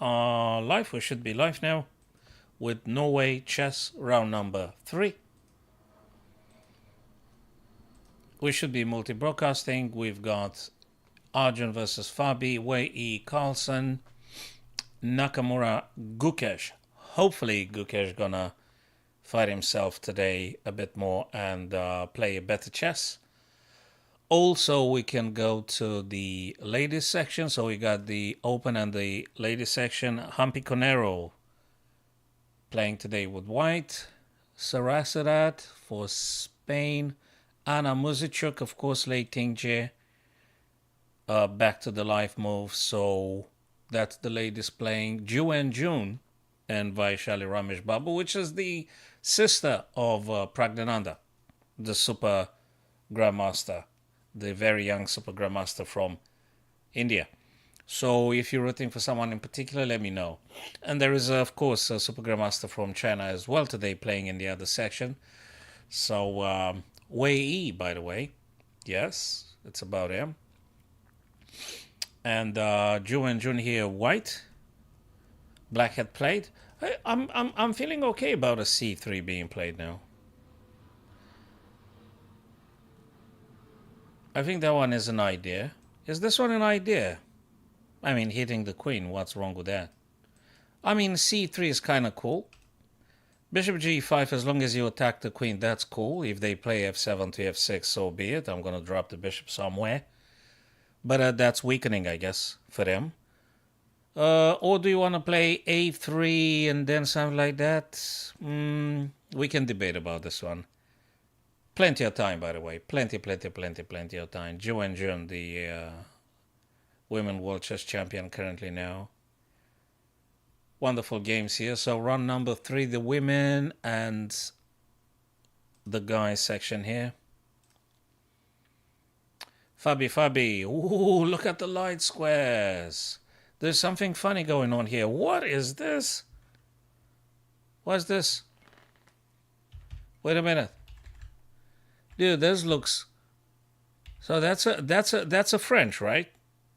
live. We should be live now with Norway chess round number 3. We should be multi-broadcasting. We've got Arjun versus Fabi, Wei E. Carlson, Nakamura, Gukesh. Hopefully Gukesh gonna fight himself today a bit more and play a better chess. Also, we can go to the ladies section. So we got the open and the ladies section. Humpy Conero playing today with white. Sarasadat for Spain. Anna Muzichuk, of course, Lei Tingje. Back to the live move. So that's the ladies playing. Juan June and Vaishali Ramesh Babu, which is the sister of Pragdananda, the super grandmaster, the very young super grandmaster from India. So if you're rooting for someone in particular, let me know. And there is, of course, a super grandmaster from China as well today playing in the other section. So Wei Yi, by the way, yes, it's about him. And Ju and Jun here, white. Black had played. I'm feeling okay about a c3 being played now. I think that one is an idea. Is this one an idea? I mean, hitting the queen, what's wrong with that? I mean, c3 is kind of cool. Bishop g5, as long as you attack the queen, that's cool. If they play f7 to f6, so be it. I'm going to drop the bishop somewhere. But that's weakening, I guess, for them. Or do you want to play a3 and then something like that? We can debate about this one. Plenty of time, by the way. Plenty of time. Ju and Jun, the Women World Chess Champion currently now. Wonderful games here. So round number 3, the women and the guys section here. Fabi. Ooh, look at the light squares. There's something funny going on here. What is this? What's this? Wait a minute. Dude, this looks... So that's a French, right?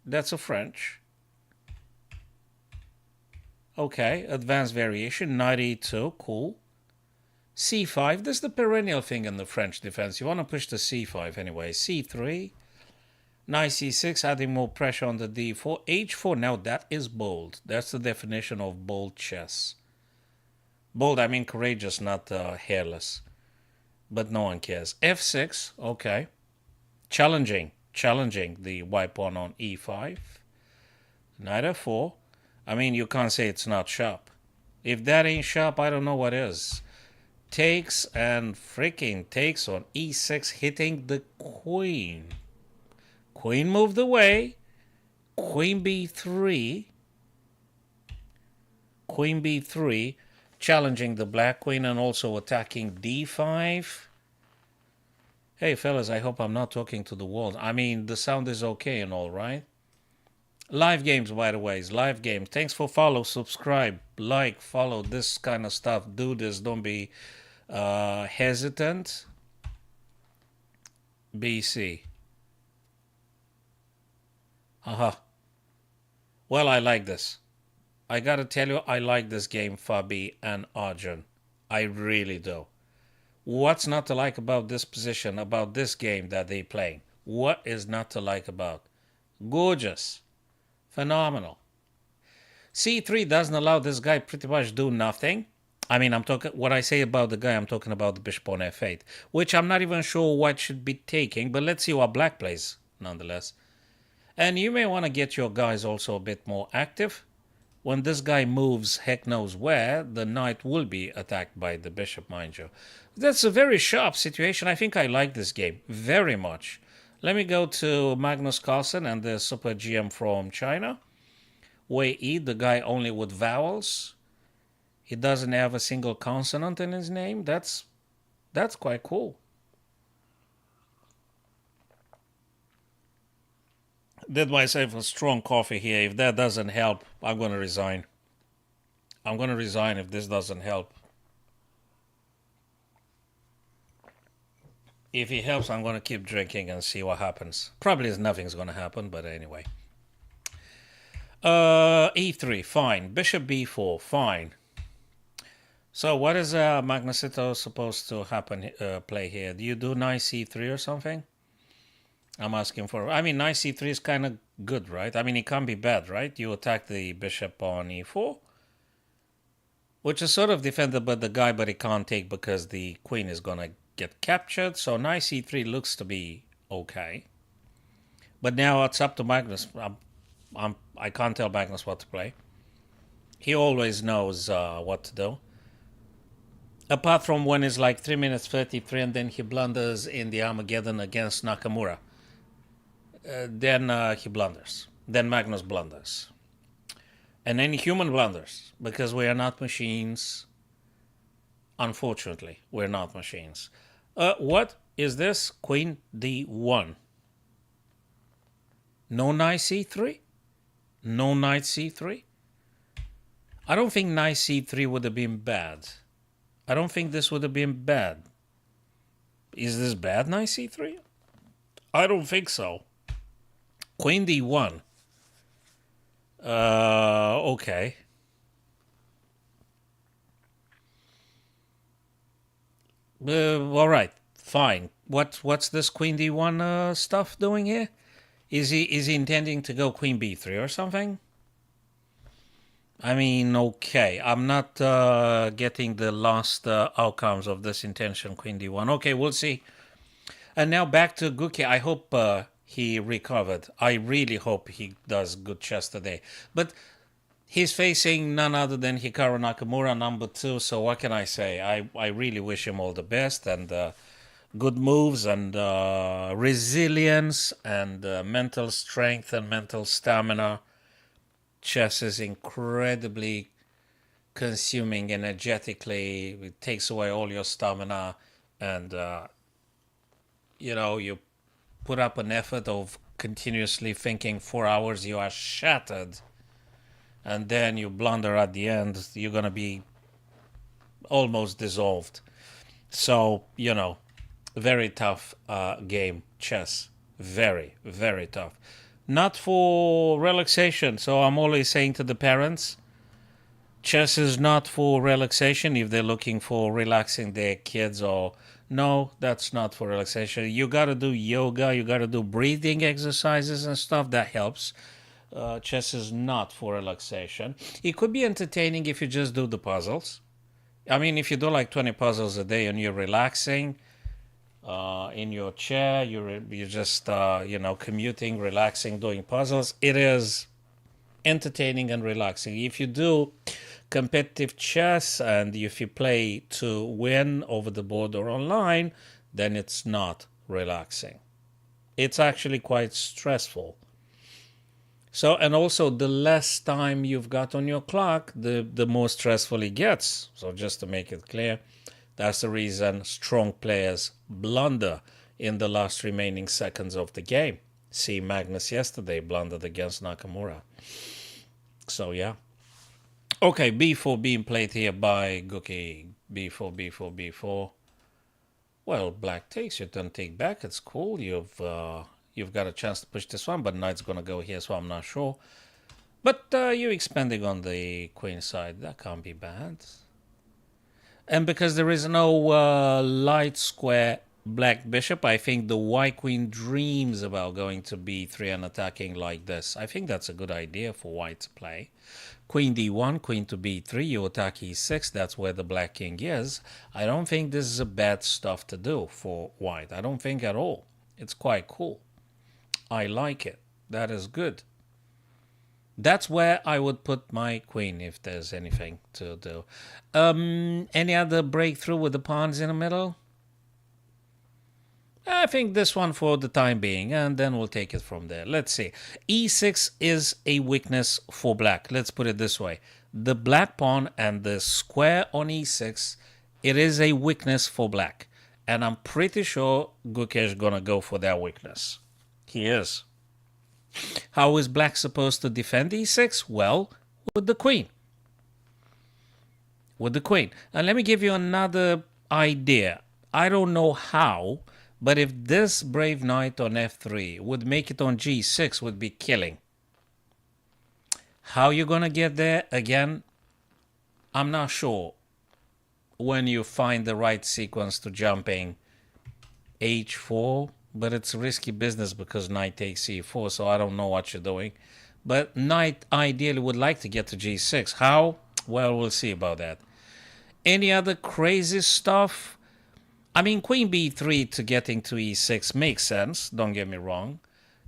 That's a French. Okay, advanced variation, knight e2, cool. c5, this is the perennial thing in the French defense. You want to push the c5 anyway. c3, knight c6, adding more pressure on the d4. h4, now that is bold. That's the definition of bold chess. Bold, I mean courageous, not hairless. But no one cares. f6, okay. Challenging the white pawn on e5. Knight f4. I mean, you can't say it's not sharp. If that ain't sharp, I don't know what is. Takes and freaking takes on e6, hitting the queen. Queen moved away. Queen b3. Queen b3. Challenging the black queen and also attacking d5. Hey, fellas, I hope I'm not talking to the wall. I mean, the sound is okay and all, right? Live games, by the way, is live games. Thanks for follow, subscribe, like, follow, this kind of stuff. Do this. Don't be hesitant. BC. Well, I like this. I gotta tell you, I like this game, Fabi and Arjun. I really do. What's not to like about this position, about this game that they playing? What is not to like about? Gorgeous. Phenomenal. c3 doesn't allow this guy pretty much do nothing. I mean, I'm talking, what I say about the guy, I'm talking about the bishop on f8, which I'm not even sure what should be taking, but let's see what black plays, nonetheless. And you may want to get your guys also a bit more active. When this guy moves heck knows where, the knight will be attacked by the bishop, mind you. That's a very sharp situation. I think I like this game very much. Let me go to Magnus Carlsen and the Super GM from China. Wei Yi, the guy only with vowels. He doesn't have a single consonant in his name. That's quite cool. Did myself a strong coffee here. If that doesn't help, I'm going to resign. I'm going to resign if this doesn't help. If it helps, I'm going to keep drinking and see what happens. Probably nothing's going to happen, but anyway. E3, fine. Bishop B4, fine. So what is Magnusito supposed to happen? Play here? Do you do knight C3 or something? I'm asking for. I mean, knight C3 is kind of good, right? I mean, it can't be bad, right? You attack the bishop on E4, which is sort of defended by the guy, but it can't take because the queen is gonna get captured. So knight C3 looks to be okay. But now it's up to Magnus. I can't tell Magnus what to play. He always knows what to do. Apart from when it's like 3 minutes 33 and then he blunders in the Armageddon against Nakamura. Then he blunders. Then Magnus blunders. And any human blunders, because we are not machines. Unfortunately, we're not machines. What is this? Queen D1. No knight C3? No knight C3? I don't think knight C3 would have been bad. I don't think this would have been bad. Is this bad, knight C3? I don't think so. Queen D1. Okay. All right, fine. What's this Queen D1 stuff doing here? Is he intending to go Queen B3 or something? I mean, okay. I'm not getting the last outcomes of this intention, Queen D1. Okay, we'll see. And now back to Guki. I hope he recovered. I really hope he does good chess today. But he's facing none other than Hikaru Nakamura, number 2. So what can I say? I really wish him all the best and good moves and resilience and mental strength and mental stamina. Chess is incredibly consuming energetically. It takes away all your stamina and you put up an effort of continuously thinking 4 hours, you are shattered. And then you blunder at the end, you're going to be almost dissolved. So, very tough game, chess. Very, very tough. Not for relaxation. So I'm always saying to the parents, chess is not for relaxation if they're looking for relaxing their kids or no, that's not for relaxation. You got to do yoga, you got to do breathing exercises and stuff. That helps. Chess is not for relaxation. It could be entertaining if you just do the puzzles. I mean, if you do like 20 puzzles a day and you're relaxing in your chair, you're just, commuting, relaxing, doing puzzles, it is entertaining and relaxing. If you do competitive chess and if you play to win over the board or online, then it's not relaxing. It's actually quite stressful. So, and also the less time you've got on your clock, the more stressful it gets. So just to make it clear, that's the reason strong players blunder in the last remaining seconds of the game. See, Magnus yesterday blundered against Nakamura. So, yeah. Okay, b4 being played here by Guki. b4, b4, b4. Well, black takes, you don't take back. It's cool. You've got a chance to push this one, but knight's going to go here, so I'm not sure. But you're expanding on the queen side. That can't be bad. And because there is no light square black bishop, I think the white queen dreams about going to b3 and attacking like this. I think that's a good idea for white to play. Queen d1, queen to b3, you attack e6, that's where the black king is. I don't think this is a bad stuff to do for white. I don't think at all. It's quite cool. I like it. That is good. That's where I would put my queen if there's anything to do. Any other breakthrough with the pawns in the middle? I think this one for the time being, and then we'll take it from there. Let's see. e6 is a weakness for black. Let's put it this way. The black pawn and the square on e6, it is a weakness for black. And I'm pretty sure Gukesh gonna go for that weakness. He is. How is black supposed to defend e6? Well, with the queen. With the queen. And let me give you another idea. I don't know how, but if this brave knight on f3 would make it on g6 would be killing. How you gonna get there? Again, I'm not sure. When you find the right sequence to jumping h4, but it's risky business because knight takes e4, so I don't know what you're doing. But knight ideally would like to get to g6. How? Well, we'll see about that. Any other crazy stuff? I mean, queen b3 to getting to e6 makes sense, don't get me wrong.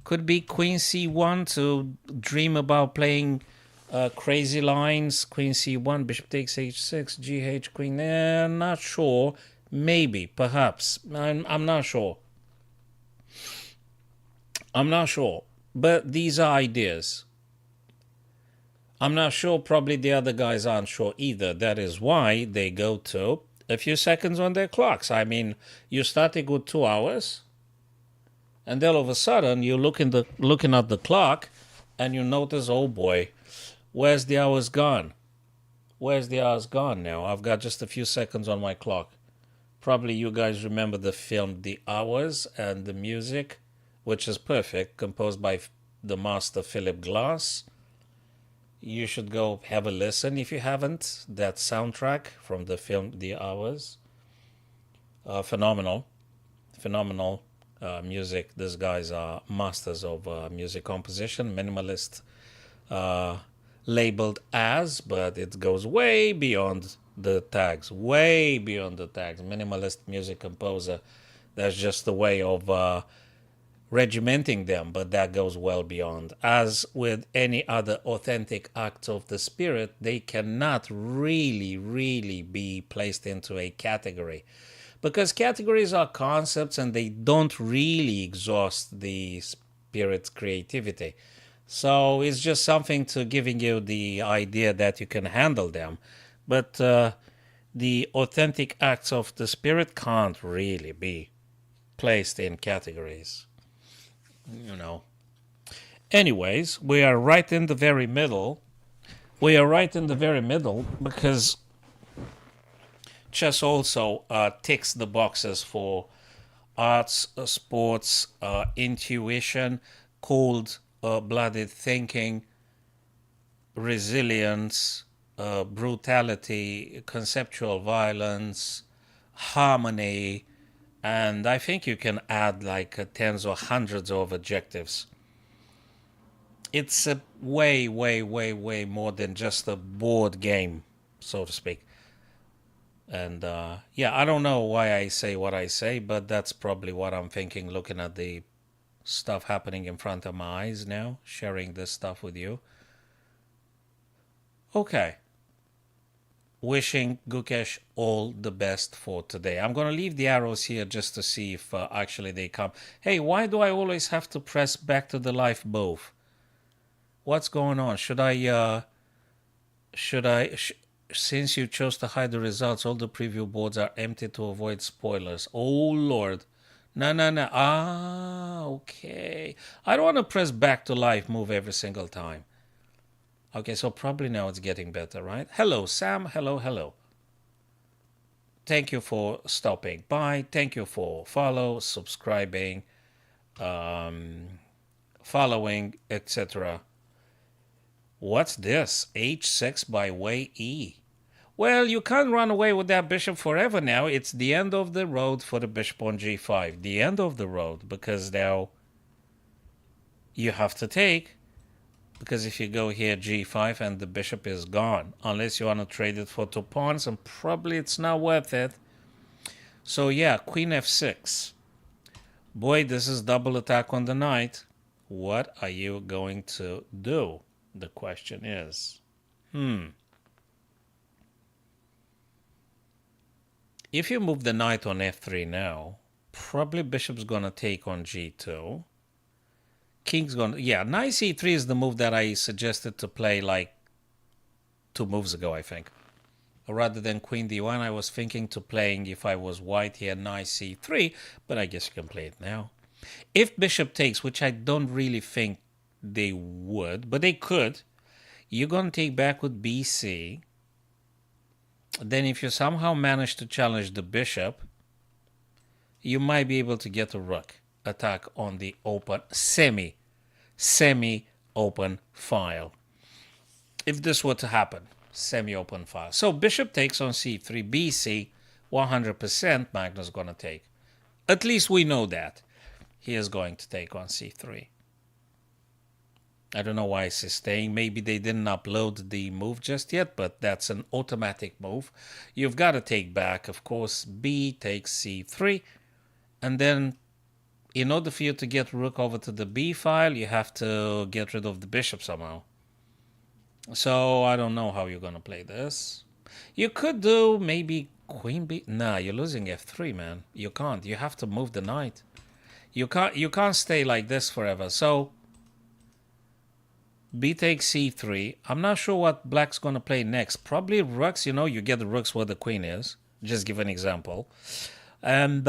Could be queen c1 to dream about playing crazy lines. Queen c1, bishop takes h6, gh, queen, not sure. Maybe, perhaps. I'm not sure. I'm not sure. But these are ideas. I'm not sure. Probably the other guys aren't sure either. That is why they go to a few seconds on their clocks. I mean, you start a good 2 hours, and then all of a sudden you're looking at the clock, and you notice, oh boy, where's the hours gone? Where's the hours gone now? I've got just a few seconds on my clock. Probably you guys remember the film The Hours and the music, which is perfect, composed by the master Philip Glass. You should go have a listen if you haven't. That soundtrack from the film The Hours. Phenomenal music. These guys are masters of music composition, minimalist labeled as, but it goes way beyond the tags, Minimalist music composer. That's just a way of regimenting them, but that goes well beyond. As with any other authentic acts of the spirit, they cannot really be placed into a category, because categories are concepts and they don't really exhaust the spirit's creativity. So it's just something to giving you the idea that you can handle them. But the authentic acts of the spirit can't really be placed in categories. Anyways, we are right in the very middle. Because chess also ticks the boxes for arts, sports, intuition, cold-blooded thinking, resilience, brutality, conceptual violence, harmony, and I think you can add like tens or hundreds of adjectives. It's a way more than just a board game, so to speak. And I don't know why I say what I say, but that's probably what I'm thinking looking at the stuff happening in front of my eyes now, sharing this stuff with you. Okay. Wishing Gukesh all the best for today. I'm going to leave the arrows here just to see if actually they come. Hey, why do I always have to press back to the life both? What's going on? Since you chose to hide the results, all the preview boards are empty to avoid spoilers. Oh, Lord. No. Okay. I don't want to press back to life move every single time. Okay, so probably now it's getting better, right? Hello, Sam. Hello. Thank you for stopping by. Thank you for subscribing, following, etc. What's this? H6 by way E. Well, you can't run away with that bishop forever now. It's the end of the road for the bishop on g5. The end of the road, because now you have to take. Because if you go here g5 and the bishop is gone, unless you want to trade it for 2 pawns, and probably it's not worth it. So yeah, queen f6. Boy, this is double attack on the knight. What are you going to do? The question is. If you move the knight on f3 now, probably bishop's going to take on g2. King's going to... Yeah, knight c3 is the move that I suggested to play like 2 moves ago, I think. Rather than queen d1, I was thinking to playing, if I was white here, knight c3, but I guess you can play it now. If bishop takes, which I don't really think they would, but they could, you're going to take back with bc. Then if you somehow manage to challenge the bishop, you might be able to get a rook attack on the open, semi-open file. if this were to happen. Semi-open file. So bishop takes on c3, bc, 100% Magnus going to take. At least we know that. He is going to take on c3. I don't know why he's staying. Maybe they didn't upload the move just yet, but that's an automatic move. You've got to take back, of course. B takes c3. And then, in order for you to get rook over to the b file, you have to get rid of the bishop somehow. So, I don't know how you're going to play this. You could do maybe queen b. Nah, you're losing f3, man. You can't. You have to move the knight. You can't stay like this forever. So, b takes c3. I'm not sure what black's going to play next. Probably rooks. You know, you get the rooks where the queen is. Just give an example. And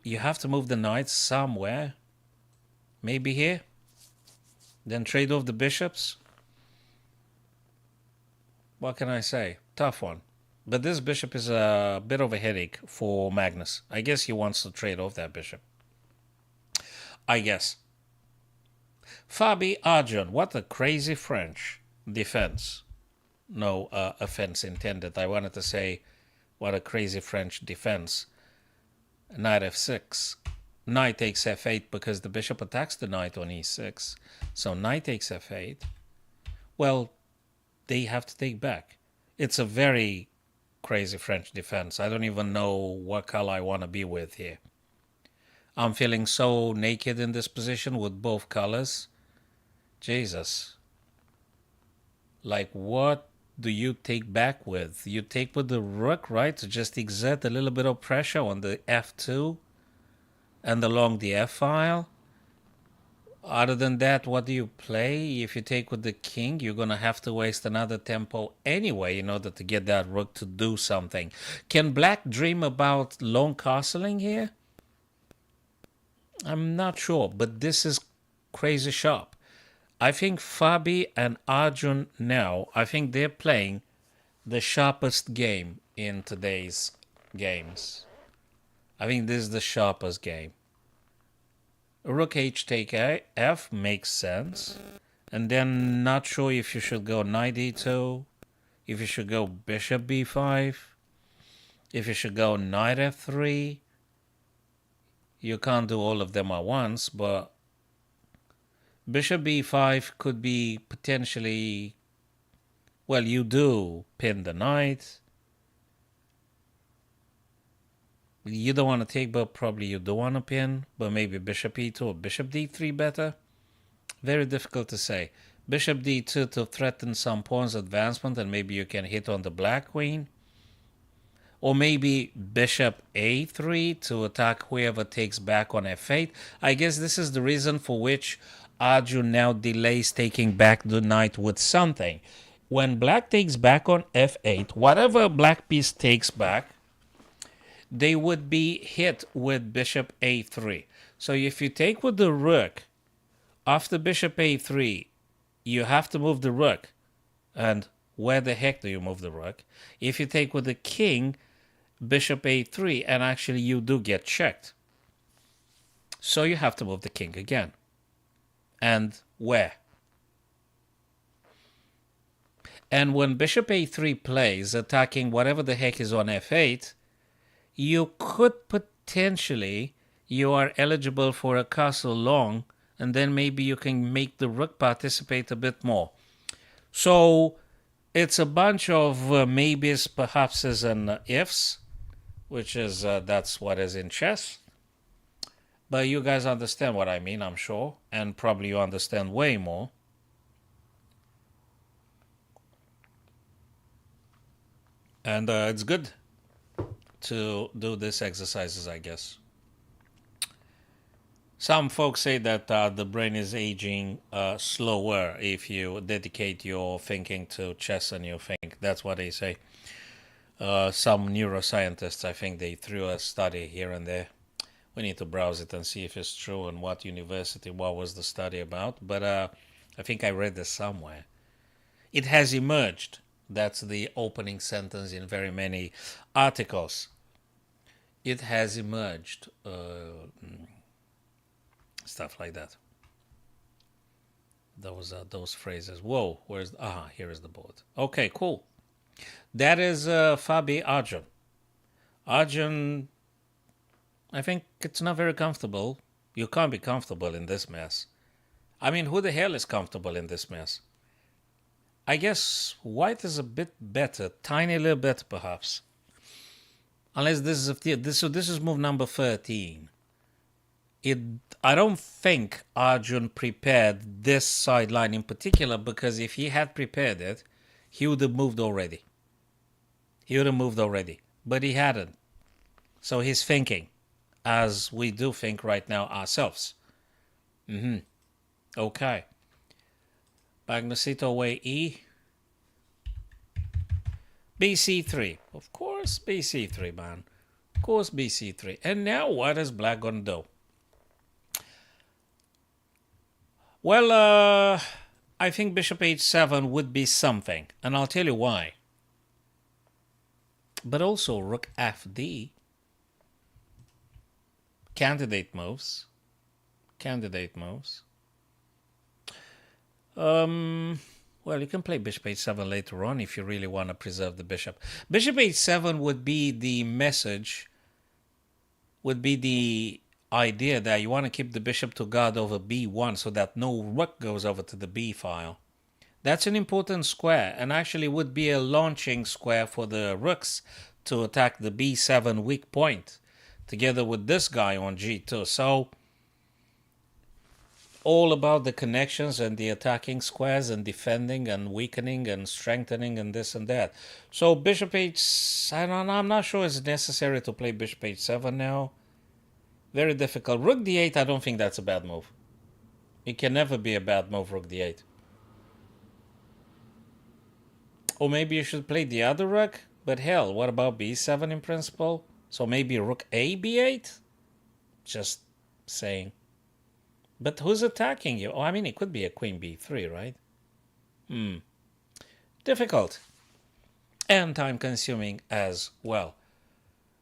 you have to move the knight somewhere. Maybe here. Then trade off the bishops. What can I say? Tough one. But this bishop is a bit of a headache for Magnus. I guess he wants to trade off that bishop. I guess. Fabi Arjun, what a crazy French defense. No offense intended. I wanted to say, what a crazy French defense. Knight f6. Knight takes f8 because the bishop attacks the knight on e6. So knight takes f8. Well, they have to take back. It's a very crazy French defense. I don't even know what color I want to be with here. I'm feeling so naked in this position with both colors. Jesus. Like, what do you take back with? You take with the rook, right? To just exert a little bit of pressure on the f2 and along the f file. Other than that, what do you play? If you take with the king, you're going to have to waste another tempo anyway in order to get that rook to do something. Can black dream about long castling here? I'm not sure, but this is crazy sharp. I think Fabi and Arjun now, I think they're playing the sharpest game in today's games. I think this is the sharpest game. Rook h take f makes sense. And then not sure if you should go knight e2, if you should go bishop b5, if you should go knight f3. You can't do all of them at once, but bishop b5 could be potentially, well, you do pin the knight. You don't want to take, but probably you do want to pin. But maybe bishop e2 or bishop d3 better. Very difficult to say. Bishop d2 to threaten some pawn's advancement, and maybe you can hit on the black queen. Or maybe bishop a3 to attack whoever takes back on f8. I guess this is the reason for which Arjun now delays taking back the knight with something. When black takes back on f8, whatever black piece takes back, they would be hit with bishop a3. So if you take with the rook, after bishop a3, you have to move the rook. And where the heck do you move the rook? If you take with the king, bishop a3, and actually you do get checked. So you have to move the king again. And where? And when bishop a3 plays, attacking whatever the heck is on f8, you could potentially, you are eligible for a castle long, and then maybe you can make the rook participate a bit more. So it's a bunch of maybes, perhaps, and ifs, which is, that's what is in chess. But you guys understand what I mean, I'm sure, and probably you understand way more. And it's good to do these exercises, I guess. Some folks say that the brain is aging slower if you dedicate your thinking to chess and you think. That's what they say. Some neuroscientists, I think they threw a study here and there. We need to browse it and see if it's true and what university, what was the study about. But I think I read this somewhere. It has emerged. That's the opening sentence in very many articles. It has emerged. Stuff like that. those phrases. Whoa, where's here is the board. Okay, cool. That is Fabi Arjun. Arjun, I think it's not very comfortable. You can't be comfortable in this mess. I mean, who the hell is comfortable in this mess? I guess white is a bit better, tiny little bit perhaps. Unless this is so this is move number 13. I don't think Arjun prepared this sideline in particular, because if he had prepared it, he would have moved already. But he hadn't. So he's thinking, as we do think right now ourselves. Okay. Bagnosito way E. BC3. Of course, BC3, man. Of course, BC3. And now what is black going to do? Well, I think bishop h7 would be something. And I'll tell you why. But also rook fd. Candidate moves. Well, you can play bishop h7 later on if you really want to preserve the bishop. Bishop h7 would be the message, would be the idea that you want to keep the bishop to guard over b1 so that no rook goes over to the b file. That's an important square, and actually would be a launching square for the rooks to attack the b7 weak point, together with this guy on g2. So all about the connections and the attacking squares and defending and weakening and strengthening and this and that. So bishop I'm not sure it's necessary to play bishop h7 now. Very difficult. Rook d8, I don't think that's a bad move. It can never be a bad move, rook d8. Or maybe you should play the other rook. But hell, what about b7 in principle? So maybe rook a b8? Just saying. But who's attacking you? Oh, I mean, it could be a queen b3, right? Difficult. And time-consuming as well.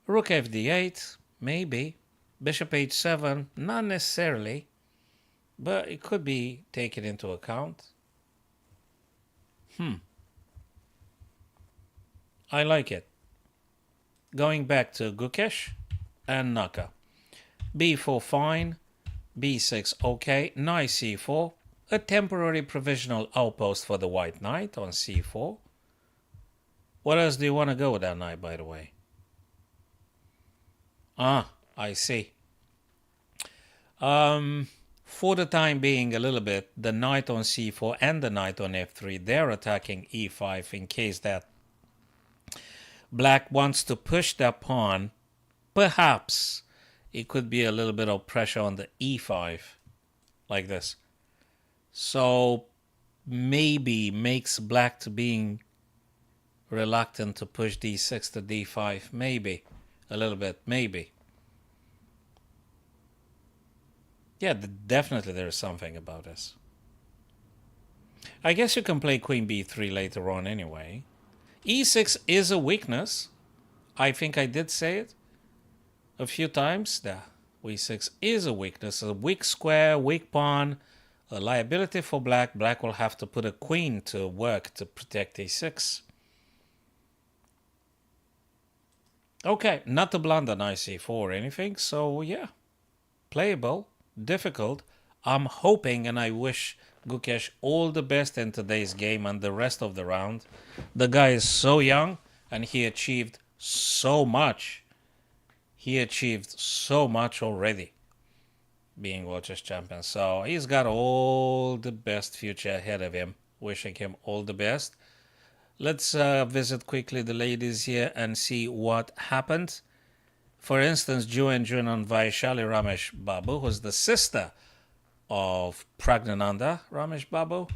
Rook fd8, maybe. Bishop h7, not necessarily. But it could be taken into account. I like it. Going back to Gukesh and Naka. b4 fine. b6 okay. Knight c4. A temporary provisional outpost for the white knight on c4. What else do you want to go with that knight, by the way? I see. For the time being, a little bit, the knight on c4 and the knight on f3, they're attacking e5 in case that black wants to push that pawn. Perhaps it could be a little bit of pressure on the e5, like this. So maybe makes black to being reluctant to push d6 to d5. Maybe. A little bit. Maybe. Yeah, definitely there is something about this. I guess you can play queen b3 later on anyway. e6 is a weakness. I think I did say it a few times. e6 is a weakness. A weak square, weak pawn, a liability for black. Black will have to put a queen to work to protect e6. Okay, not to blunder knight c4 or anything. So yeah, playable, difficult. I'm hoping and I wish Gukesh all the best in today's game and the rest of the round. The guy is so young and he achieved so much. He achieved so much already being World Chess Champion. So he's got all the best future ahead of him. Wishing him all the best. Let's visit quickly the ladies here and see what happened. For instance, Juan Junan Vaishali Ramesh Babu, who's the sister of Pragnananda Ramesh Babu.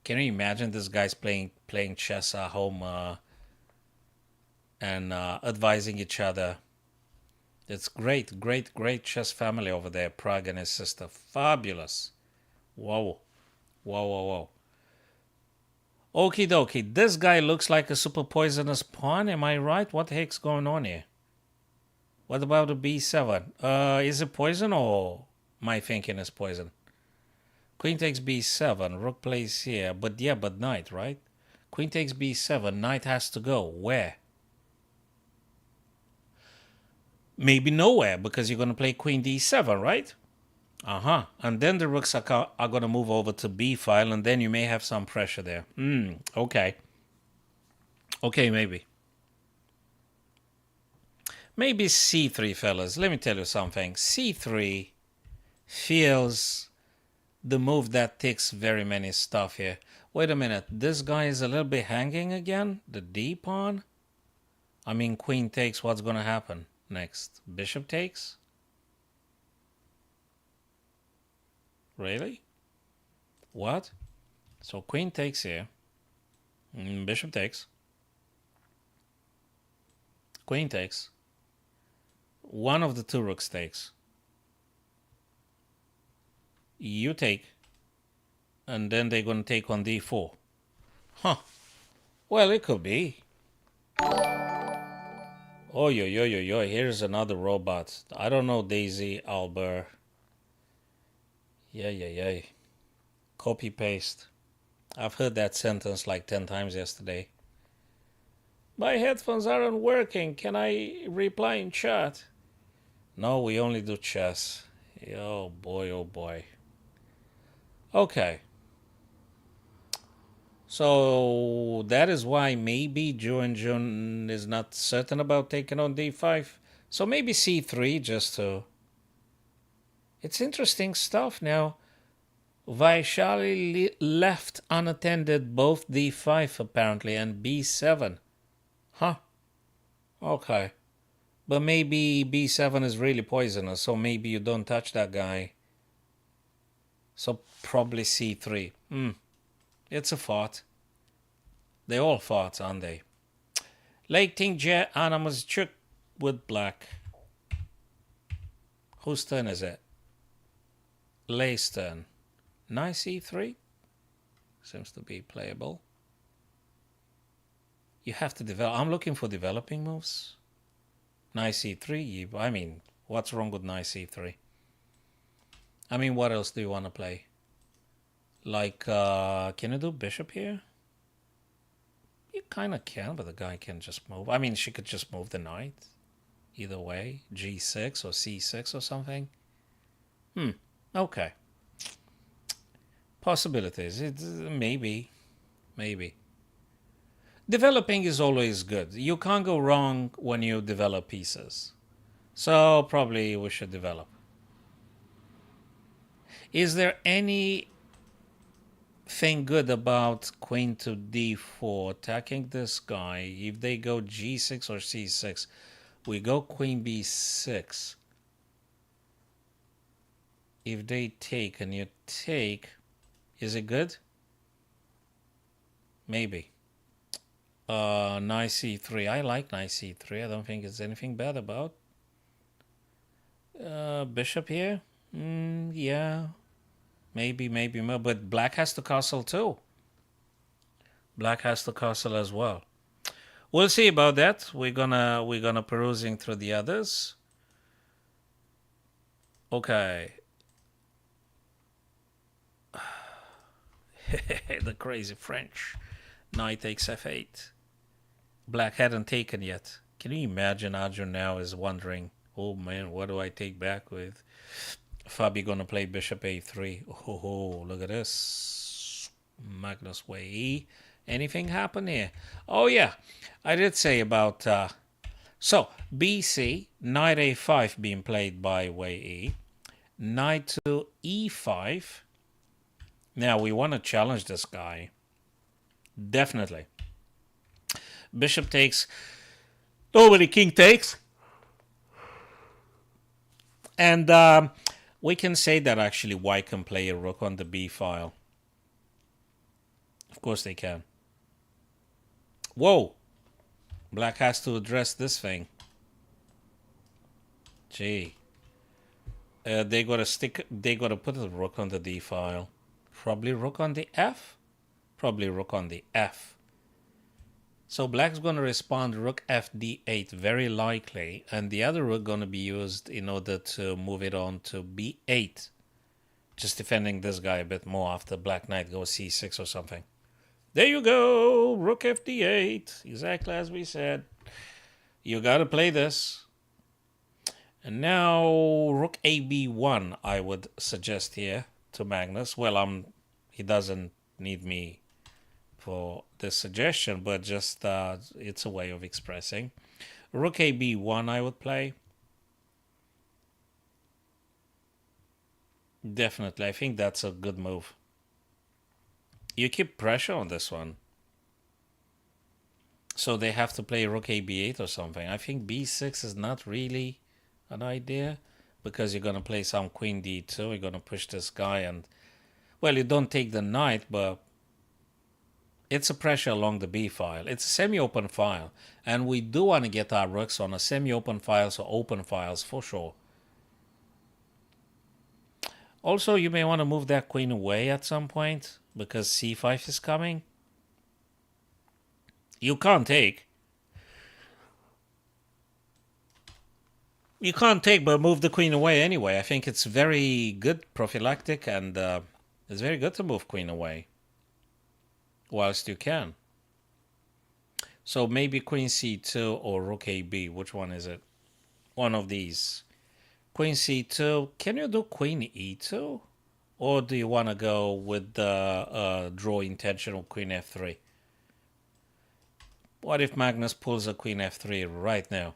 Can you imagine this guy's playing chess at home and advising each other? It's great chess family over there, Prag and his sister. Fabulous. Whoa. Okie dokie. This guy looks like a super poisonous pawn. Am I right? What the heck's going on here? What about the b7? Is it poison or my thinking is poison? Queen takes b7. Rook plays here. But yeah, but knight, right? Queen takes b7. Knight has to go. Where? Maybe nowhere, because you're going to play queen d7, right? And then the rooks are going to move over to b file, and then you may have some pressure there. Okay. Okay, maybe. Maybe c3, fellas. Let me tell you something. c3 feels the move that takes very many stuff here. Wait a minute. This guy is a little bit hanging again. The d pawn. I mean, queen takes. What's going to happen next? Bishop takes? Really? What? So queen takes here. Bishop takes. Queen takes. One of the two rooks takes. You take. And then they're going to take on d4. Huh. Well, it could be. Oh, yo. Here's another robot. I don't know, Daisy Albert. Yeah. Copy paste. I've heard that sentence like 10 times yesterday. My headphones aren't working. Can I reply in chat? No, we only do chess. Oh boy. Okay. So that is why maybe Jun is not certain about taking on d5. So maybe c3 just to... It's interesting stuff now. Vaishali left unattended both d5 apparently and b7. Huh. Okay. But maybe b7 is really poisonous, so maybe you don't touch that guy. So probably c3. It's a fought. They all fought, aren't they? Lake Ting Jet Animals Chuk with black. Whose turn is it? Lay's turn. Knight c3. Seems to be playable. You have to develop. I'm looking for developing moves. Knight c3. I mean, what's wrong with knight c3? I mean, what else do you want to play? Like, can you do bishop here? You kind of can, but the guy can just move. I mean, she could just move the knight. Either way. g6 or c6 or something. Okay. Possibilities. Maybe. Developing is always good. You can't go wrong when you develop pieces. So probably we should develop. Is there anything good about queen to d4 attacking this guy? If they go g6 or c6, we go queen b6. If they take and you take, is it good? Maybe. Knight c3. I like knight c3. I don't think there's anything bad about. Bishop here? Yeah. Maybe more. But black has the castle too. Black has the castle as well. We'll see about that. We're gonna perusing through the others. Okay. The crazy French. Knight takes f8. Black hadn't taken yet. Can you imagine Arjun now is wondering, oh man, what do I take back with? Fabi gonna play bishop a3. Oh, look at this. Magnus Way E. Anything happen here? Oh yeah, I did say about... so, BC, knight a5 being played by Way E. Knight to e5. Now, we want to challenge this guy. Definitely. Bishop takes. Nobody king takes. And we can say that actually white can play a rook on the b file. Of course they can. Whoa. Black has to address this thing. Gee. They gotta put a rook on the d file. Probably rook on the f. Probably rook on the f. So black's going to respond rook f d8 very likely, and the other rook going to be used in order to move it on to b8. Just defending this guy a bit more after black knight goes c6 or something. There you go, rook fd8, exactly as we said. You gotta play this. And now rook ab1 I would suggest here to Magnus. Well, he doesn't need me for this suggestion, but just it's a way of expressing. Rook ab1 I would play. Definitely, I think that's a good move. You keep pressure on this one. So they have to play rook ab8 or something. I think b6 is not really an idea because you're going to play some queen d2. You're going to push this guy and, well, you don't take the knight, but it's a pressure along the b file. It's a semi-open file, and we do want to get our rooks on a semi-open files or open files for sure. Also, you may want to move that queen away at some point because c5 is coming. You can't take. You can't take, but move the queen away anyway. I think it's very good prophylactic, and it's very good to move queen away whilst you can. So maybe queen c2 or rook ab. Which one is it? One of these. Queen c2. Can you do queen e2? Or do you want to go with the draw intentional queen f3? What if Magnus pulls a queen f3 right now?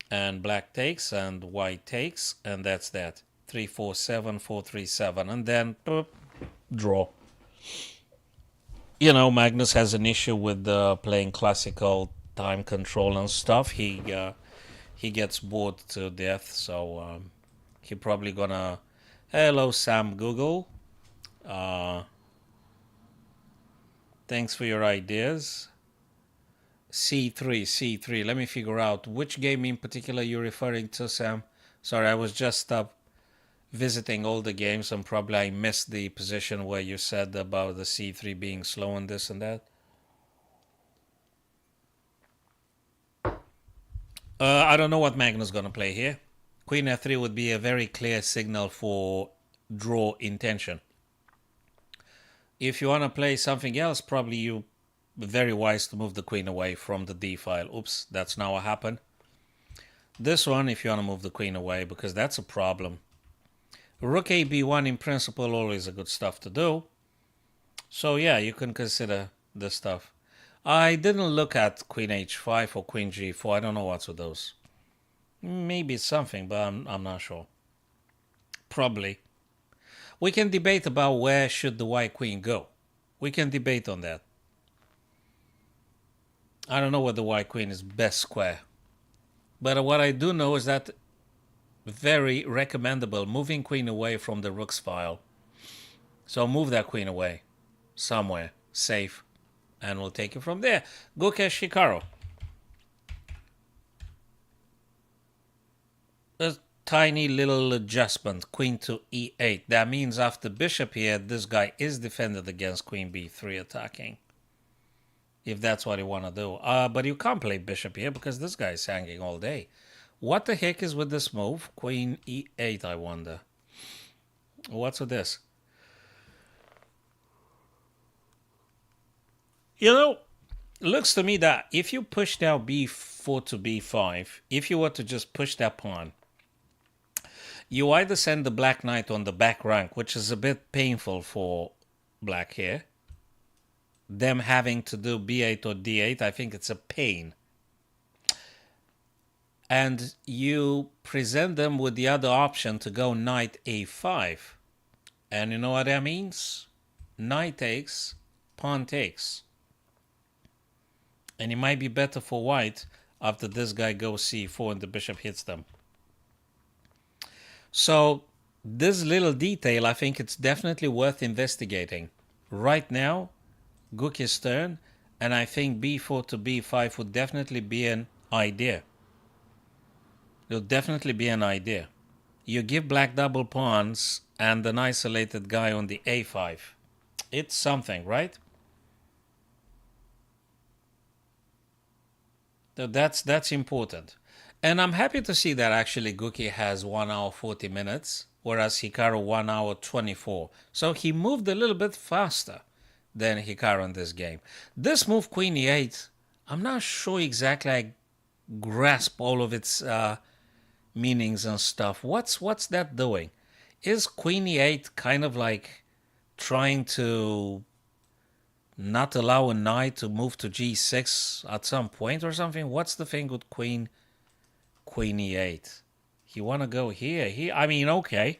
And black takes and white takes, and that's that. 3-4-7, 4-3-7, and then draw. You know, Magnus has an issue with playing classical time control and stuff. He gets bored to death, so he probably gonna. Hello, Sam Google. Thanks for your ideas. C3. Let me figure out which game in particular you're referring to, Sam. Sorry, I was just visiting all the games and probably I missed the position where you said about the C3 being slow and this and that. I don't know what Magnus gonna play here. Queen f3 would be a very clear signal for draw intention. If you want to play something else, probably you very wise to move the queen away from the d file. Oops, that's now what happened. This one, if you want to move the queen away, because that's a problem. Rook ab1 in principle always a good stuff to do. So yeah, you can consider this stuff. I didn't look at queen h5 or queen g4. I don't know what's with those. Maybe it's something, but I'm not sure. Probably. We can debate about where should the white queen go. We can debate on that. I don't know what the white queen is best square. But what I do know is that very recommendable moving queen away from the rook's file. So move that queen away somewhere safe and we'll take it from there. Gukesh Hikaru. A tiny little adjustment. Queen to e8. That means after bishop here, this guy is defended against queen b3 attacking. If that's what you want to do. But you can't play bishop here because this guy is hanging all day. What the heck is with this move? Queen e8, I wonder. What's with this? You know, looks to me that if you push now b4 to b5, if you were to just push that pawn, you either send the black knight on the back rank, which is a bit painful for black here. Them having to do b8 or d8, I think it's a pain. And you present them with the other option to go knight a5. And you know what that means? Knight takes, pawn takes. And it might be better for white after this guy goes c4 and the bishop hits them. So this little detail, I think it's definitely worth investigating. Right now, Gukesh's turn, and I think b4 to b5 would definitely be an idea. It'll definitely be an idea. You give black double pawns and an isolated guy on the a5. It's something, right? So that's important. And I'm happy to see that actually Guke has 1 hour 40 minutes whereas Hikaru 1 hour 24. So he moved a little bit faster than Hikaru in this game. This move, Queen E8, I'm not sure exactly I grasp all of its meanings and stuff. What's that doing? Is Queen E8 kind of like trying to not allow a knight to move to G6 at some point or something? What's the thing with Queen E8? You want to go here? I mean, okay.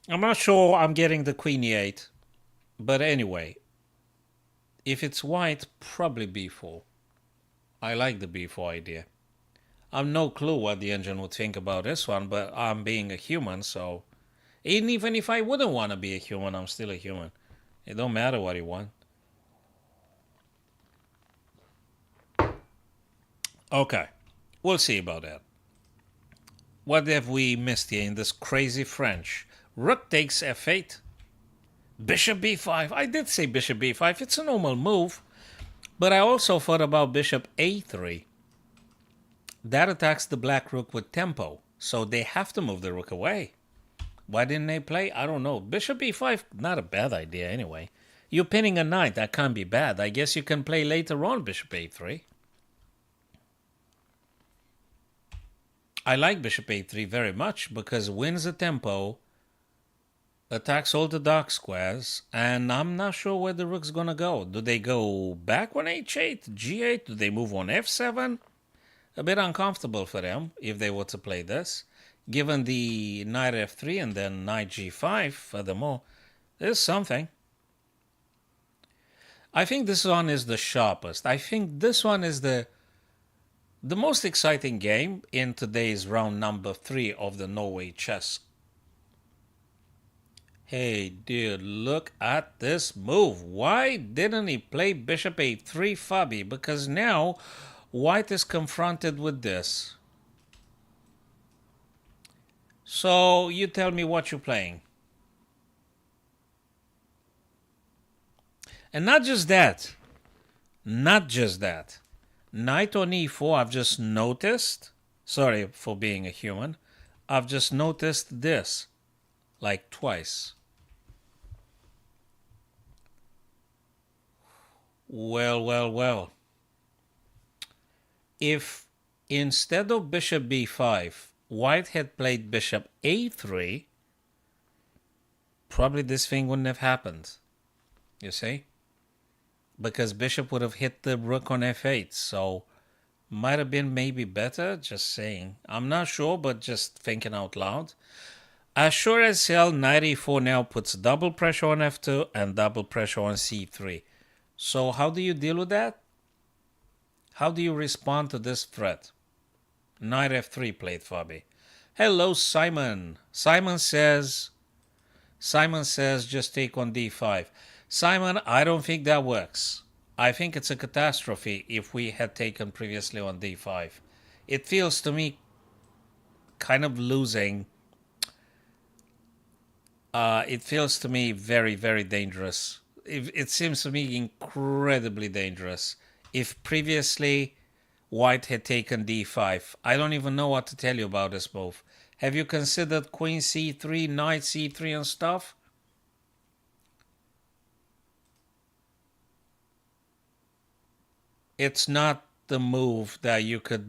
I'm not sure I'm getting the Queen E8. But anyway, if it's white, probably B4. I like the B4 idea. I've no clue what the engine would think about this one, but I'm being a human, so... Even if I wouldn't want to be a human, I'm still a human. It don't matter what you want. Okay, we'll see about that. What have we missed here in this crazy French? Rook takes f8. Bishop b5. I did say bishop b5. It's a normal move. But I also thought about bishop a3. That attacks the black rook with tempo. So they have to move the rook away. Why didn't they play? I don't know. Bishop e5, not a bad idea anyway. You're pinning a knight. That can't be bad. I guess you can play later on bishop a3. I like bishop a3 very much because wins the tempo, attacks all the dark squares, and I'm not sure where the rook's going to go. Do they go back on h8, g8? Do they move on f7? A bit uncomfortable for them if they were to play this. Given the knight f3 and then knight g5, furthermore, there's something. I think this one is the sharpest. I think this one is the most exciting game in today's round number 3 of the Norway chess. Hey, dude, look at this move. Why didn't he play bishop a3, Fabi? Because now white is confronted with this. So you tell me what you're playing. And not just that. Not just that. Knight on e4, I've just noticed. Sorry for being a human. I've just noticed this. Like twice. Well. If instead of bishop b5, white had played bishop a3, probably this thing wouldn't have happened. You see? Because bishop would have hit the rook on f8, so might have been maybe better, just saying. I'm not sure, but just thinking out loud. As sure as hell, knight e4 now puts double pressure on f2 and double pressure on c3. So how do you deal with that? How do you respond to this threat? Knight f3 played, Fabi. Hello, Simon. Simon says just take on d5. Simon, I don't think that works. I think it's a catastrophe if we had taken previously on d5. It feels to me kind of losing. It feels to me very, very dangerous. It seems to me incredibly dangerous. If previously white had taken d5, I don't even know what to tell you about this move. Have you considered queen c3, knight c3 and stuff? It's not the move that you could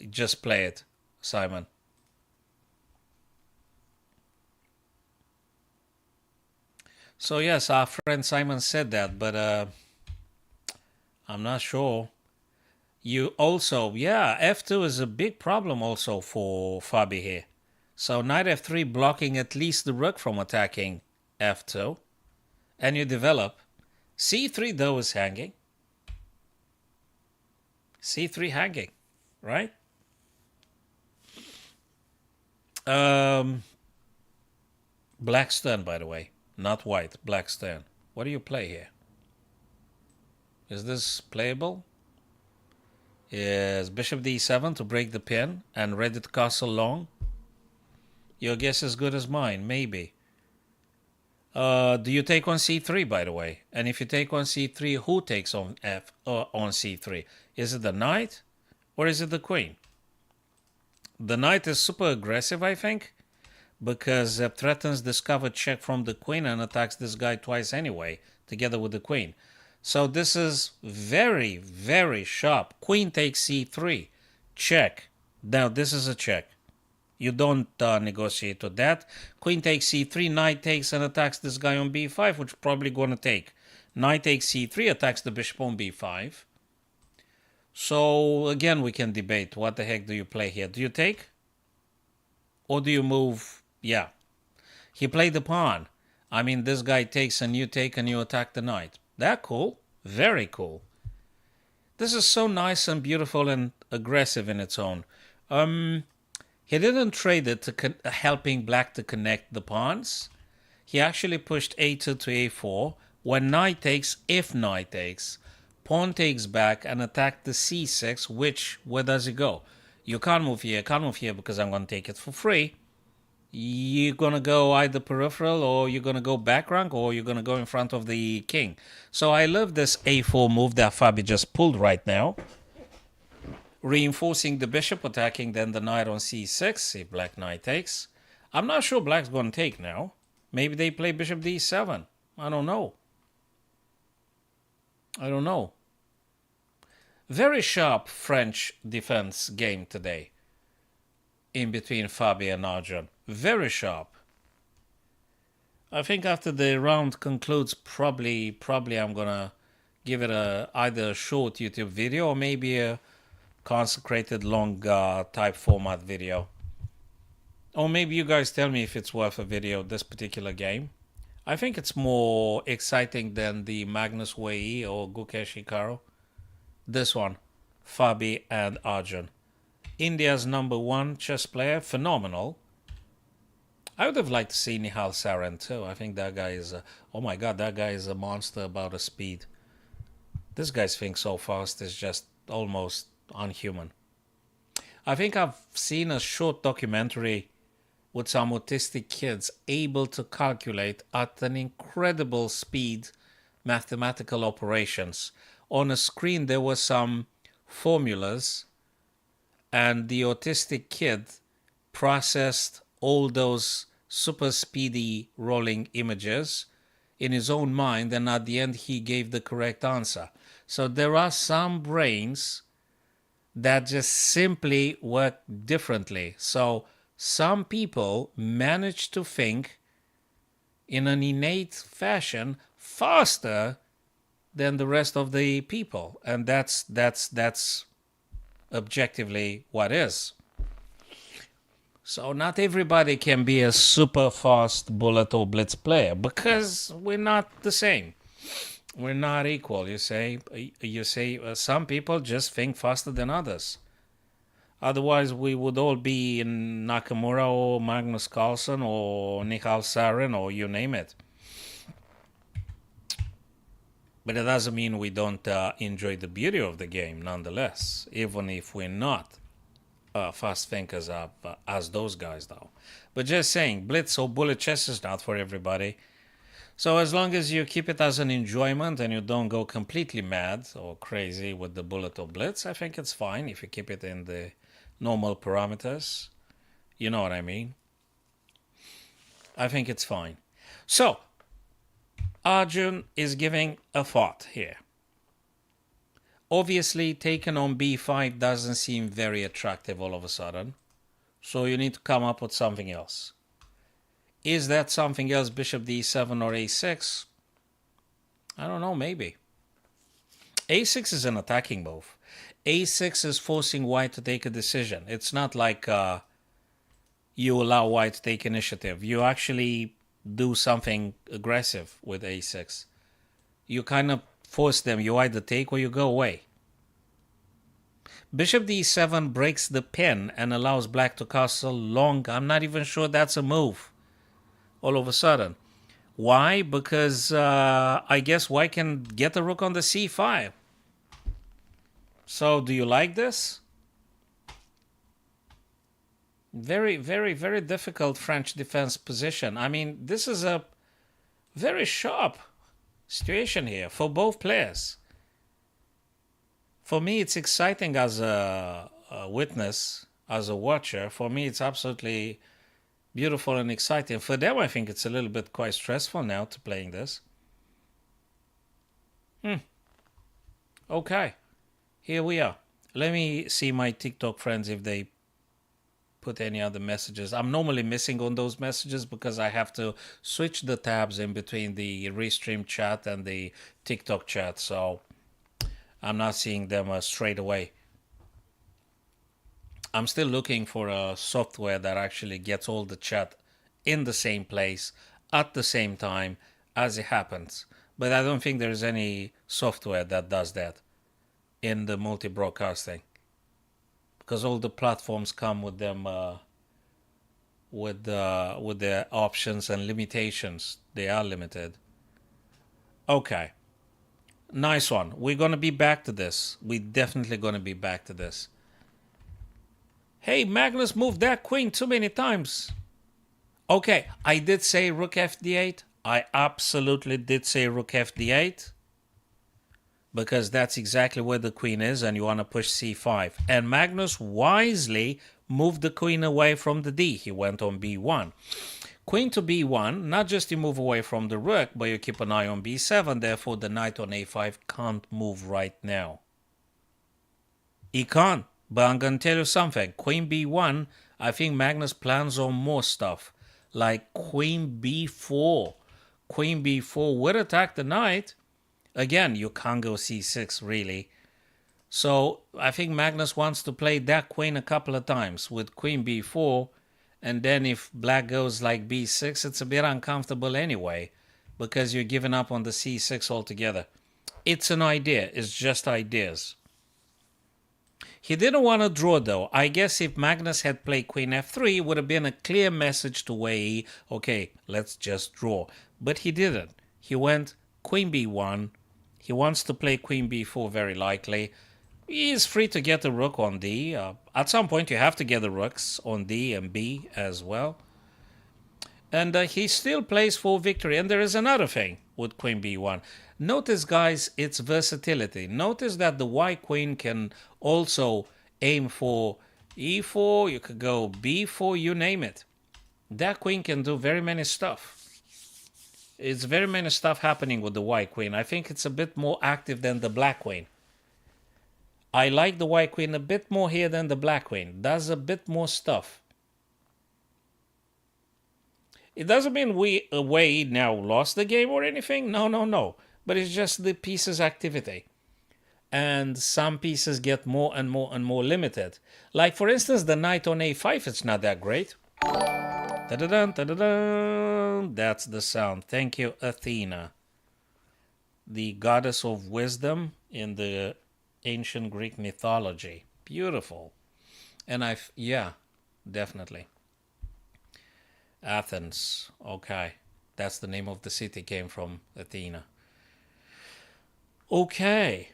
just play it, Simon. So yes, our friend Simon said that, but I'm not sure. You also, yeah, f2 is a big problem also for Fabi here. So knight f3 blocking at least the rook from attacking f2. And you develop. c3 though is hanging. c3 hanging, right? Black stern, by the way. Not white, black stern. What do you play here? Is this playable? Is bishop d7 to break the pin and ready to castle long? Your guess is as good as mine, maybe. Do you take on c3, by the way? And if you take on c3, who takes on on c3? Is it the knight or is it the queen? The knight is super aggressive, I think, because it threatens discovered check from the queen and attacks this guy twice anyway, together with the queen. So this is very, very sharp. Queen takes c3. Check. Now this is a check. You don't negotiate with that. Queen takes c3, knight takes and attacks this guy on b5, which is probably going to take. Knight takes c3, attacks the bishop on b5. So again, we can debate what the heck do you play here. Do you take? Or do you move? Yeah. He played the pawn. I mean, this guy takes and you take and you attack the knight. That cool. Very cool. This is so nice and beautiful and aggressive in its own. He didn't trade it to helping black to connect the pawns. He actually pushed a2 to a4. When knight takes, if knight takes, pawn takes back and attack the c6, which, where does it go? You can't move here, because I'm going to take it for free. You're going to go either peripheral, or you're going to go back rank, or you're going to go in front of the king. So I love this a4 move that Fabi just pulled right now. Reinforcing the bishop, attacking then the knight on c6, if black knight takes. I'm not sure black's going to take now. Maybe they play bishop d7. I don't know. Very sharp French defense game today. In between Fabi and Arjun. Very sharp. I think after the round concludes, probably I'm going to give it either a short YouTube video or maybe a consecrated long type format video. Or maybe you guys tell me if it's worth a video, this particular game. I think it's more exciting than the Magnus Wei or Gukesh Hikaru. This one, Fabi and Arjun. India's #1 chess player, phenomenal. I would have liked to see Nihal Soren too. I think that guy is oh my god, that guy is a monster about a speed. This guy's thing so fast is just almost unhuman. I think I've seen a short documentary with some autistic kids able to calculate at an incredible speed mathematical operations. On a screen there were some formulas and the autistic kid processed all those super speedy rolling images in his own mind, and at the end he gave the correct answer. So there are some brains that just simply work differently. So some people manage to think in an innate fashion faster than the rest of the people, and that's objectively what is. So not everybody can be a super fast bullet or blitz player because we're not the same. We're not equal. You say some people just think faster than others. Otherwise, we would all be in Nakamura or Magnus Carlsen or Nihal Sarin or you name it. But it doesn't mean we don't enjoy the beauty of the game nonetheless, even if we're not fast thinkers as those guys though. But just saying, blitz or bullet chess is not for everybody. So as long as you keep it as an enjoyment and you don't go completely mad or crazy with the bullet or blitz, I think it's fine if you keep it in the normal parameters. You know what I mean? I think it's fine. So, Arjun is giving a thought here. Obviously, taken on b5 doesn't seem very attractive all of a sudden. So you need to come up with something else. Is that something else bishop d7 or a6? I don't know, maybe. a6 is an attacking move. a6 is forcing white to take a decision. It's not like you allow white to take initiative. You actually do something aggressive with a6. You kind of force them. You either take or you go away. Bishop d7 breaks the pin and allows black to castle long. I'm not even sure that's a move all of a sudden. Why? Because I guess white can get the rook on the c5. So do you like this? Very, very, very difficult French defense position. I mean, this is a very sharp situation here for both players. For me, it's exciting as a witness. as a watcher. For me, it's absolutely beautiful and exciting. For them, I think it's a little bit quite stressful now to playing this. Okay, here we are. Let me see my TikTok friends if they put any other messages. I'm normally missing on those messages because I have to switch the tabs in between the Restream chat and the TikTok chat, so I'm not seeing them straight away. I'm still looking for a software that actually gets all the chat in the same place at the same time as it happens. But I don't think there's any software that does that in the multi-broadcasting, because all the platforms come with them with their options and limitations. They are limited. Okay, nice one. We're gonna be back to this. We're definitely gonna be back to this. Hey, Magnus moved that queen too many times. Okay, I did say rook fd8. I absolutely did say rook fd8. Because that's exactly where the queen is, and you want to push c5. And Magnus wisely moved the queen away from the d. He went on b1. Queen to b1, not just you move away from the rook, but you keep an eye on b7. Therefore, the knight on a5 can't move right now. He can't. But I'm going to tell you something. Queen b1, I think Magnus plans on more stuff. Like queen b4. Queen b4 would attack the knight. Again, you can't go c6, really. So I think Magnus wants to play that queen a couple of times with queen b4. And then if black goes like b6, it's a bit uncomfortable anyway, because you're giving up on the c6 altogether. It's an idea. It's just ideas. He didn't want to draw, though. I guess if Magnus had played queen f3, it would have been a clear message to Wei, okay, let's just draw. But he didn't. He went queen b1. He wants to play queen b4 very likely. He is free to get a rook on d. At some point you have to get the rooks on d and b as well. And he still plays for victory. And there is another thing with queen b1. Notice, guys, its versatility. Notice that the white queen can also aim for e4. You could go b4, you name it. That queen can do very many stuff. It's very many stuff happening with the white queen. I think it's a bit more active than the black queen. I like the white queen a bit more here than the black queen. Does a bit more stuff. It doesn't mean Wei now lost the game or anything. No. But it's just the pieces' activity. And some pieces get more and more and more limited. Like, for instance, the knight on a5, it's not that great. Da-da-dun, da-da-dun. That's the sound. Thank you, Athena. The goddess of wisdom in the ancient Greek mythology. Beautiful. And yeah, definitely. Athens. Okay. That's the name of the city, came from Athena. Okay.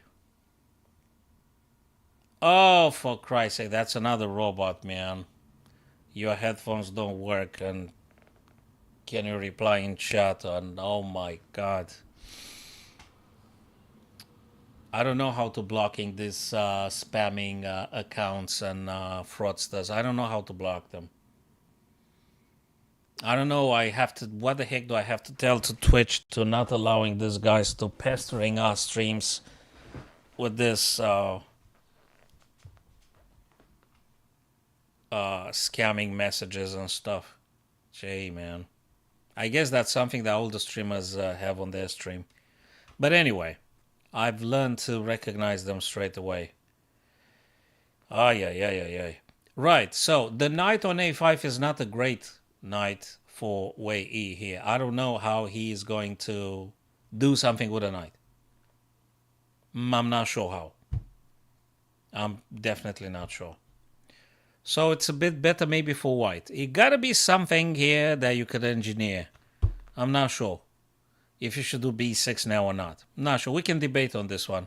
Oh, for Christ's sake, that's another robot, man. Your headphones don't work, and can you reply in chat? And oh my God. I don't know how to blocking these spamming accounts and fraudsters. I don't know how to block them. I don't know. What the heck do I have to tell to Twitch to not allowing these guys to pestering our streams with this scamming messages and stuff? Gee, man. I guess that's something that all the streamers have on their stream. But anyway, I've learned to recognize them straight away. Yeah. Right, so the knight on a5 is not a great knight for Wei Yi here. I don't know how he is going to do something with a knight. I'm not sure how. I'm definitely not sure. So it's a bit better maybe for white. It gotta be something here that you could engineer. I'm not sure if you should do b6 now or not. I'm not sure. We can debate on this one.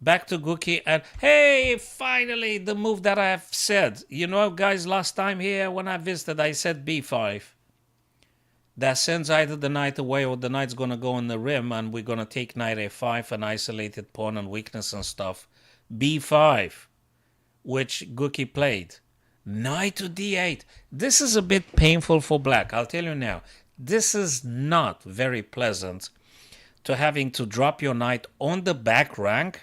Back to Gookie, and hey, finally the move that I have said. You know, guys, last time here when I visited, I said b5. That sends either the knight away or the knight's gonna go on the rim, and we're gonna take knight a5, an isolated pawn and weakness and stuff. b5, which Gookie played. Knight to d8. This is a bit painful for black, I'll tell you now. This is not very pleasant to having to drop your knight on the back rank.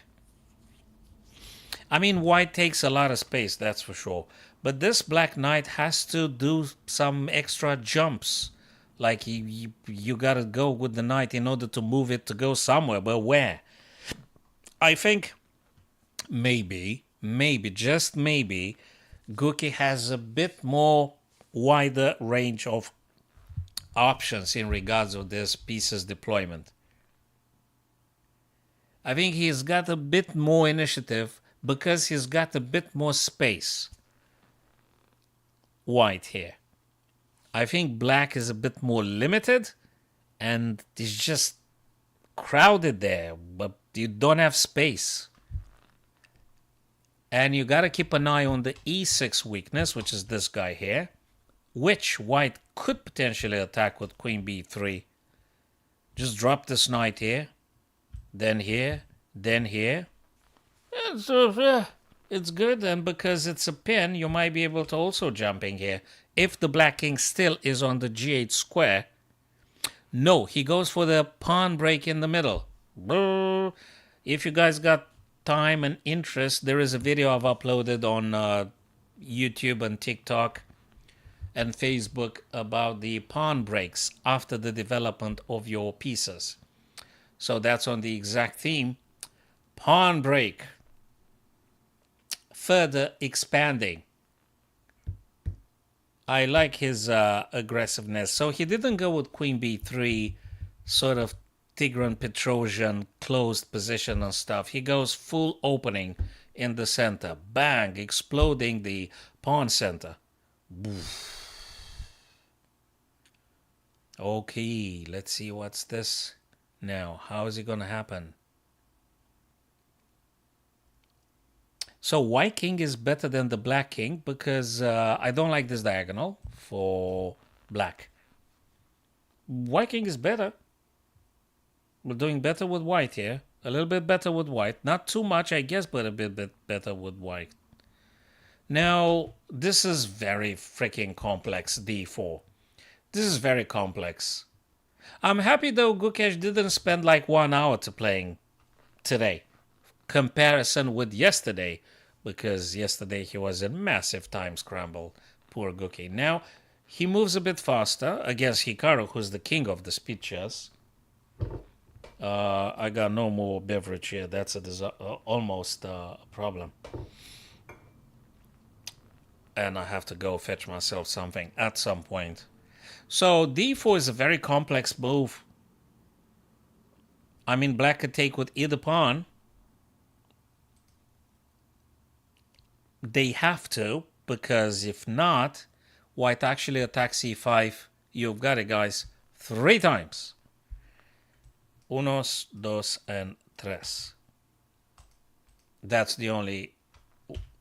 I mean, white takes a lot of space, that's for sure. But this black knight has to do some extra jumps. Like you gotta go with the knight in order to move it to go somewhere, but where? I think maybe, just maybe, Guki has a bit more wider range of options in regards of this piece's deployment. I think he's got a bit more initiative because he's got a bit more space. White here. I think black is a bit more limited and is just crowded there, but you don't have space. And you got to keep an eye on the e6 weakness, which is this guy here, which white could potentially attack with queen b3. Just drop this knight here, then here, then here. And so, it's good, and because it's a pin, you might be able to also jump in here. If the black king still is on the g8 square. No, he goes for the pawn break in the middle. If you guys got time and interest, there is a video I've uploaded on YouTube and TikTok and Facebook about the pawn breaks after the development of your pieces. So that's on the exact theme. Pawn break. Further expanding. I like his aggressiveness. So he didn't go with queen b3, sort of Tigran Petrosian closed position and stuff. He goes full opening in the center. Bang, exploding the pawn center. Okay, let's see what's this now. How is it going to happen? So white king is better than the black king because I don't like this diagonal for black. White king is better. We're doing better with white here. A little bit better with white. Not too much, I guess, but a bit better with white. Now, this is very freaking complex, d4. This is very complex. I'm happy, though, Gukesh didn't spend like 1 hour to playing today. Comparison with yesterday, because yesterday he was in massive time scramble. Poor Guki. Now, he moves a bit faster against Hikaru, who's the king of the speed chess. I got no more beverage here. That's almost a problem. And I have to go fetch myself something at some point. So d4 is a very complex move. I mean, black could take with either pawn. They have to, because if not, white actually attacks c5. You've got it, guys. 3 times. Unos, dos, and tres. That's the only...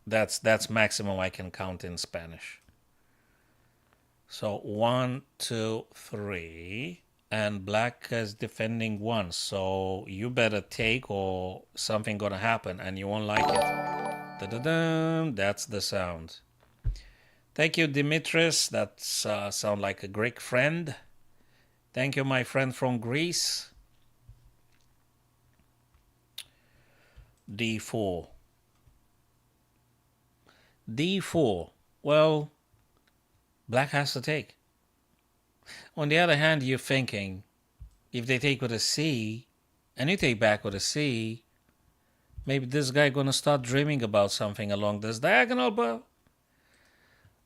That's maximum I can count in Spanish. So 1, 2, 3, and black is defending 1. So you better take, or something gonna happen, and you won't like it. Da-da-da, that's the sound. Thank you, Dimitris. That sound like a Greek friend. Thank you, my friend from Greece. D4. D4. Well, black has to take. On the other hand, you're thinking, if they take with a C, and you take back with a C, maybe this guy gonna start dreaming about something along this diagonal, but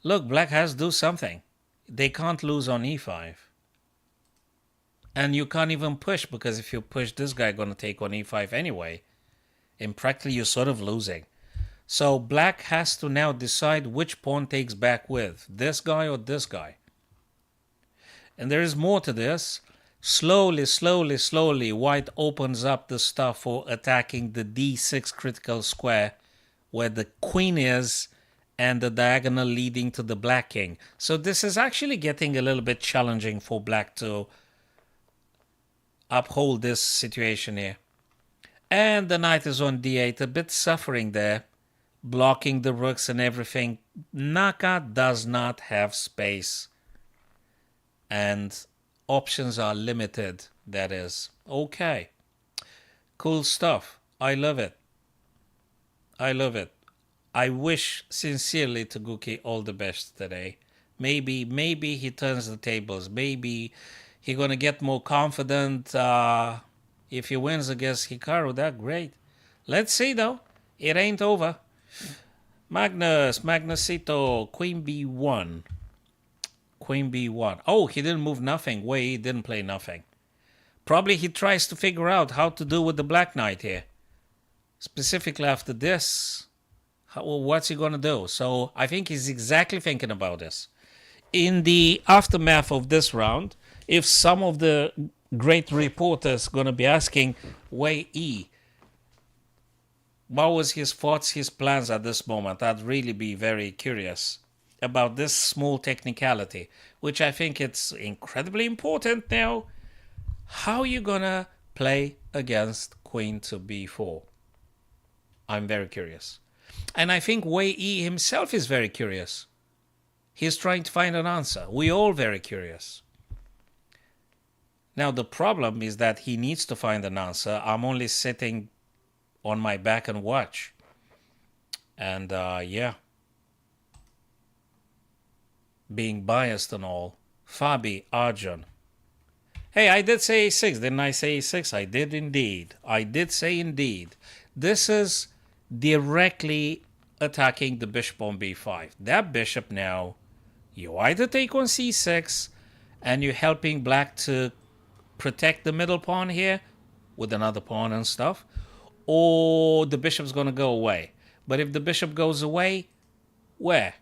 look, black has to do something. They can't lose on e5. And you can't even push, because if you push, this guy gonna take on e5 anyway. And practically you're sort of losing. So black has to now decide which pawn takes back with, this guy or this guy. And there is more to this. Slowly, slowly, slowly, white opens up the stuff for attacking the d6 critical square, where the queen is, and the diagonal leading to the black king. So this is actually getting a little bit challenging for black to uphold this situation here. And the knight is on d8, a bit suffering there. blocking the rooks and everything. Naka does not have space, and options are limited. That is okay. Cool stuff. I love it. I love it. I wish sincerely to Guki all the best today. Maybe he turns the tables. Maybe he gonna get more confident. If he wins against Hikaru, that's great. Let's see though. It ain't over. Magnusito, Queen B1. Queen B1. Oh, he didn't move nothing. Wait, he didn't play nothing. Probably he tries to figure out how to do with the Black Knight here. Specifically after this, what's he going to do? So I think he's exactly thinking about this. In the aftermath of this round, if some of the great reporters going to be asking Wei Yi, what was his thoughts, his plans at this moment, I'd really be very curious about this small technicality, which I think it's incredibly important now. How are you going to play against Queen to B4? I'm very curious. And I think Wei Yi himself is very curious. He's trying to find an answer. We're all very curious. Now, the problem is that he needs to find an answer. I'm only sitting on my back and watch. And, yeah. Being biased and all. Fabi, Arjun. Hey, I did say A6. Didn't I say A6? I did indeed. I did say indeed. This is directly attacking the bishop on b5. That bishop now, you either take on c6 and you're helping black to protect the middle pawn here with another pawn and stuff, or the bishop's going to go away. But if the bishop goes away, where?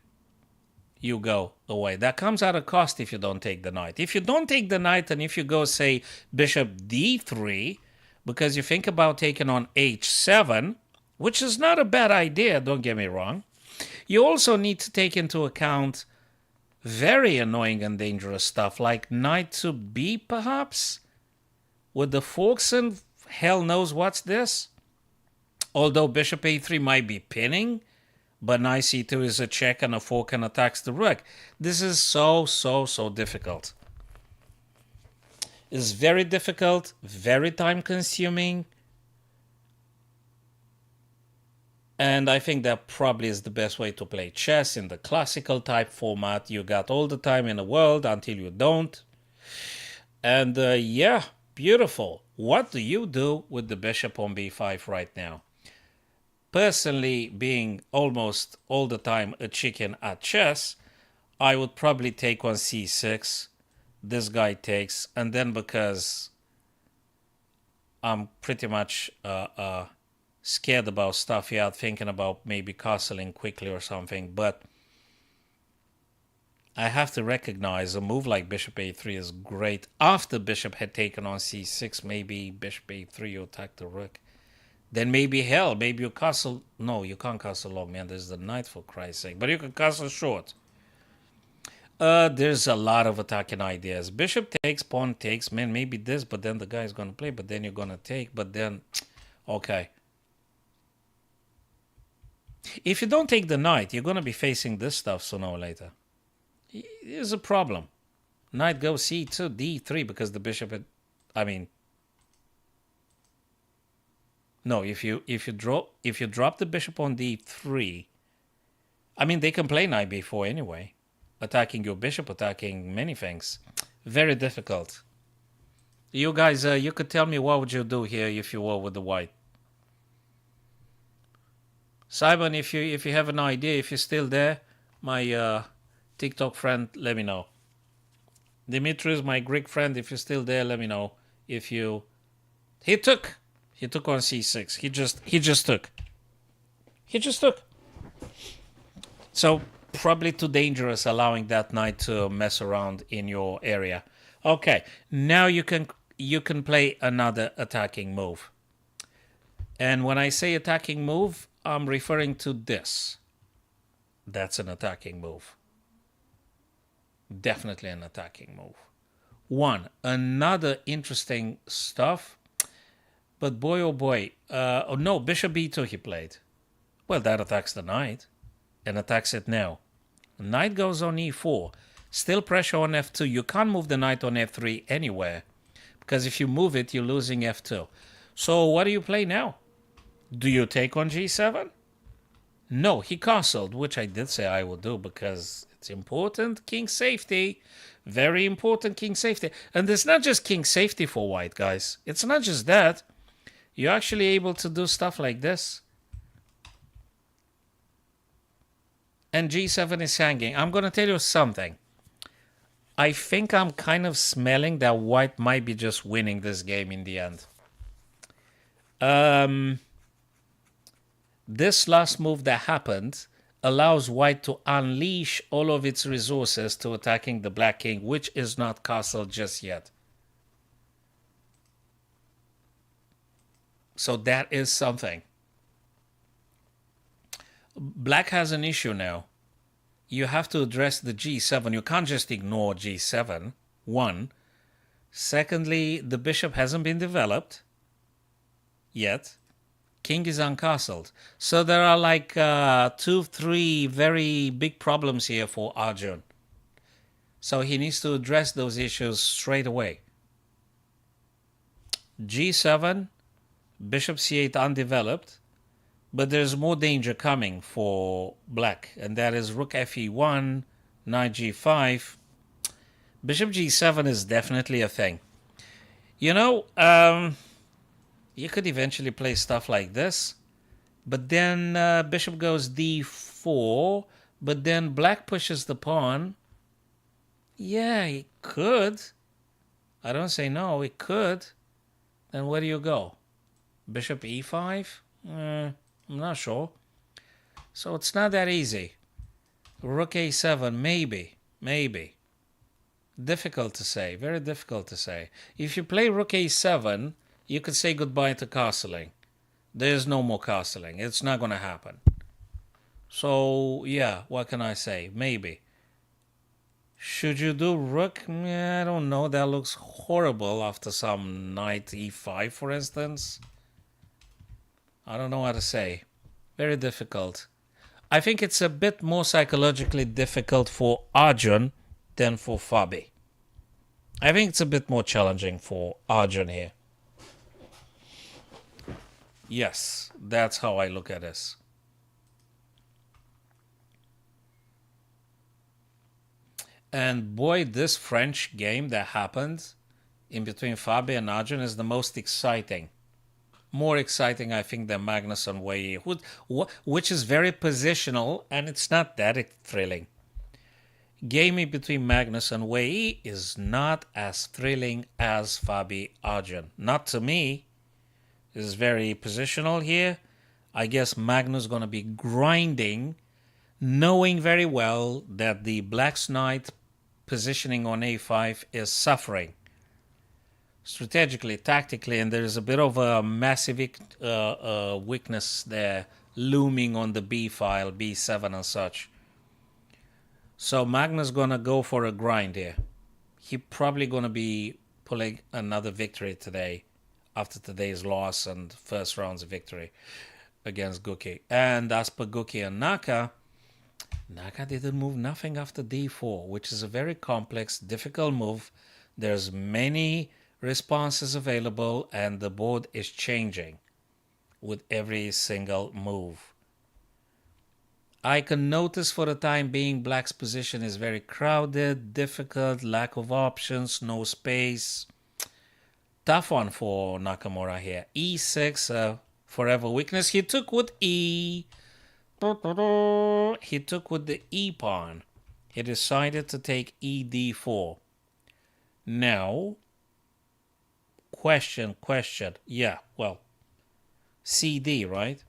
You go away. That comes at a cost if you don't take the knight. If you don't take the knight and if you go, say, bishop d3, because you think about taking on h7, which is not a bad idea, don't get me wrong, you also need to take into account very annoying and dangerous stuff like knight to b, perhaps, with the forks and hell knows what's this. Although bishop a3 might be pinning, but knight c2 is a check and a fork and attacks the rook. This is so difficult. It's very difficult, very time-consuming. And I think that probably is the best way to play chess in the classical type format. You got all the time in the world until you don't. And yeah, beautiful. What do you do with the bishop on b5 right now? Personally, being almost all the time a chicken at chess, I would probably take on c6. This guy takes, and then because I'm pretty much scared about stuff, yeah, thinking about maybe castling quickly or something, but I have to recognize a move like bishop a3 is great. After bishop had taken on c6, maybe bishop a3, you attack the rook. Then maybe hell, maybe you castle. No, you can't castle long, man. There's the knight, for Christ's sake. But you can castle short. There's a lot of attacking ideas. Bishop takes, pawn takes, man, maybe this, but then the guy's going to play, but then you're going to take, but then, okay. If you don't take the knight, you're going to be facing this stuff sooner or later. Here's a problem. Knight goes c2, d3, because the bishop had, I mean, no, if you drop the bishop on d3, I mean, they can play knight b4 anyway. Attacking your bishop, attacking many things. Very difficult. You guys, you could tell me what would you do here if you were with the white. Simon, if you have an idea, if you're still there, my TikTok friend, let me know. Dimitris, my Greek friend, if you're still there, let me know. If you... He took on c6. He just took. So probably too dangerous allowing that knight to mess around in your area. Okay, now you can play another attacking move. And when I say attacking move, I'm referring to this. That's an attacking move. Definitely an attacking move. Another interesting stuff. But boy, oh boy. Oh no, bishop b2 he played. Well, that attacks the knight and attacks it now. Knight goes on e4. Still pressure on f2. You can't move the knight on f3 anywhere, because if you move it, you're losing f2. So what do you play now? Do you take on g7? No, he castled, which I did say I would do because it's important. King safety. Very important king safety. And it's not just king safety for white, guys. It's not just that. You're actually able to do stuff like this. And g7 is hanging. I'm going to tell you something. I think I'm kind of smelling that white might be just winning this game in the end. This last move that happened allows white to unleash all of its resources to attacking the black king, which is not castled just yet. So that is something. Black has an issue now. You have to address the g7. You can't just ignore g7. One. Secondly, the bishop hasn't been developed yet. King is uncastled. So there are like 2-3 very big problems here for Arjun. So he needs to address those issues straight away. g7, bishop c8 undeveloped, but there's more danger coming for black, and that is rook fe1, knight g5. Bishop g7 is definitely a thing. You know, you could eventually play stuff like this, but then bishop goes d4, but then black pushes the pawn. Yeah, it could. I don't say no, it could. Then where do you go? Bishop e5? I'm not sure. So it's not that easy. Rook a7, maybe. Difficult to say, very difficult to say. If you play rook a7, you could say goodbye to castling. There's no more castling. It's not going to happen. So, yeah, what can I say? Maybe. Should you do rook? I don't know. That looks horrible after some knight e5, for instance. I don't know what to say. Very difficult. I think it's a bit more psychologically difficult for Arjun than for Fabi. I think it's a bit more challenging for Arjun here. Yes, that's how I look at this. And boy, this French game that happened in between Fabi and Arjun is the most exciting. More exciting, I think, than Magnus and Wei, which is very positional, and it's not that thrilling. Gaming between Magnus and Wei is not as thrilling as Fabi Arjun. Not to me. Is very positional here. I guess Magnus is going to be grinding, knowing very well that the black's knight positioning on a5 is suffering. Strategically, tactically, and there is a bit of a massive weakness there looming on the b file, b7 and such. So Magnus is going to go for a grind here. He's probably going to be pulling another victory today, after today's loss and first round's victory against Guki. And as per Guki and Naka didn't move nothing after d4, which is a very complex, difficult move. There's many responses available, and the board is changing with every single move. I can notice for the time being black's position is very crowded, difficult, lack of options, no space. Tough one for Nakamura here. e6, forever weakness. He took with e. He took with the e pawn. He decided to take e d4. Now, question. Yeah, well, cd, right?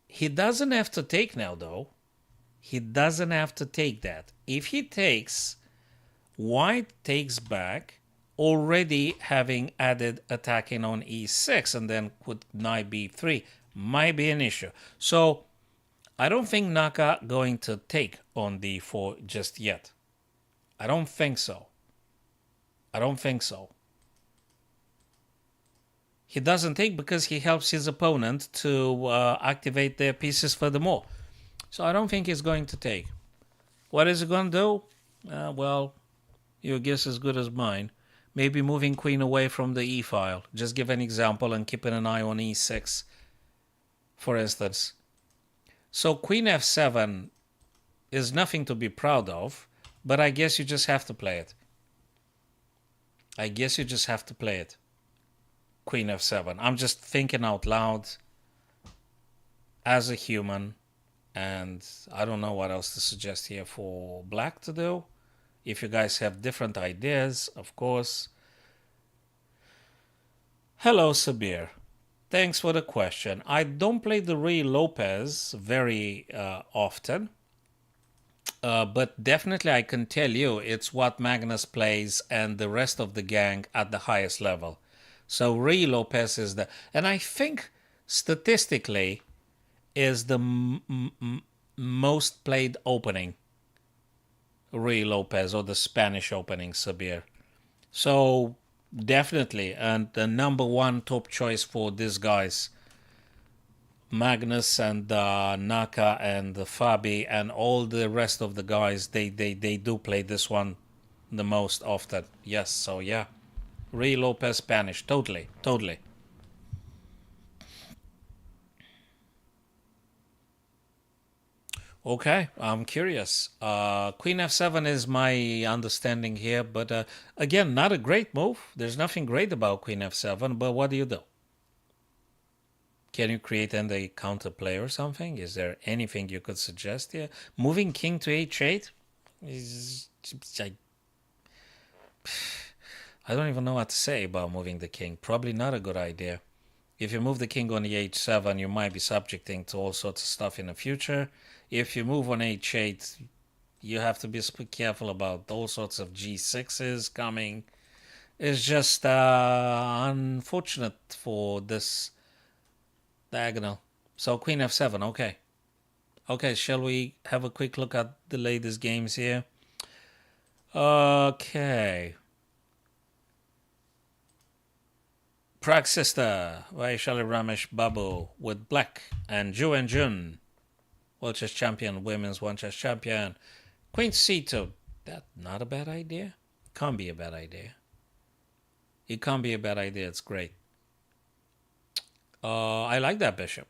He doesn't have to take now, though. He doesn't have to take that. If he takes, white takes back, already having added attacking on e6 and then with knight b3 might be an issue. So I don't think Naka going to take on d4 just yet. I don't think so. He doesn't take because he helps his opponent to activate their pieces furthermore. So I don't think he's going to take. What is he going to do? Well, your guess is as good as mine. Maybe moving queen away from the e file. Just give an example and keeping an eye on e6, for instance. So queen f7 is nothing to be proud of, but I guess you just have to play it. I guess you just have to play it. Queen f7. I'm just thinking out loud as a human, and I don't know what else to suggest here for black to do. If you guys have different ideas, of course. Hello, Sabir. Thanks for the question. I don't play the Ruy Lopez very often, but definitely I can tell you it's what Magnus plays and the rest of the gang at the highest level. So Ruy Lopez is and I think statistically is the most played opening. Ruy Lopez, or the Spanish opening, Sabir. So definitely, and the number one top choice for these guys, Magnus and Naka and Fabi and all the rest of the guys, they do play this one the most often. Yes, so yeah. Ruy Lopez Spanish, totally. Okay, I'm curious. Queen f7 is my understanding here, but again, not a great move. There's nothing great about Queen f7, but what do you do? Can you create any counterplay or something? Is there anything you could suggest here? Moving king to h8 is... I don't even know what to say about moving the king. Probably not a good idea. If you move the king on the h7, you might be subjecting to all sorts of stuff in the future. If you move on h8, you have to be careful about all sorts of g6s coming. It's just unfortunate for this diagonal. So queen f7, okay. Okay, shall we have a quick look at the latest games here? Okay. Praxista, Vaishali Ramesh Babu with black, and Ju and Jun, World Chess Champion, Women's One Chess Champion. Queen c2, that's not a bad idea. Can't be a bad idea. It can't be a bad idea, it's great. I like that bishop.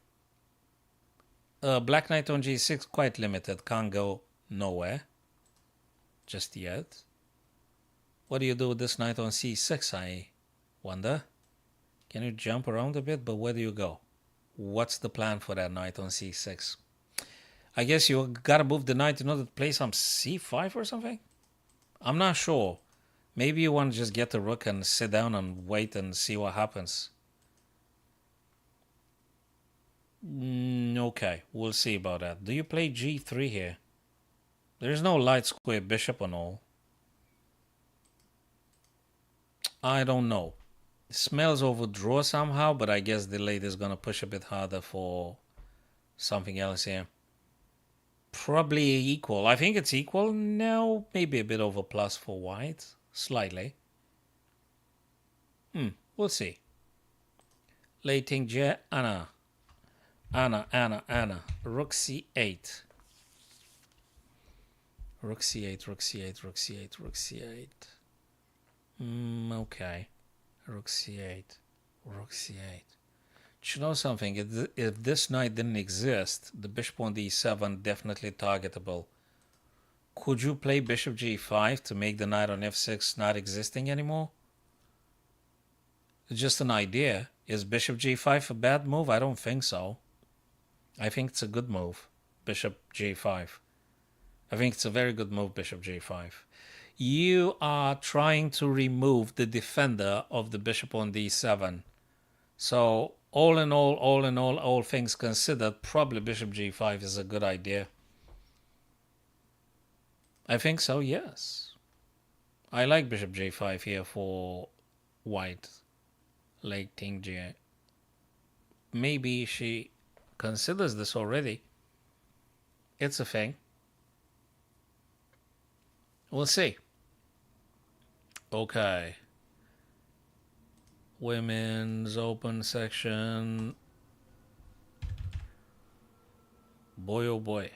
Black knight on g6, quite limited, can't go nowhere just yet. What do you do with this knight on c6, I wonder? Can you jump around a bit, but where do you go? What's the plan for that knight on c6? I guess you gotta move the knight in order to play some c5 or something? I'm not sure. Maybe you want to just get the rook and sit down and wait and see what happens. Okay, we'll see about that. Do you play g3 here? There's no light square bishop and all. I don't know. It smells overdraw somehow, but I guess the lady is going to push a bit harder for something else here. Probably equal. I think it's equal now. Maybe a bit over plus for white. Slightly. We'll see. Leiting J. Anna. Rook c8. Rook c8, rook c8, rook c8, rook c8. Okay. Rook c8, rook c8. Do you know something? If this knight didn't exist, the bishop on d7 definitely targetable. Could you play bishop g5 to make the knight on f6 not existing anymore? It's just an idea. Is bishop g5 a bad move? I don't think so. I think it's a good move, bishop g5. I think it's a very good move, bishop g5. You are trying to remove the defender of the bishop on d7. So all in all things considered, probably bishop g5 is a good idea. I think so, yes. I like bishop g5 here for white. Late Ting J. Maybe she considers this already. It's a thing. We'll see. Okay. Women's open section. Boy, oh boy.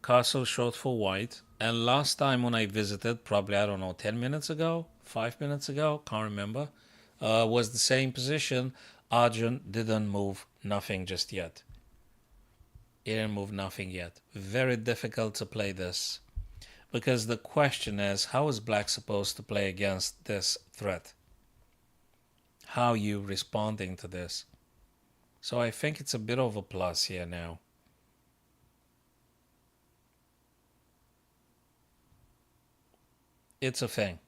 Castle short for white. And last time when I visited, probably, I don't know, 10 minutes ago, 5 minutes ago, can't remember, was the same position. Arjun didn't move nothing just yet. He didn't move nothing yet. Very difficult to play this. Because the question is, how is black supposed to play against this threat? How are you responding to this? So I think it's a bit of a plus here now. It's a thing.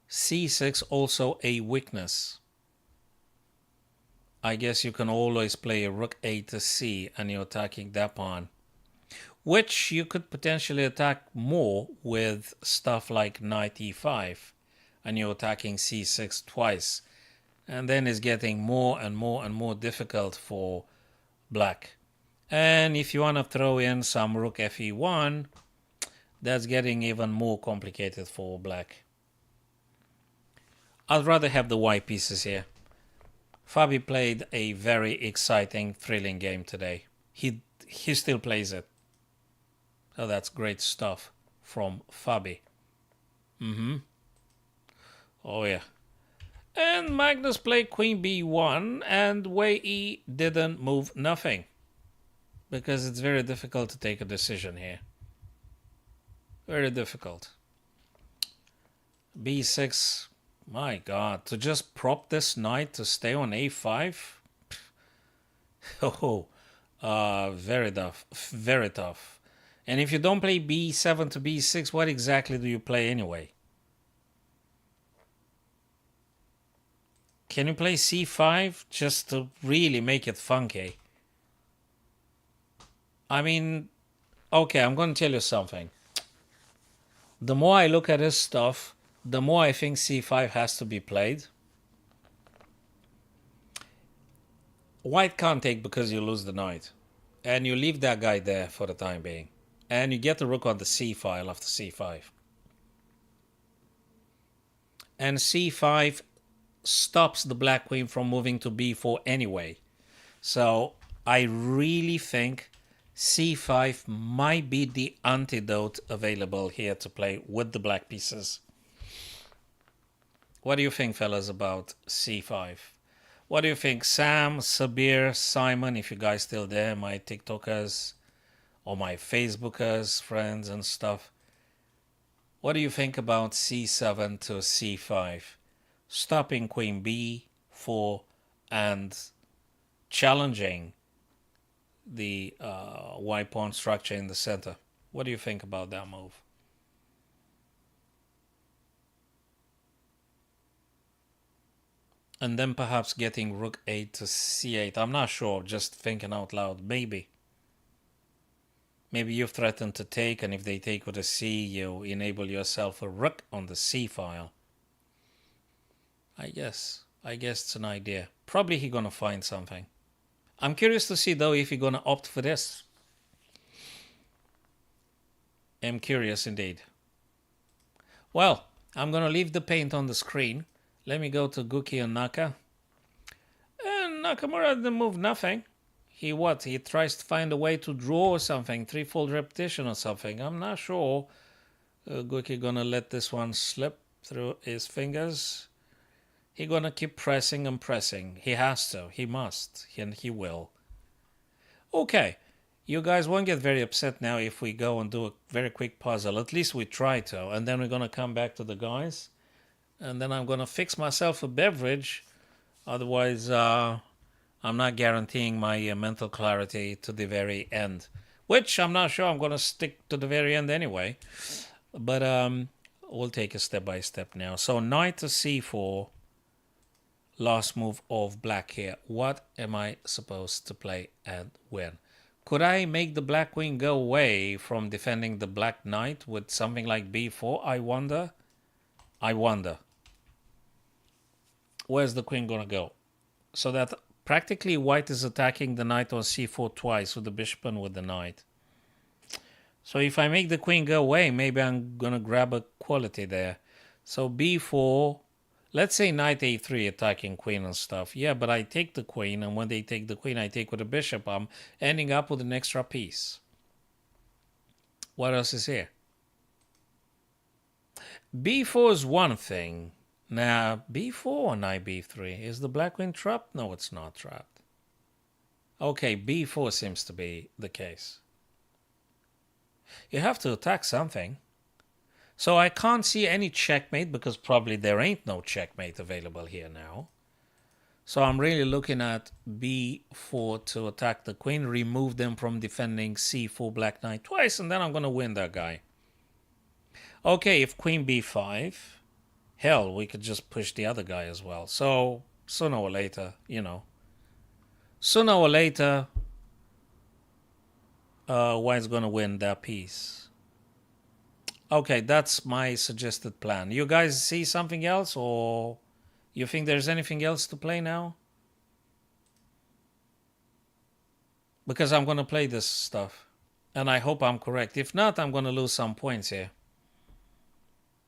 C6 also a weakness. I guess you can always play a rook a to c and you're attacking that pawn, which you could potentially attack more with stuff like knight e5 and you're attacking c6 twice, and then it's getting more and more and more difficult for black. And if you want to throw in some rook fe1, that's getting even more complicated for black. I'd rather have the white pieces here. Fabi played a very exciting, thrilling game today. He still plays it. So that's great stuff from Fabi. Oh yeah. And Magnus played queen b1 and Wei E didn't move nothing. Because it's very difficult to take a decision here. Very difficult. b6, my god, to just prop this knight to stay on a5? Oh, very tough, very tough. And if you don't play b7 to b6, what exactly do you play anyway? Can you play c5 just to really make it funky? I mean, okay, I'm going to tell you something. The more I look at this stuff, the more I think c5 has to be played. White can't take because you lose the knight. And you leave that guy there for the time being. And you get the rook on the c file after c5. And c5 stops the black queen from moving to b4 anyway. So I really think c5 might be the antidote available here to play with the black pieces. What do you think, fellas, about c5? What do you think? Sam, Sabir, Simon, if you guys still there, my TikTokers or my Facebookers, friends and stuff. What do you think about c7 to c5? Stopping queen b4 and challenging the white pawn structure in the center. What do you think about that move? And then perhaps getting rook 8 to c8. I'm not sure, just thinking out loud. Maybe. Maybe you've threatened to take, and if they take with a c, you enable yourself a rook on the c file. I guess it's an idea. Probably he's gonna find something. I'm curious to see, though, if he's gonna opt for this. I'm curious indeed. Well, I'm gonna leave the paint on the screen. Let me go to Guki and Naka. And Nakamura didn't move nothing. He tries to find a way to draw something, threefold repetition or something. I'm not sure Guki gonna let this one slip through his fingers. He gonna keep pressing and pressing. He has to. He must. And he will. Okay. You guys won't get very upset now if we go and do a very quick puzzle. At least we try to. And then we're gonna come back to the guys. And then I'm going to fix myself a beverage. Otherwise, I'm not guaranteeing my mental clarity to the very end. Which I'm not sure I'm going to stick to the very end anyway. But we'll take it step by step now. So knight to c4. Last move of black here. What am I supposed to play and when? Could I make the black queen go away from defending the black knight with something like b4? I wonder. Where's the queen gonna go? So that practically white is attacking the knight on c4 twice with the bishop and with the knight. So if I make the queen go away, maybe I'm gonna grab a quality there. So b4, Let's say knight a3 attacking queen and stuff. Yeah, but I take the queen, and when they take the queen, I take with the bishop. I'm ending up with an extra piece. What else is here? b4 is one thing. Now, b4 or knight b3. Is the black queen trapped? No, it's not trapped. Okay, b4 seems to be the case. You have to attack something. So I can't see any checkmate because probably there ain't no checkmate available here now. So I'm really looking at b4 to attack the queen, remove them from defending c4 black knight twice, and then I'm going to win that guy. Okay, if queen b5, hell, we could just push the other guy as well. So sooner or later, White's going to win that piece. Okay, that's my suggested plan. You guys see something else, or you think there's anything else to play now? Because I'm going to play this stuff, and I hope I'm correct. If not, I'm going to lose some points here.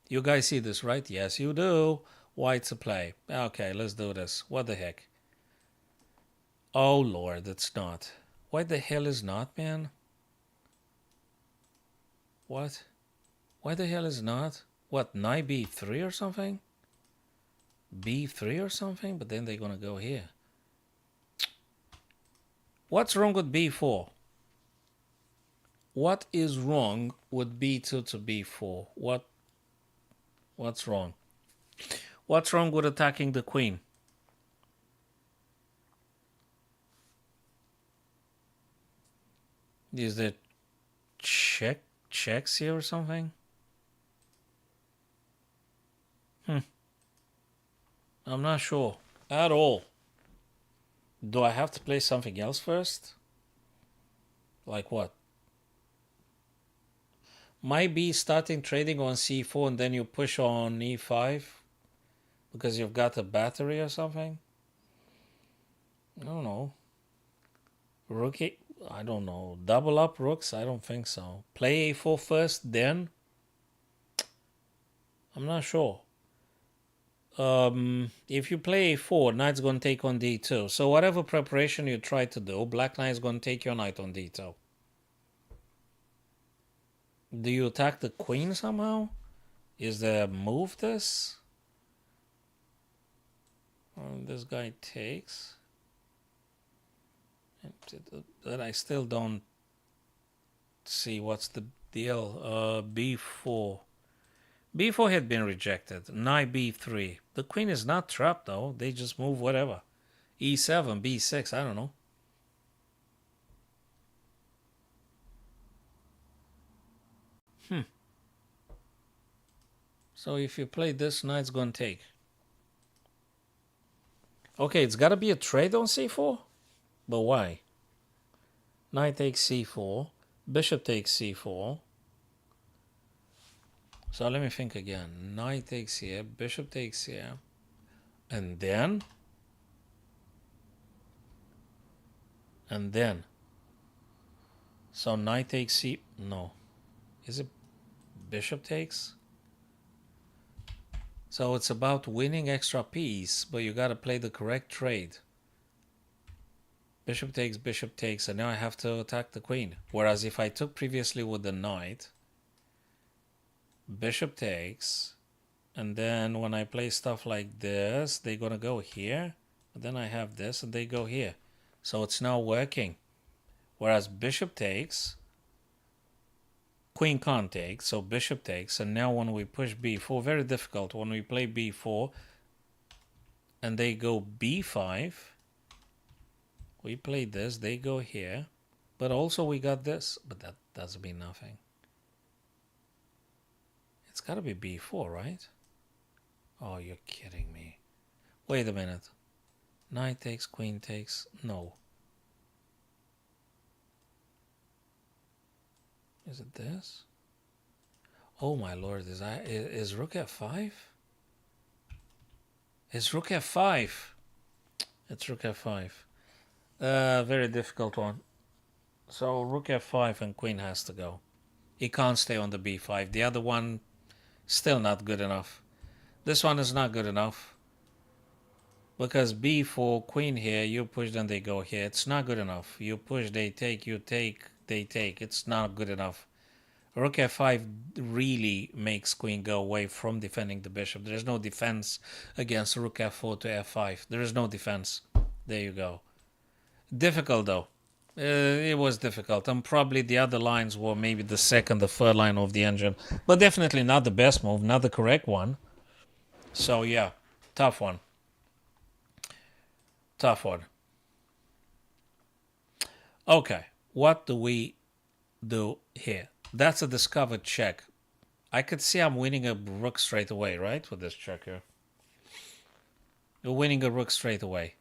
You guys see this, right? Yes, you do. White to play. Okay, let's do this. What the heck? Oh, Lord, it's not. Why the hell is not, man? What? Why the hell is not? What, knight b3 or something? b3 or something? But then they're going to go here. What's wrong with b4? What is wrong with b2 to b4? What's wrong? What's wrong with attacking the queen? Is there checks here or something? I'm not sure at all. Do I have to play something else first? Like what? Might be starting trading on c4 and then you push on e5 because you've got a battery or something? I don't know. Rookie? I don't know. Double up rooks? I don't think so. Play a4 first, then? I'm not sure. If you play a4, knight's going to take on d2. So whatever preparation you try to do, black knight is going to take your knight on d2. Do you attack the queen somehow? Is there a move this? This guy takes. But I still don't see what's the deal. b4. b4 had been rejected. Knight b3. The queen is not trapped though. They just move whatever. e7, b6, I don't know. So if you play this, knight's gonna take. Okay, it's gotta be a trade on c4? But why? Knight takes c4. Bishop takes c4. So let me think again. Knight takes here. Bishop takes here. And then? So knight takes c... No. Is it bishop takes? So it's about winning extra piece, but you gotta play the correct trade. Bishop takes, and now I have to attack the queen. Whereas if I took previously with the knight, bishop takes, and then when I play stuff like this, they're gonna go here, but then I have this, and they go here. So it's now working. Whereas bishop takes, queen can't take, so bishop takes, and now when we push b4, very difficult. When we play b4, and they go b5, we play this, they go here, but also we got this, but that doesn't mean nothing. It's gotta be b4, right? Oh, you're kidding me. Wait a minute. Knight takes, queen takes, no. Is it this? Oh my lord, is rook f5? It's rook f5. It's rook f5. Very difficult one. So rook f5 and queen has to go. He can't stay on the b5. The other one, still not good enough. This one is not good enough. Because b4, queen here, you push, then they go here. It's not good enough. You push, they take, you take, they take. It's not good enough. Rook f5 really makes queen go away from defending the bishop. There's no defense against rook f4 to f5. There is no defense. There you go. Difficult though. It was difficult, and probably the other lines were maybe the second, the third line of the engine, but definitely not the best move, not the correct one. So yeah, tough one. Tough one. Okay, what do we do here? That's a discovered check. I could see I'm winning a rook straight away, right? With this check here. You're winning a rook straight away.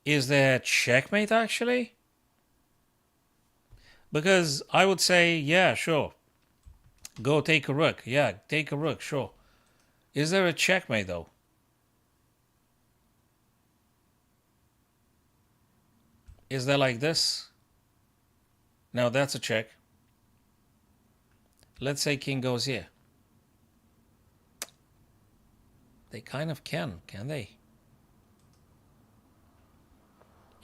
Is there checkmate actually? Because I would say, yeah, sure. Go take a rook. Yeah, take a rook, sure. Is there a checkmate though? Is there like this? Now that's a check. Let's say king goes here. They kind of can they?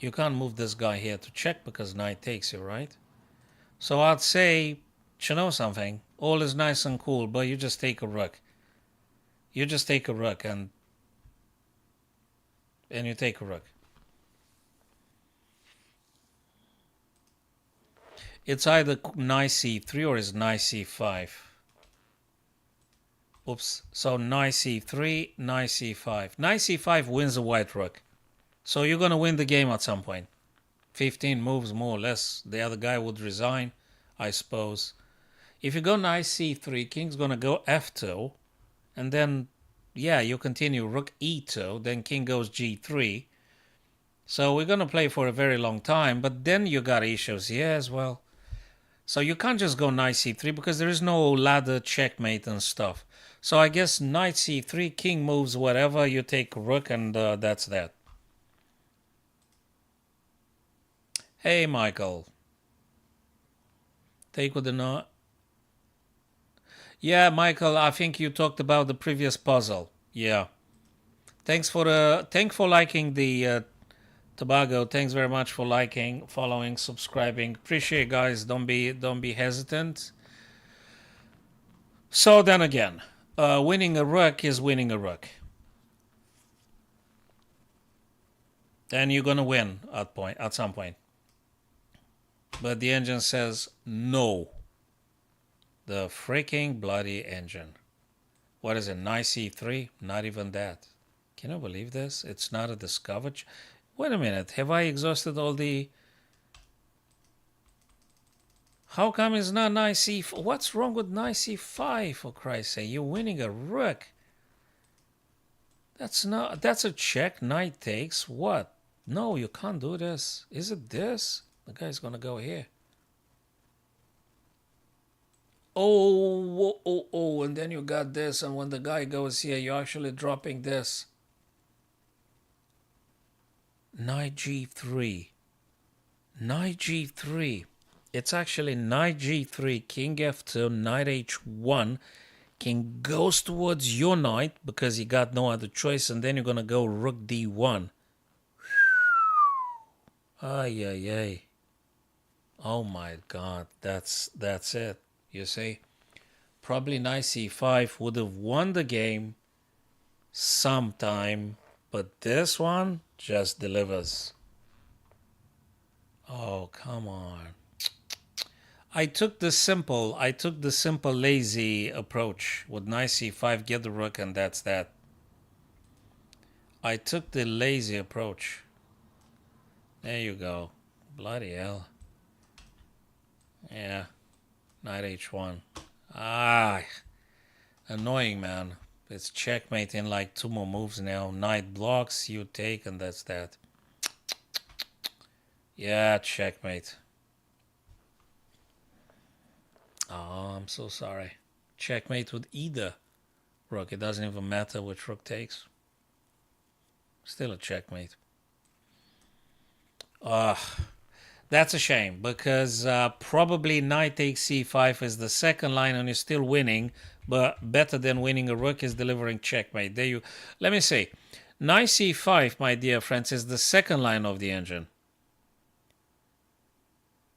You can't move this guy here to check because knight takes you, right? So I'd say, you know something? All is nice and cool, but you just take a rook. You just take a rook and you take a rook. It's either knight c3 or it's knight c5. Oops. So knight c3, knight c5. Knight c5 wins the white rook. So you're going to win the game at some point. 15 moves more or less. The other guy would resign, I suppose. If you go knight c3, king's going to go f2. And then, yeah, you continue rook e2. Then king goes g3. So we're going to play for a very long time. But then you got issues here as well. So you can't just go knight c3 because there is no ladder checkmate and stuff. So I guess knight c3, king moves whatever, you take rook and that's that. Hey, Michael. Take with the knight. Yeah, Michael, I think you talked about the previous puzzle. Yeah. Thanks for liking the Tobago. Thanks very much for liking, following, subscribing. Appreciate it, guys. Don't be hesitant. So then again, winning a rook is winning a rook. And you're gonna win at some point. But the engine says no. The freaking bloody engine. What is it? Knight c3? Not even that. Can you believe this? It's not a discovered. Wait a minute. Have I exhausted all the... How come it's not knight c4? What's wrong with knight c5, for Christ's sake? You're winning a rook. That's a check. Knight takes. What? No, you can't do this. Is it this? The guy's gonna go here. Oh, and then you got this, and when the guy goes here, you're actually dropping this. Knight g3. Knight g3. It's actually knight g3, king f2, knight h1. King goes towards your knight because he got no other choice, and then you're gonna go rook d1. Ay. Oh my god, that's it. You see? Probably knight c5 would have won the game sometime, but this one just delivers. Oh, come on. I took the simple lazy approach with knight c5, get the rook, and that's that. I took the lazy approach. There you go. Bloody hell. Yeah. Knight h1. Annoying, man. It's checkmate in like 2 more moves now. Knight blocks, you take, and that's that. Yeah, checkmate. Oh, I'm so sorry. Checkmate with either rook. It doesn't even matter which rook takes. Still a checkmate. That's a shame because probably knight takes c5 is the second line and you're still winning, but better than winning a rook is delivering checkmate. There you. Let me see. Knight c5, my dear friends, is the second line of the engine.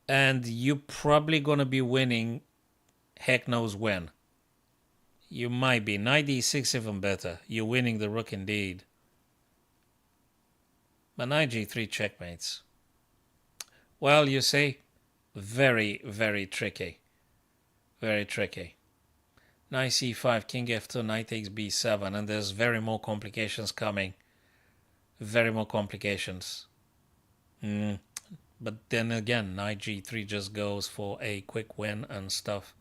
And you're probably going to be winning heck knows when. You might be. Knight d6 even better. You're winning the rook indeed. But knight g3 checkmates. Well, you see, very, very tricky. Very tricky. Knight c5, king f2, knight takes b7, and there's very more complications coming. Very more complications. But then again, knight g3 just goes for a quick win and stuff.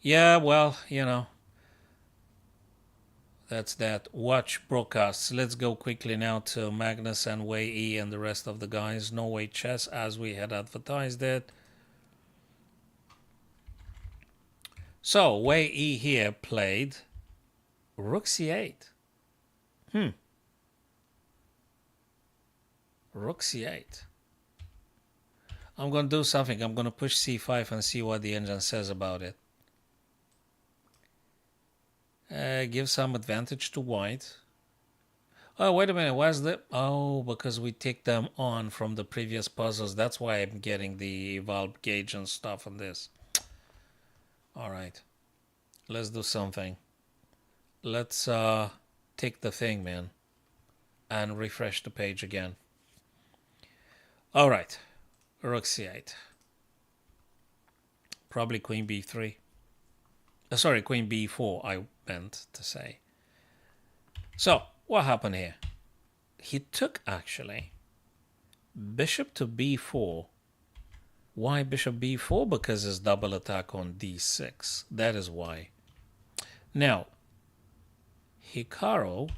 Yeah, well, you know. That's that. Watch broadcasts. Let's go quickly now to Magnus and Wei E and the rest of the guys. Norway chess as we had advertised it. So Wei E here played rook c8. Rook c8. I'm going to do something. I'm going to push c5 and see what the engine says about it. Give some advantage to white. Oh, wait a minute. Where's the... Oh, because we ticked them on from the previous puzzles. That's why I'm getting the evolved gauge and stuff on this. All right. Let's do something. Let's tick the thing, man. And refresh the page again. All right. Rook c8. Probably queen b3. Sorry, queen b4, I meant to say. So, what happened here? He took, actually, bishop to b4. Why bishop b4? Because it's double attack on d6. That is why. Now, Hikaru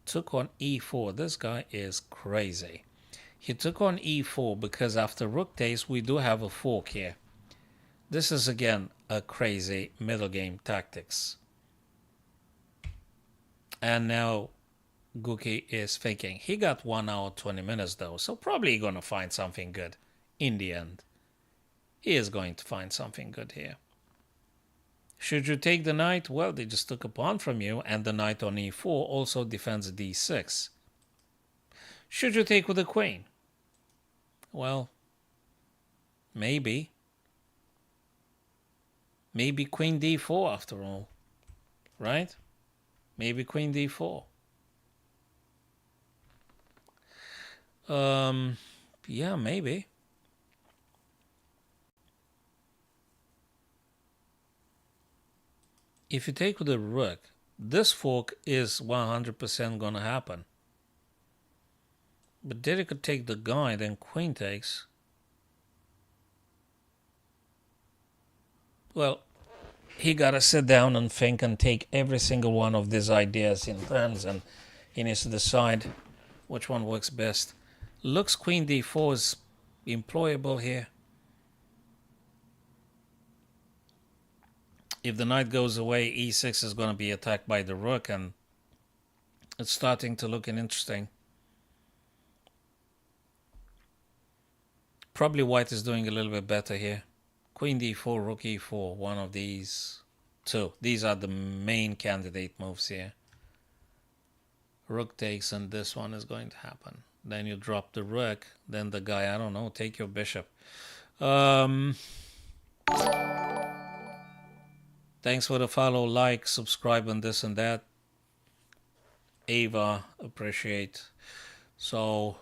took on e4. This guy is crazy. He took on e4 because after rook takes, we do have a fork here. This is, again, a crazy middle game tactics. And now Guki is thinking. He got 1 hour 20 minutes though, so probably going to find something good in the end. He is going to find something good here. Should you take the knight? Well, they just took a pawn from you, and the knight on e4 also defends d6. Should you take with the queen? Well, maybe. Maybe queen d4 after all, right? Maybe queen d4. Yeah, maybe. If you take with the rook, this fork is 100% gonna happen. But then you could take the guy, then queen takes. Well, he gotta sit down and think and take every single one of these ideas in turns, and he needs to decide which one works best. Looks queen d4 is employable here. If the knight goes away, e6 is going to be attacked by the rook, and it's starting to look interesting. Probably white is doing a little bit better here. Queen d4, rook e4, one of these two. These are the main candidate moves here. Rook takes, and this one is going to happen. Then you drop the rook, then the guy, I don't know, take your bishop. Thanks for the follow, like, subscribe, and this and that. Ava, appreciate. So,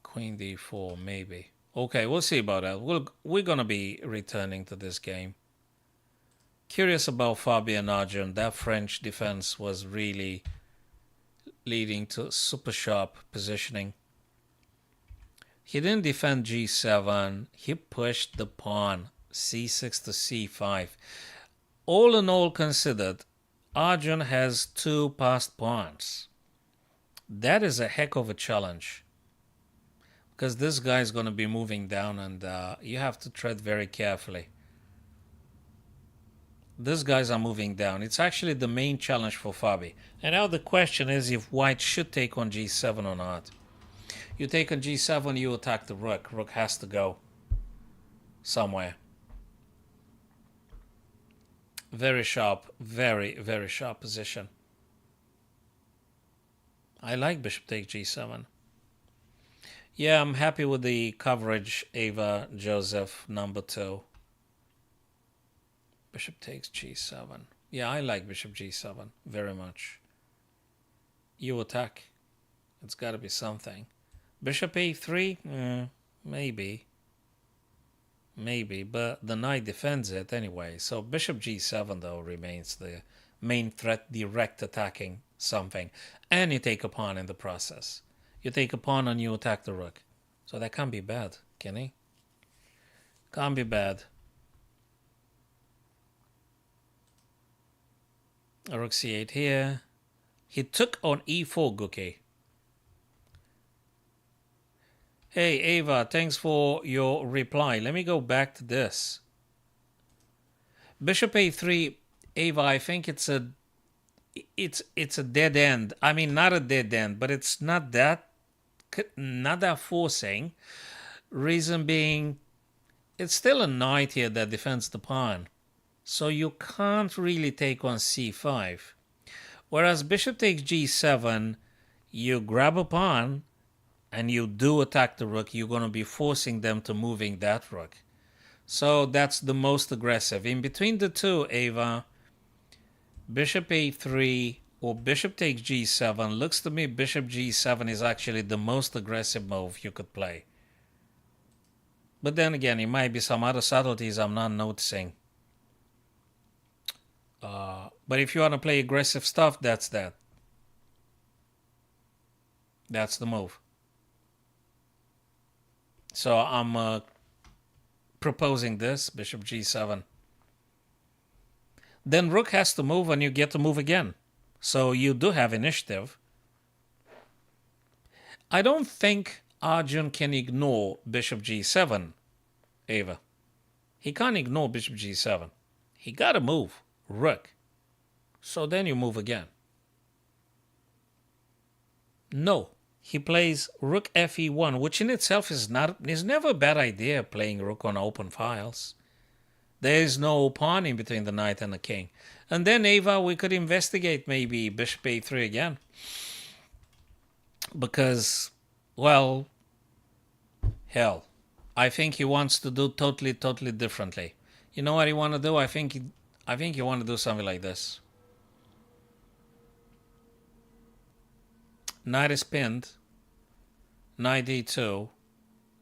queen d4, maybe. Okay, we'll see about that. We're going to be returning to this game. Curious about Fabian Arjun. That French defense was really leading to super sharp positioning. He didn't defend g7. He pushed the pawn c6 to c5. All in all considered, Arjun has 2 passed pawns. That is a heck of a challenge. Because this guy is going to be moving down, and you have to tread very carefully. These guys are moving down. It's actually the main challenge for Fabi. And now the question is if white should take on g7 or not. You take on g7, you attack the rook. Rook has to go somewhere. Very sharp, very, very sharp position. I like bishop take g7. Yeah, I'm happy with the coverage, Ava Joseph, number 2. Bishop takes g7. Yeah, I like bishop g7 very much. You attack. It's got to be something. Bishop a3? Maybe. Maybe, but the knight defends it anyway. So bishop g7, though, remains the main threat, direct attacking something. And you take a pawn in the process. You take a pawn and you attack the rook. So that can't be bad, can he? Can't be bad. Rook c8 here. He took on e4, Guki. Hey, Ava, thanks for your reply. Let me go back to this. Bishop a3, Ava, I think it's a dead end. I mean, not a dead end, but it's not that forcing. Reason being, it's still a knight here that defends the pawn. So you can't really take on c5. Whereas bishop takes g7, you grab a pawn, and you do attack the rook, you're going to be forcing them to moving that rook. So that's the most aggressive. In between the two, Ava, bishop a3 or bishop takes g7, looks to me bishop g7 is actually the most aggressive move you could play. But then again, it might be some other subtleties I'm not noticing. But if you want to play aggressive stuff, that's that. That's the move. So I'm proposing this, bishop g7. Then rook has to move and you get to move again. So you do have initiative. I don't think Arjun can ignore bishop g7, Ava. He can't ignore bishop g7. He got to move rook. So then you move again. No. He plays rook fe1, which in itself is never a bad idea, playing rook on open files. There is no pawn in between the knight and the king. And then, Ava, we could investigate maybe bishop a3 again. Because, well, hell, I think he wants to do totally differently. You know what he want to do? I think he want to do something like this. Knight is pinned. Knight d2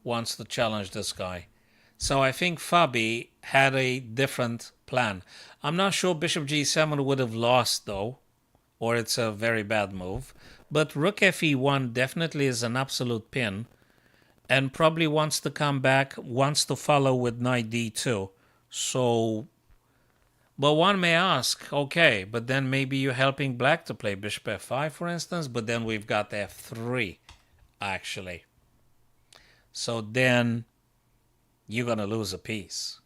wants to challenge this guy. So I think Fabi had a different plan. I'm not sure bishop g7 would have lost, though, or it's a very bad move. But rook fe1 definitely is an absolute pin, and probably wants to come back, wants to follow with knight d2. So, but one may ask, okay, but then maybe you're helping black to play bishop f5, for instance, but then we've got f3, actually. So then you're going to lose a piece.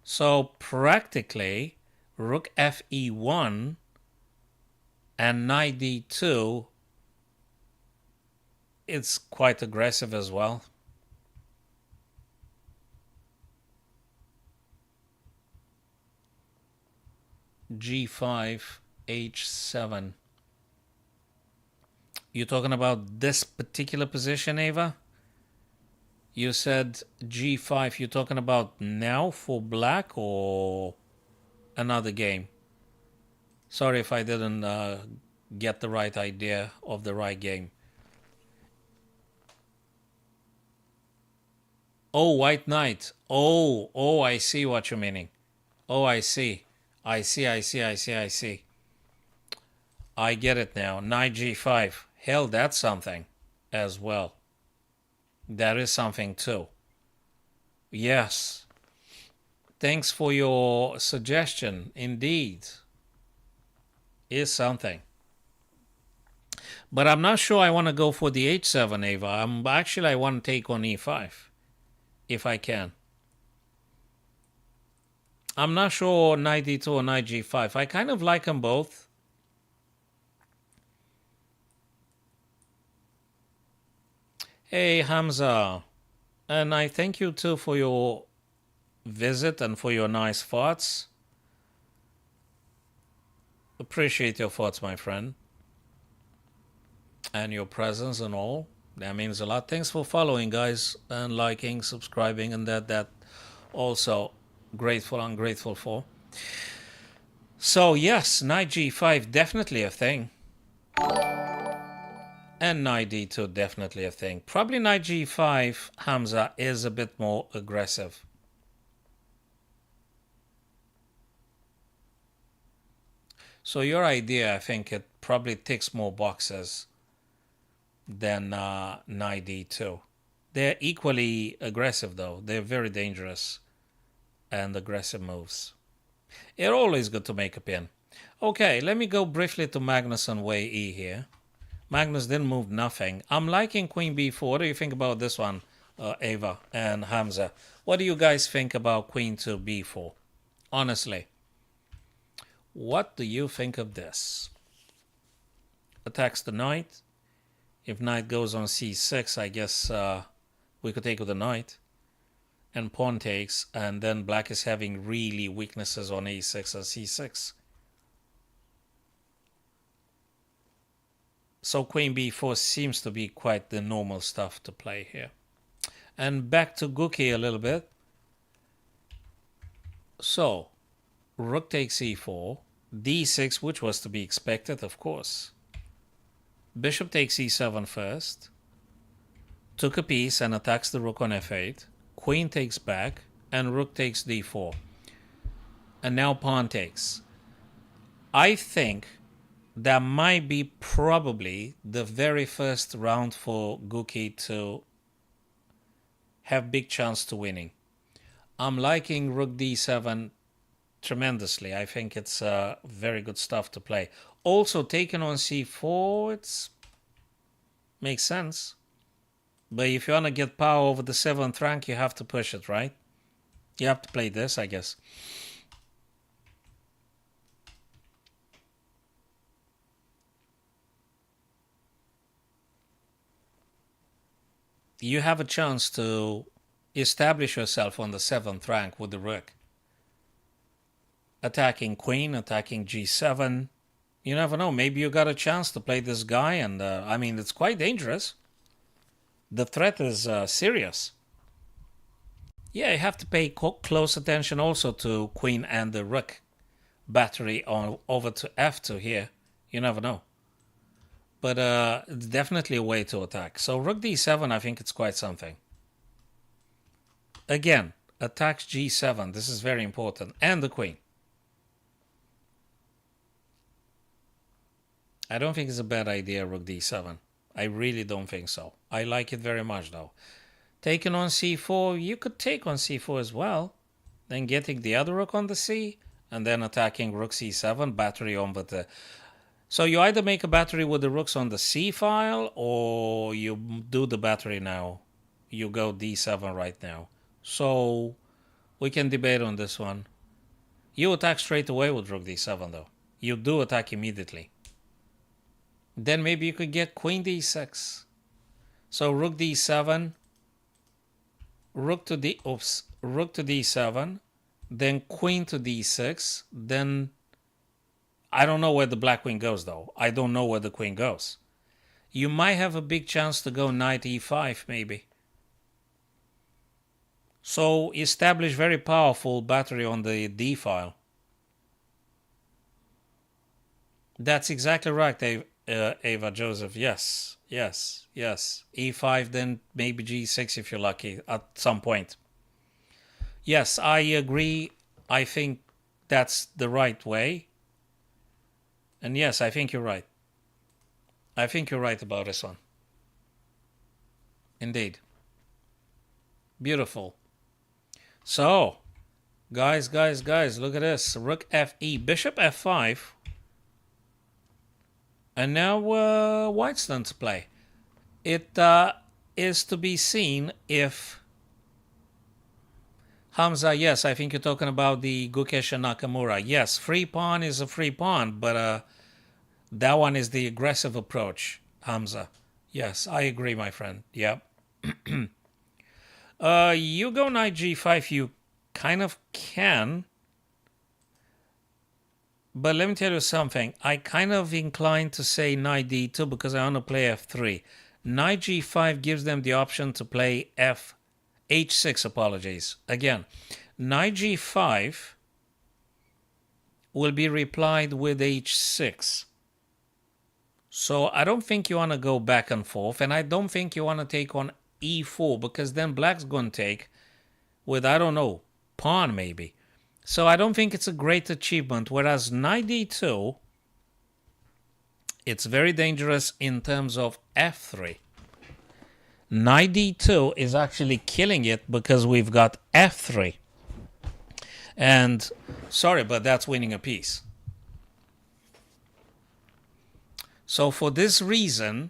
So practically, rook fe1 and knight d2, it's quite aggressive as well. g5, h7. You're talking about this particular position, Ava? You said g5. You're talking about now for black or another game? Sorry if I didn't get the right idea of the right game. Oh, white knight. Oh, I see what you're meaning. Oh, I see. I get it now. Knight g5. Hell, that's something as well. That is something too. Yes. Thanks for your suggestion. Indeed. Is something. But I'm not sure I want to go for the h7, Ava. I want to take on e5. If I can. I'm not sure knight d2 or knight g5. I kind of like them both. Hey, Hamza. And I thank you too for your visit and for your nice thoughts. Appreciate your thoughts, my friend, and your presence and all. That means a lot. Thanks for following, guys, and liking, subscribing, and that also grateful and grateful for. So yes, knight g5 definitely a thing. And knight d2 definitely a thing. Probably knight g5, Hamza, is a bit more aggressive. So your idea, I think it probably ticks more boxes than knight d2. They're equally aggressive, though. They're very dangerous and aggressive moves. It's always good to make a pin. Okay, let me go briefly to Magnus on way e here. Magnus didn't move nothing. I'm liking queen b4. What do you think about this one, Ava and Hamza? What do you guys think about queen to b4? Honestly, what do you think of this? Attacks the knight. If knight goes on c6, I guess we could take with the knight. And pawn takes, and then black is having really weaknesses on a6 and c6. So queen b4 seems to be quite the normal stuff to play here. And back to Guki a little bit. So, rook takes e4, d6, which was to be expected, of course. Bishop takes e7 first. Took a piece and attacks the rook on f8. Queen takes back, and rook takes d4. And now pawn takes. I think that might be probably the very first round for Guki to have big chance to winning. I'm liking rook d7 tremendously. I think it's very good stuff to play. Also, taken on c4, it makes sense. But if you want to get power over the 7th rank, you have to push it, right? You have to play this, I guess. You have a chance to establish yourself on the 7th rank with the rook. Attacking queen, attacking g7. You never know. Maybe you got a chance to play this guy, and I mean, it's quite dangerous. The threat is serious. Yeah, you have to pay close attention also to queen and the rook battery on over to f2 here. You never know. But it's definitely a way to attack. So rook d7, I think it's quite something. Again, attacks g7. This is very important. And the queen. I don't think it's a bad idea, rook d7. I really don't think so. I like it very much, though. Taking on c4, you could take on c4 as well. Then getting the other rook on the c, and then attacking rook c7, battery on with the... So you either make a battery with the rooks on the c file, or you do the battery now. You go d7 right now. So we can debate on this one. You attack straight away with rook d7, though. You do attack immediately. Then maybe you could get queen d6. So rook d7, rook to d7, then queen to d6, then I don't know where the black queen goes, though. I don't know where the queen goes. You might have a big chance to go knight e5, maybe. So establish very powerful battery on the d file. That's exactly right, Ava Joseph. Yes, yes, yes. e5, then maybe g6 if you're lucky at some point. Yes, I agree. I think that's the right way. And yes, I think you're right. I think you're right about this one. Indeed. Beautiful. So, guys, look at this. Rook fe, bishop f5. And now white's turn to play. It is to be seen if... Hamza, yes, I think you're talking about the Gukesh and Nakamura. Yes, free pawn is a free pawn, but that one is the aggressive approach, Hamza. Yes, I agree, my friend. Yep. You go knight g5, you kind of can. But let me tell you something. I kind of inclined to say knight d2 because I want to play f3. Knight g5 gives them the option to play h6, apologies. Again, knight g5 will be replied with h6. So I don't think you want to go back and forth, and I don't think you want to take on e4 because then black's going to take with, I don't know, pawn maybe. So I don't think it's a great achievement, whereas knight d2, it's very dangerous in terms of f3. Knight d2 is actually killing it because we've got f3. And sorry, but that's winning a piece. So for this reason,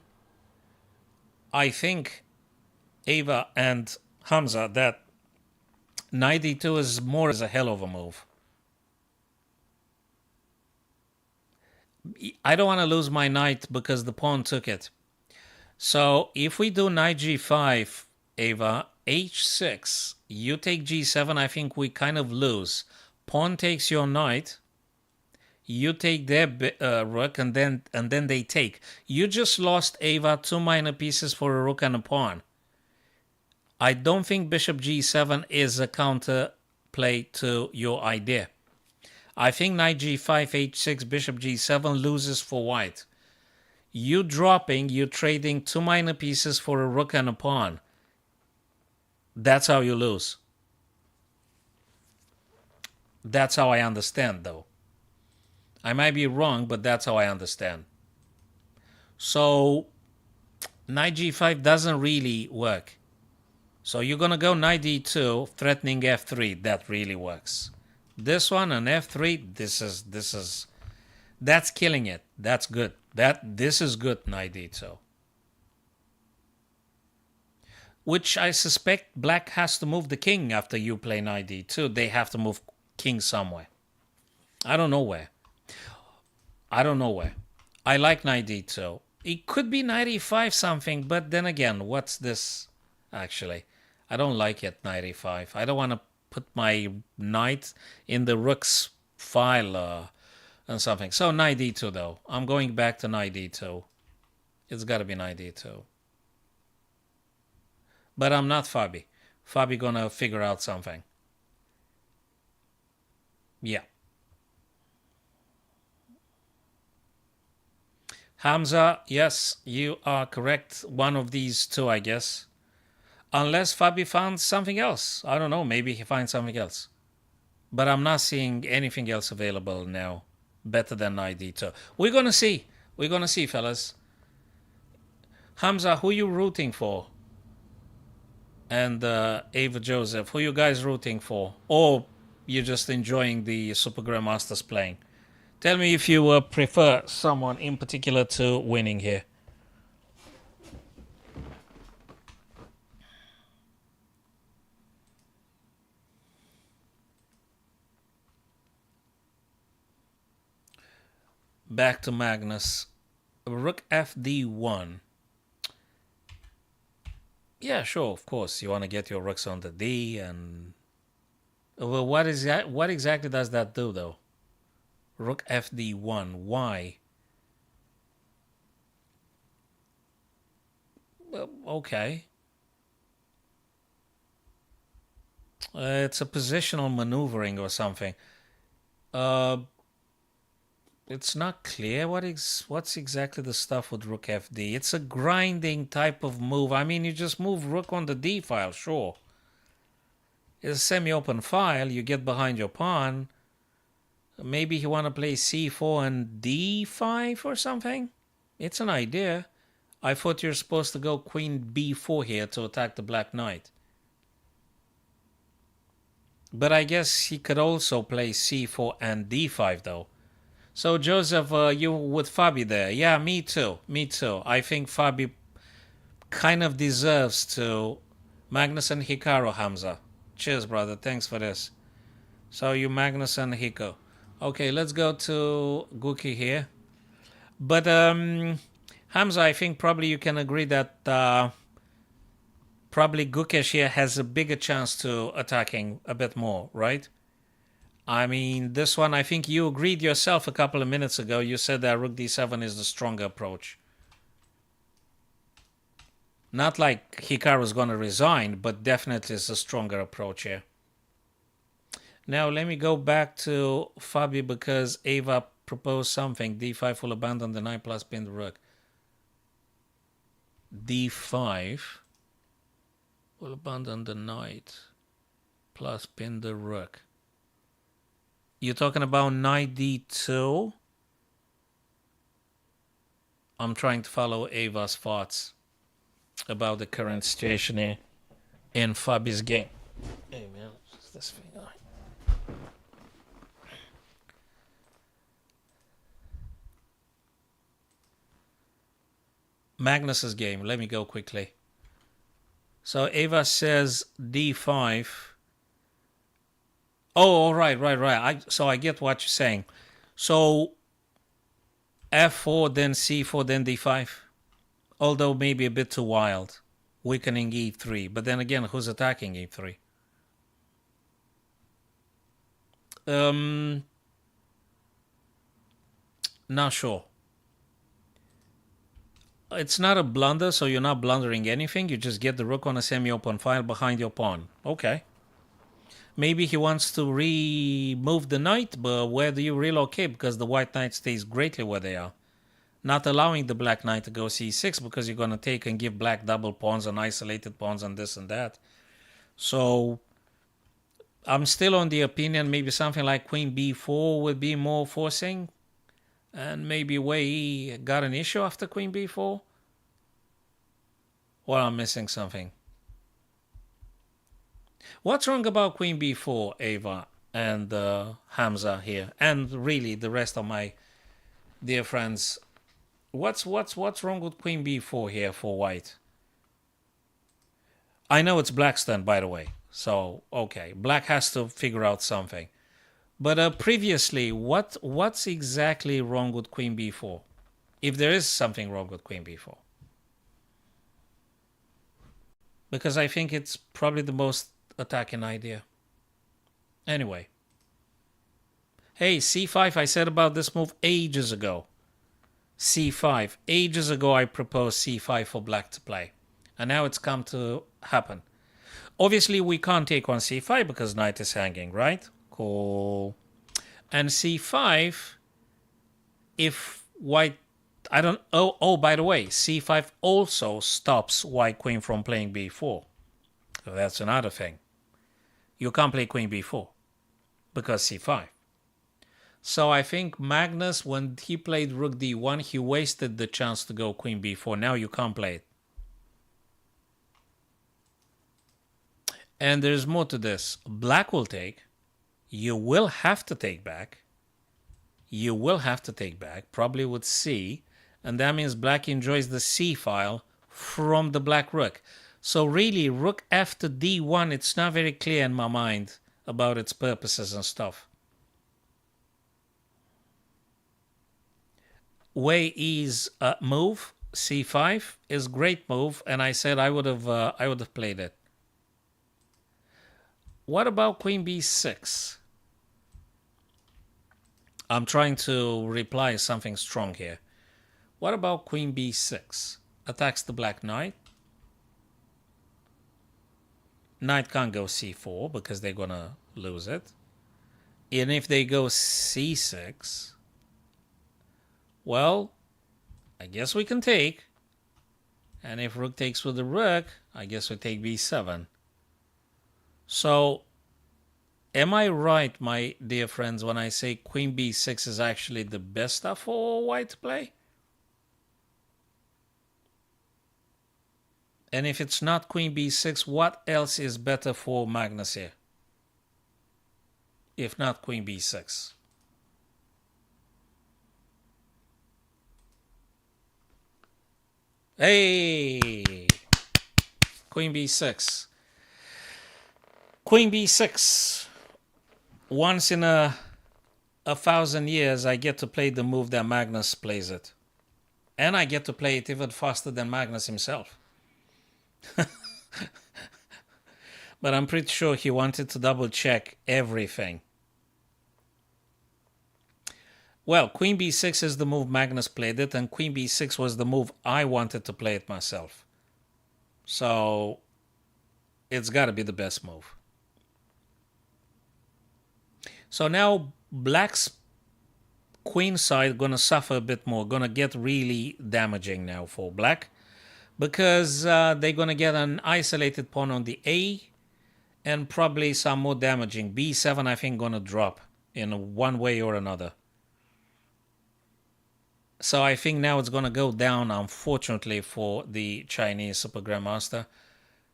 I think Ava and Hamza that knight d2 is more as a hell of a move. I don't want to lose my knight because the pawn took it. So if we do knight g5, Ava, h6, you take g7, I think we kind of lose. Pawn takes your knight. You take their rook, and then they take. You just lost, Ava, 2 minor pieces for a rook and a pawn. I don't think bishop g7 is a counter play to your idea. I think knight g5, h6, bishop g7 loses for white. You dropping, you trading 2 minor pieces for a rook and a pawn. That's how you lose. That's how I understand, though. I might be wrong, but that's how I understand. So knight g5 doesn't really work. So you're going to go knight d2, threatening f3. That really works. This one and f3, that's killing it. That's good. This is good, knight d2. Which I suspect black has to move the king after you play knight d2. They have to move king somewhere. I don't know where. I like knight d2. It could be knight e5 something, but then again, what's this actually? I don't like it, knight e5. I don't want to put my knight in the rook's file and something. So knight d2 though. I'm going back to knight d2. It's got to be knight d2. But I'm not Fabi. Fabi gonna figure out something. Yeah. Hamza, yes, you are correct. One of these two, I guess. Unless Fabi found something else. I don't know, maybe he finds something else. But I'm not seeing anything else available now better than knight d2. We're going to see. We're going to see, fellas. Hamza, who you rooting for? And Ava Joseph, who you guys rooting for? Or you're just enjoying the Super Grandmasters playing? Tell me if you prefer someone in particular to winning here. Back to Magnus. Rook fd1. Yeah, sure, of course. You want to get your rooks on the d and... Well, what exactly does that do, though? Rook fd1. Why? Well, okay. It's a positional maneuvering or something. It's not clear what's exactly the stuff with rook fd. It's a grinding type of move. I mean, you just move rook on the d file, sure. It's a semi-open file. You get behind your pawn. Maybe you want to play c4 and d5 or something? It's an idea. I thought you're supposed to go queen b4 here to attack the black knight. But I guess he could also play c4 and d5 though. So Joseph, you with Fabi there. Yeah, me too. I think Fabi kind of deserves to. Magnus and Hikaru, Hamza. Cheers, brother. Thanks for this. So you Magnus and Hiko. Okay, let's go to Guki here. But Hamza, I think probably you can agree that probably Gukesh here has a bigger chance to attacking a bit more, right? I mean, this one, I think you agreed yourself a couple of minutes ago. You said that rook d7 is the stronger approach. Not like Hikaru's going to resign, but definitely it's a stronger approach here. Now, let me go back to Fabi because Ava proposed something. d5 will abandon the knight plus pin the rook. d5 will abandon the knight plus pin the rook. You're talking about knight d2? I'm trying to follow Ava's thoughts about the current situation here in Fabi's game. Hey man, what's this thing on? Magnus's game. Let me go quickly. So Ava says d5. Oh, right. So I get what you're saying. So f4, then c4, then d5. Although maybe a bit too wild. Weakening e3. But then again, who's attacking e3? Not sure. It's not a blunder, so you're not blundering anything. You just get the rook on a semi-open file behind your pawn. Okay. Maybe he wants to remove the knight, but where do you relocate? Because the white knight stays greatly where they are. Not allowing the black knight to go c6 because you're going to take and give black double pawns and isolated pawns and this and that. So I'm still on the opinion maybe something like queen b4 would be more forcing. And maybe Wei got an issue after queen b4. Or I'm missing something. What's wrong about queen b4, Ava and Hamza here? And really the rest of my dear friends. What's wrong with queen b4 here for white? I know it's black's turn, by the way. So, okay. Black has to figure out something. But previously, what's exactly wrong with queen b4? If there is something wrong with queen b4. Because I think it's probably the most attacking idea. Anyway. Hey, c5, I said about this move ages ago. c5. Ages ago I proposed c5 for black to play. And now it's come to happen. Obviously we can't take on c5 because knight is hanging, right? Cool. And c5, if white, I don't, oh, by the way, c5 also stops white queen from playing b4. So that's another thing. You can't play queen b4 because c5. So I think Magnus, when he played rook d1, he wasted the chance to go queen b4. Now you can't play it. And there's more to this. Black will take. You will have to take back. You will have to take back, probably with c. And that means black enjoys the c file from the black rook. So really, rook f to d1, it's not very clear in my mind about its purposes and stuff. Wei Yi's move, c5, is great move, and I said I would have played it. What about queen b6? I'm trying to reply something strong here. What about queen b6? Attacks the black knight. Knight can't go c4 because they're going to lose it. And if they go c6, well, I guess we can take. And if rook takes with the rook, I guess we take b7. So, am I right, my dear friends, when I say queen b6 is actually the best stuff for white to play? And if it's not queen b6, what else is better for Magnus here? If not queen b6. Hey! Queen b6. Queen b6. Once in a 1,000 years, I get to play the move that Magnus plays it. And I get to play it even faster than Magnus himself. But I'm pretty sure he wanted to double check everything. Well, queen b6 is the move Magnus played it, and queen b6 was the move I wanted to play it myself. So it's got to be the best move. So now black's queen side going to suffer a bit more, going to get really damaging now for black, because they're going to get an isolated pawn on the A, and probably some more damaging. b7, I think, going to drop in one way or another. So I think now it's going to go down, unfortunately, for the Chinese Super Grandmaster.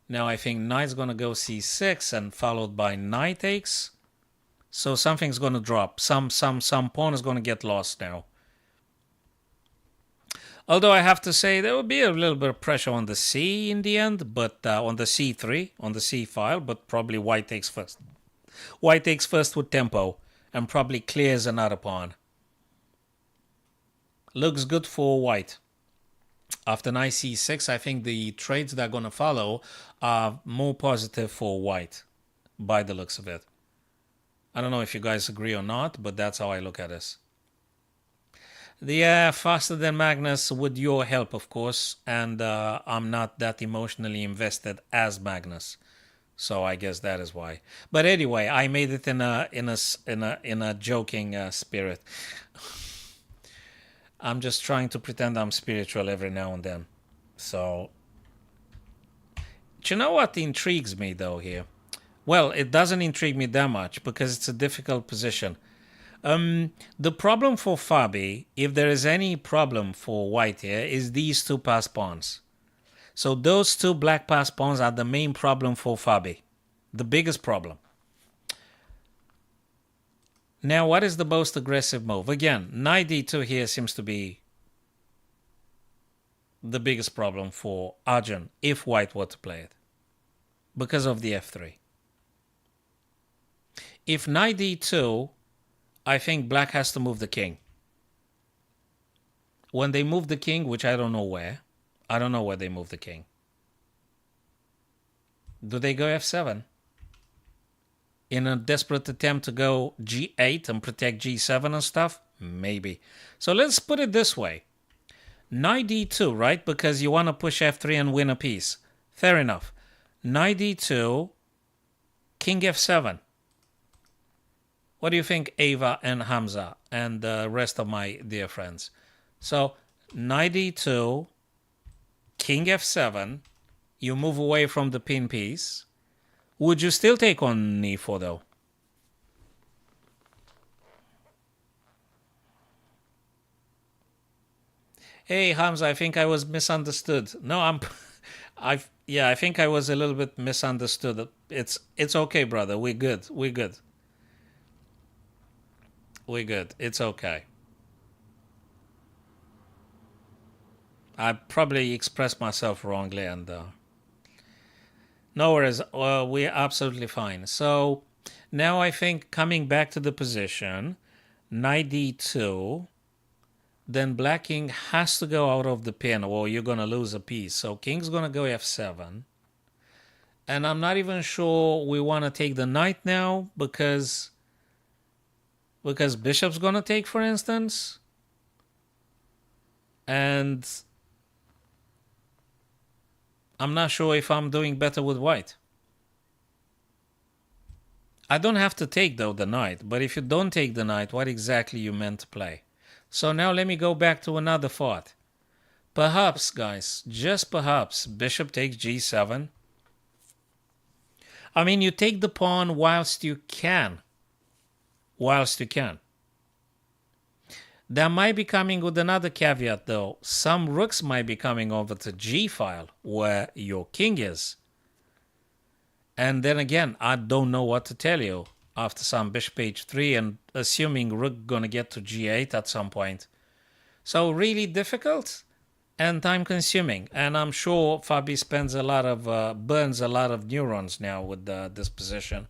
Now I think knight's going to go c6 and followed by knight takes. So something's going to drop. Some pawn is going to get lost now. Although I have to say there will be a little bit of pressure on the c in the end, but on the c3, on the c file, but probably white takes first. White takes first with tempo and probably clears another pawn. Looks good for white. After knight c6, I think the trades that are going to follow are more positive for white, by the looks of it. I don't know if you guys agree or not, but that's how I look at this. Yeah, faster than Magnus with your help, of course, and I'm not that emotionally invested as Magnus, so I guess that is why. But anyway, I made it in a joking spirit. I'm just trying to pretend I'm spiritual every now and then. So, do you know what intrigues me though here? Well, it doesn't intrigue me that much because it's a difficult position. The problem for Fabi, if there is any problem for white here, is these two pass pawns. So those two black pass pawns are the main problem for Fabi. The biggest problem. Now, what is the most aggressive move? Again, knight d2 here seems to be the biggest problem for Arjun if white were to play it, because of the f3. If knight d2, I think black has to move the king. When they move the king, which I don't know where they move the king. Do they go f7? In a desperate attempt to go g8 and protect g7 and stuff? Maybe. So let's put it this way. Knight d2, right? Because you want to push f3 and win a piece. Fair enough. Knight d2, king f7. What do you think, Ava and Hamza and the rest of my dear friends? So knight d2, king f7. You move away from the pin piece. Would you still take on e4 though? Hey Hamza, I think I was misunderstood. No, I think I was a little bit misunderstood. It's okay, brother. We're good. It's okay. I probably expressed myself wrongly, and no worries. We're absolutely fine. So now I think coming back to the position, knight d2, then black king has to go out of the pin or you're going to lose a piece. So king's going to go f7. And I'm not even sure we want to take the knight now because bishop's going to take, for instance. And I'm not sure if I'm doing better with white. I don't have to take, though, the knight. But if you don't take the knight, what exactly you meant to play? So now let me go back to another thought. Perhaps, guys, just perhaps, bishop takes g7. I mean, you take the pawn whilst you can. That might be coming with another caveat, though. Some rooks might be coming over to g-file, where your king is. And then again, I don't know what to tell you after some bishop h3 and assuming rook gonna get to g8 at some point. So really difficult and time-consuming. And I'm sure Fabi spends a lot of burns a lot of neurons now with this position.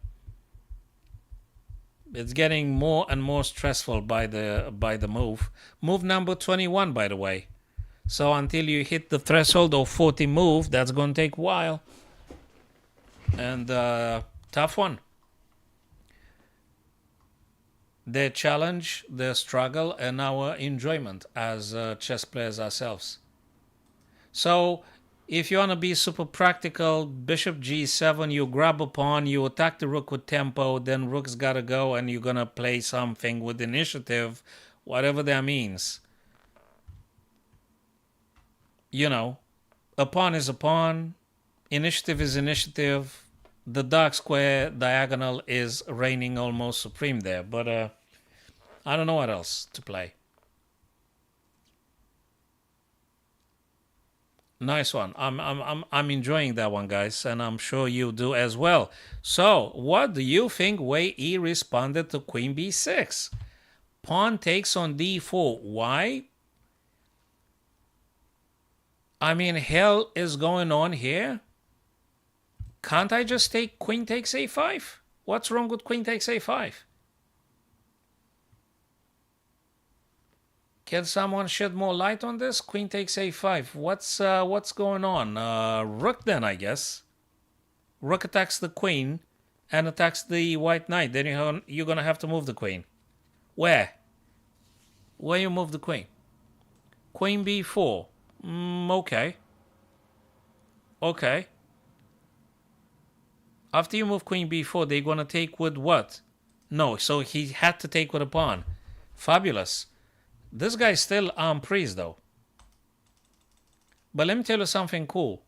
It's getting more and more stressful by the move. Move number 21, by the way. So until you hit the threshold of 40 move, that's going to take a while. And tough one. their challenge, their struggle, and our enjoyment as chess players ourselves. So, if you want to be super practical, bishop g7, you grab a pawn, you attack the rook with tempo, then rook's got to go, and you're going to play something with initiative, whatever that means. You know, a pawn is a pawn, initiative is initiative. The dark square diagonal is reigning almost supreme there, but I don't know what else to play. Nice one. I'm enjoying that one, guys, and I'm sure you do as well. So, what do you think Wei Yi responded to Queen B6? Pawn takes on D4. Why? I mean, hell is going on here. Can't I just take Queen takes A5? What's wrong with Queen takes A5? Can someone shed more light on this? Queen takes A5. What's going on? Rook then, I guess. Rook attacks the queen and attacks the white knight. Then you're gonna have to move the queen. Where? Where you move the queen? Queen B4. Okay. Okay. After you move Queen B4, they're gonna take with what? No, so he had to take with a pawn. Fabulous. This guy's still unprised though. But let me tell you something cool.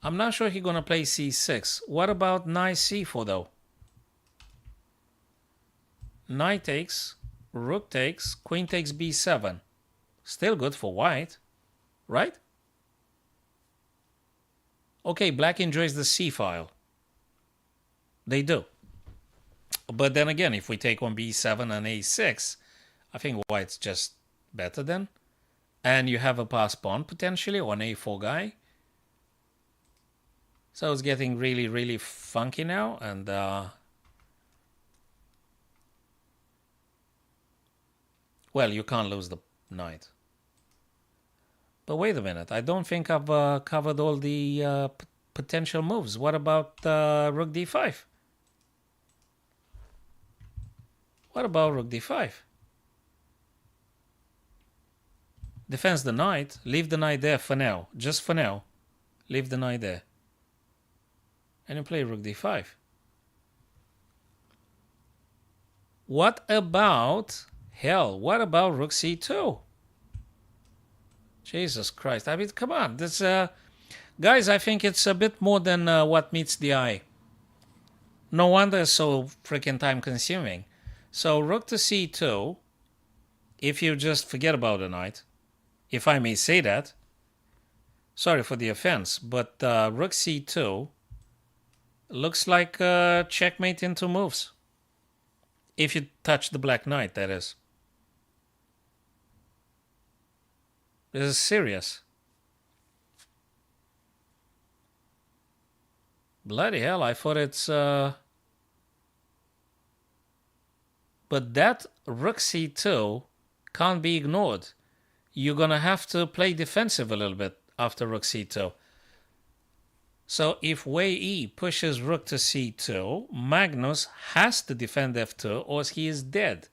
I'm not sure he's gonna play C6. What about knight C4 though? Knight takes, rook takes, queen takes B7. Still good for white, right? Okay, black enjoys the C file. They do. But then again, if we take on B7 and A6, I think white's just better then. And you have a pass pawn potentially on A4 guy. So it's getting really, really funky now. And well, you can't lose the knight. But wait a minute. I don't think I've covered all the potential moves. What about rook D5? What about rook D5? Defends the knight. Leave the knight there for now. Just for now. Leave the knight there. And you play rook D5. What about... hell, what about rook C2? Jesus Christ. I mean, come on. This, guys, I think it's a bit more than what meets the eye. No wonder it's so freaking time consuming. So rook to C2. If you just forget about the knight. If I may say that. Sorry for the offense. But rook C2 looks like checkmate in 2 moves. If you touch the black knight, that is. This is serious. Bloody hell, I thought it's... But that rook C2 can't be ignored. You're going to have to play defensive a little bit after rook C2. So if Wei Yi pushes rook to C2, Magnus has to defend F2 or he is dead.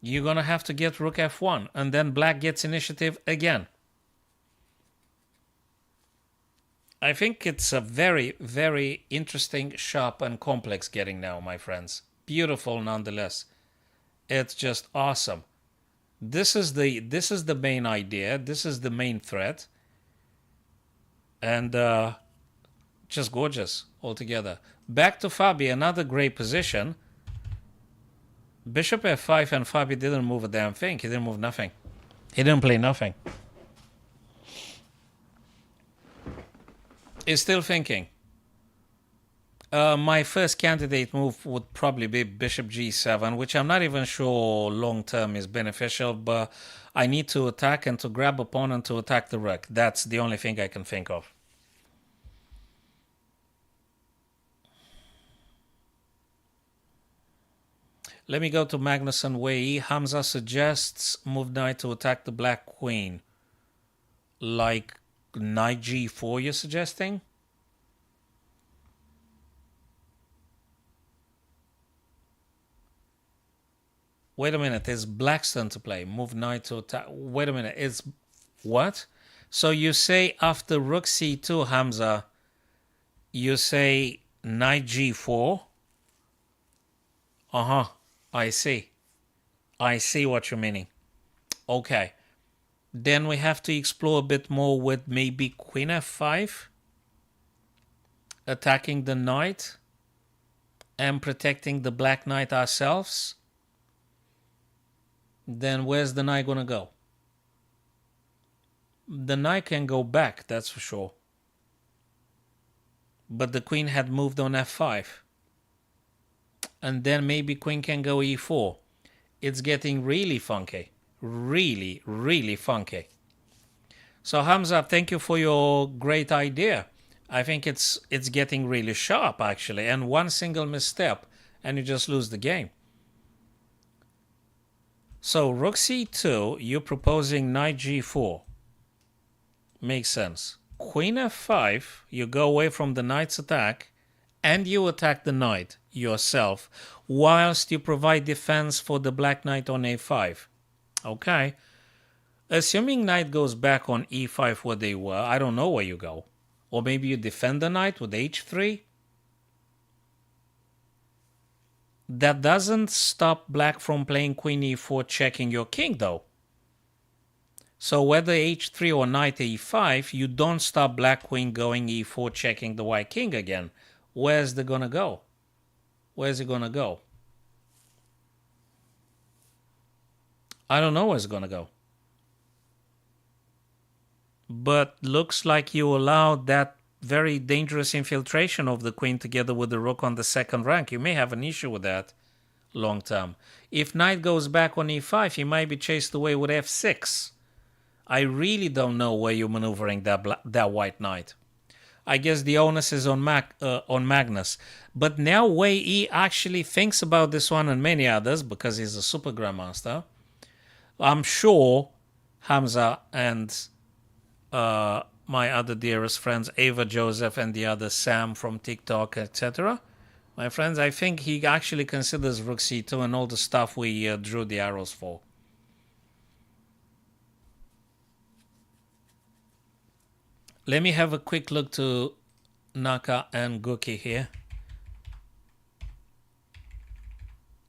You're going to have to get rook F1 and then black gets initiative again. I think it's a very, very interesting, sharp and complex getting now, my friends. Beautiful nonetheless. It's just awesome. This is the main idea. This is the main threat. And just gorgeous altogether. Back to Fabi, another great position. Bishop F5 and Fabi didn't move a damn thing. He didn't move nothing. He didn't play nothing. He's still thinking. My first candidate move would probably be Bishop G7, which I'm not even sure long term is beneficial, but I need to attack and to grab opponent to attack the rook. That's the only thing I can think of. Let me go to Magnuson Wei Yi. Hamza suggests move knight to attack the black queen. Like knight G4 you're suggesting? Wait a minute, it's black's turn to play. Move knight to attack. Wait a minute, it's what? So you say after rook c2, Hamza, you say knight g4? Uh-huh, I see. I see what you're meaning. Okay. Then we have to explore a bit more with maybe queen f5, attacking the knight and protecting the black knight ourselves. Then where's the knight gonna go? The knight can go back, that's for sure. But the queen had moved on f5. And then maybe queen can go e4. It's getting really funky. Really, really funky. So Hamza, thank you for your great idea. I think it's getting really sharp, actually. And one single misstep, and you just lose the game. So rook c2, you're proposing knight g4. Makes sense. Queen f5, you go away from the knight's attack, and you attack the knight yourself, whilst you provide defense for the black knight on a5. Okay. Assuming knight goes back on e5 where they were, I don't know where you go. Or maybe you defend the knight with h3. That doesn't stop black from playing queen e4 checking your king though. So whether h3 or knight e5, you don't stop black queen going e4 checking the white king again. Where's it gonna go? Where's it gonna go? I don't know where it's gonna go. But looks like you allowed that very dangerous infiltration of the queen together with the rook on the second rank. You may have an issue with that long term. If knight goes back on e5, he might be chased away with f6. I really don't know where you're maneuvering that white knight. I guess the onus is on Magnus. But now Wei Yi actually thinks about this one and many others because he's a super grandmaster. I'm sure Hamza and my other dearest friends, Ava Joseph and the other Sam from TikTok, etc. My friends, I think he actually considers rook c2 and all the stuff we drew the arrows for. Let me have a quick look to Naka and Guki here.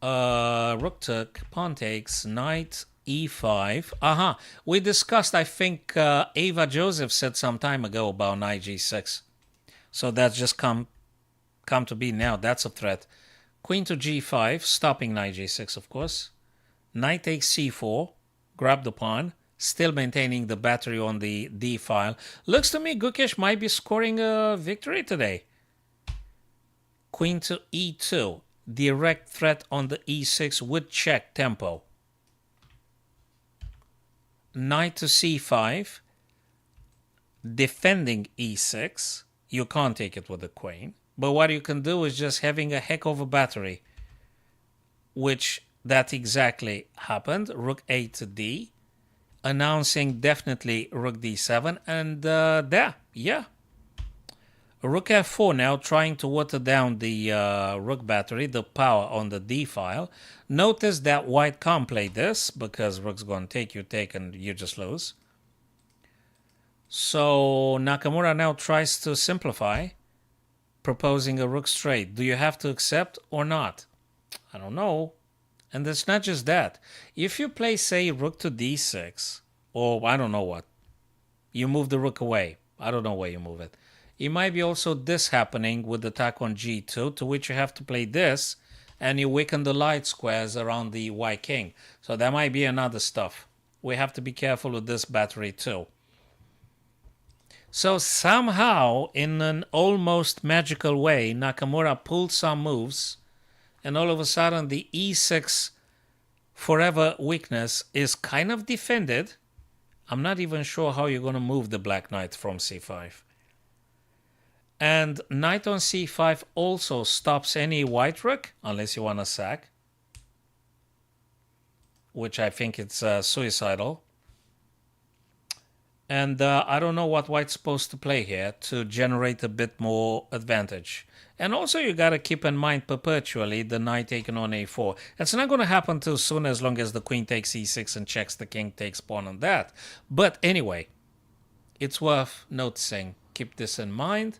Rook took, pawn takes, knight e5. Aha, we discussed, I think Ava Joseph said some time ago about knight g6. So that's just come to be now. That's a threat. Queen to g5, stopping knight g6, of course. Knight takes c4, grab the pawn. Still maintaining the battery on the D file. Looks to me Gukesh might be scoring a victory today. Queen to E2. Direct threat on the E6 with check tempo. Knight to C5. Defending E6. You can't take it with the queen. But what you can do is just having a heck of a battery. Which that exactly happened. Rook A to D. Announcing definitely rook d7 and there, yeah. Rook f4 now trying to water down the rook battery, the power on the d file. Notice that white can't play this because rook's going to take and you just lose. So Nakamura now tries to simplify, proposing a rook straight. Do you have to accept or not? I don't know. And it's not just that. If you play, say, rook to d6, or I don't know what, you move the rook away. I don't know where you move it. It might be also this happening with attack on g2, to which you have to play this, and you weaken the light squares around the white king. So that might be another stuff. We have to be careful with this battery too. So somehow, in an almost magical way, Nakamura pulled some moves, and all of a sudden the e6 forever weakness is kind of defended. I'm not even sure how you're going to move the black knight from c5. And knight on c5 also stops any white rook, unless you want to sack. Which I think it's suicidal. And I don't know what white's supposed to play here to generate a bit more advantage. And also you got to keep in mind perpetually the knight taken on a4. It's not going to happen too soon as long as the queen takes e6 and checks the king takes pawn on that. But anyway, it's worth noticing. Keep this in mind.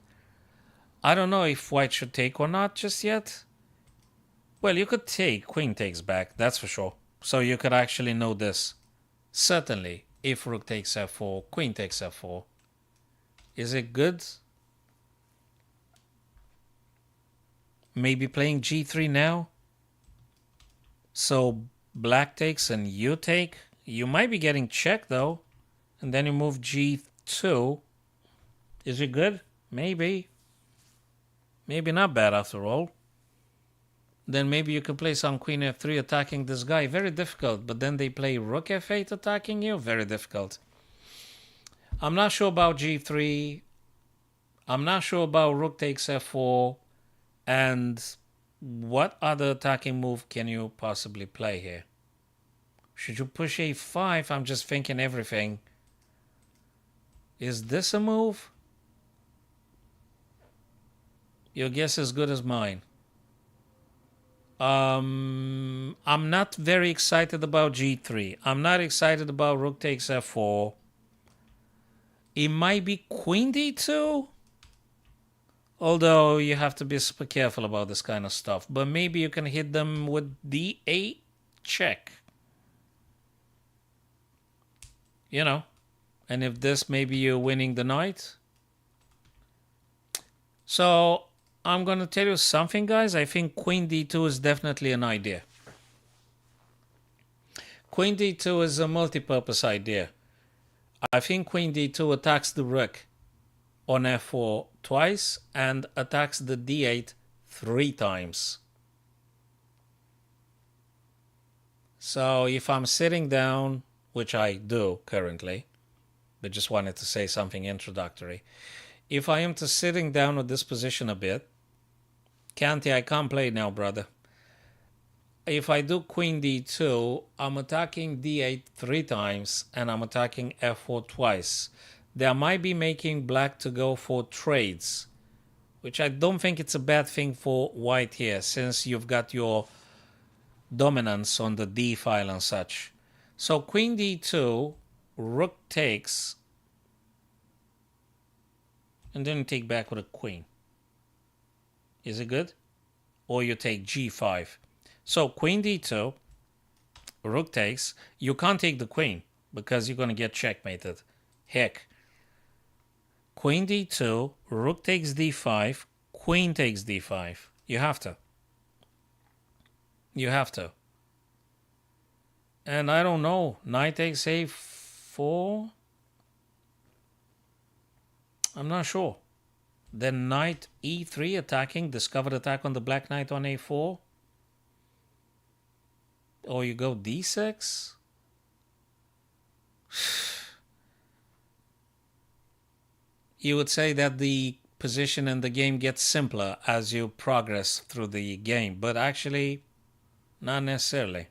I don't know if white should take or not just yet. Well, you could take queen takes back, that's for sure. So you could actually know this. Certainly, if rook takes f4, queen takes f4. Is it good? Maybe playing g3 now? So black takes and you take. You might be getting checked though. And then you move g2. Is it good? Maybe. Maybe not bad after all. Then maybe you could play some queen f3 attacking this guy. Very difficult. But then they play rook f8 attacking you. Very difficult. I'm not sure about g3. I'm not sure about rook takes f4. And what other attacking move can you possibly play here? Should you push a5? I'm just thinking everything. Is this a move? Your guess is as good as mine. I'm not very excited about g3. I'm not excited about rook takes f4. It might be queen d2. Although you have to be super careful about this kind of stuff. But maybe you can hit them with d8 check. You know. And if this, maybe you're winning the knight. So I'm going to tell you something, guys. I think queen d2 is definitely an idea. Queen d2 is a multi-purpose idea. I think queen d2 attacks the rook on f4 twice and attacks the d8 3 times. So if I'm sitting down, which I do currently, but just wanted to say something introductory. If I am to sitting down with this position a bit, Canty, I can't play now, brother. If I do queen d2, I'm attacking d8 3 times and I'm attacking f4 twice. They might be making black to go for trades, which I don't think it's a bad thing for white here, since you've got your dominance on the d file and such. So queen d2, rook takes, and then you take back with a queen. Is it good? Or you take g5. So queen d2, rook takes. You can't take the queen because you're going to get checkmated. Heck. Queen d2, rook takes d5, queen takes d5. You have to. You have to. And I don't know. Knight takes a4. I'm not sure. Then knight e3 attacking. Discovered attack on the black knight on a4. Or you go d6. You would say that the position in the game gets simpler as you progress through the game. But actually, not necessarily.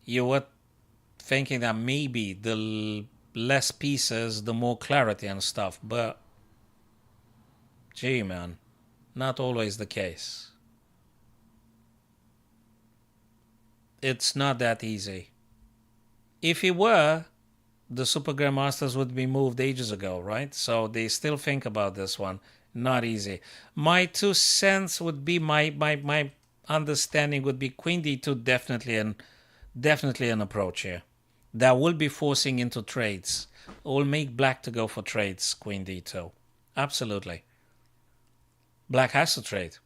You were thinking that maybe the less pieces, the more clarity and stuff. But, gee, man, not always the case. It's not that easy. If it were, the Super Grandmasters would be moved ages ago, right? So they still think about this one. Not easy. My 2 cents would be, my understanding would be queen d2 definitely an approach here. That will be forcing into trades. It will make black to go for trades, queen d2. Absolutely. Black has to trade.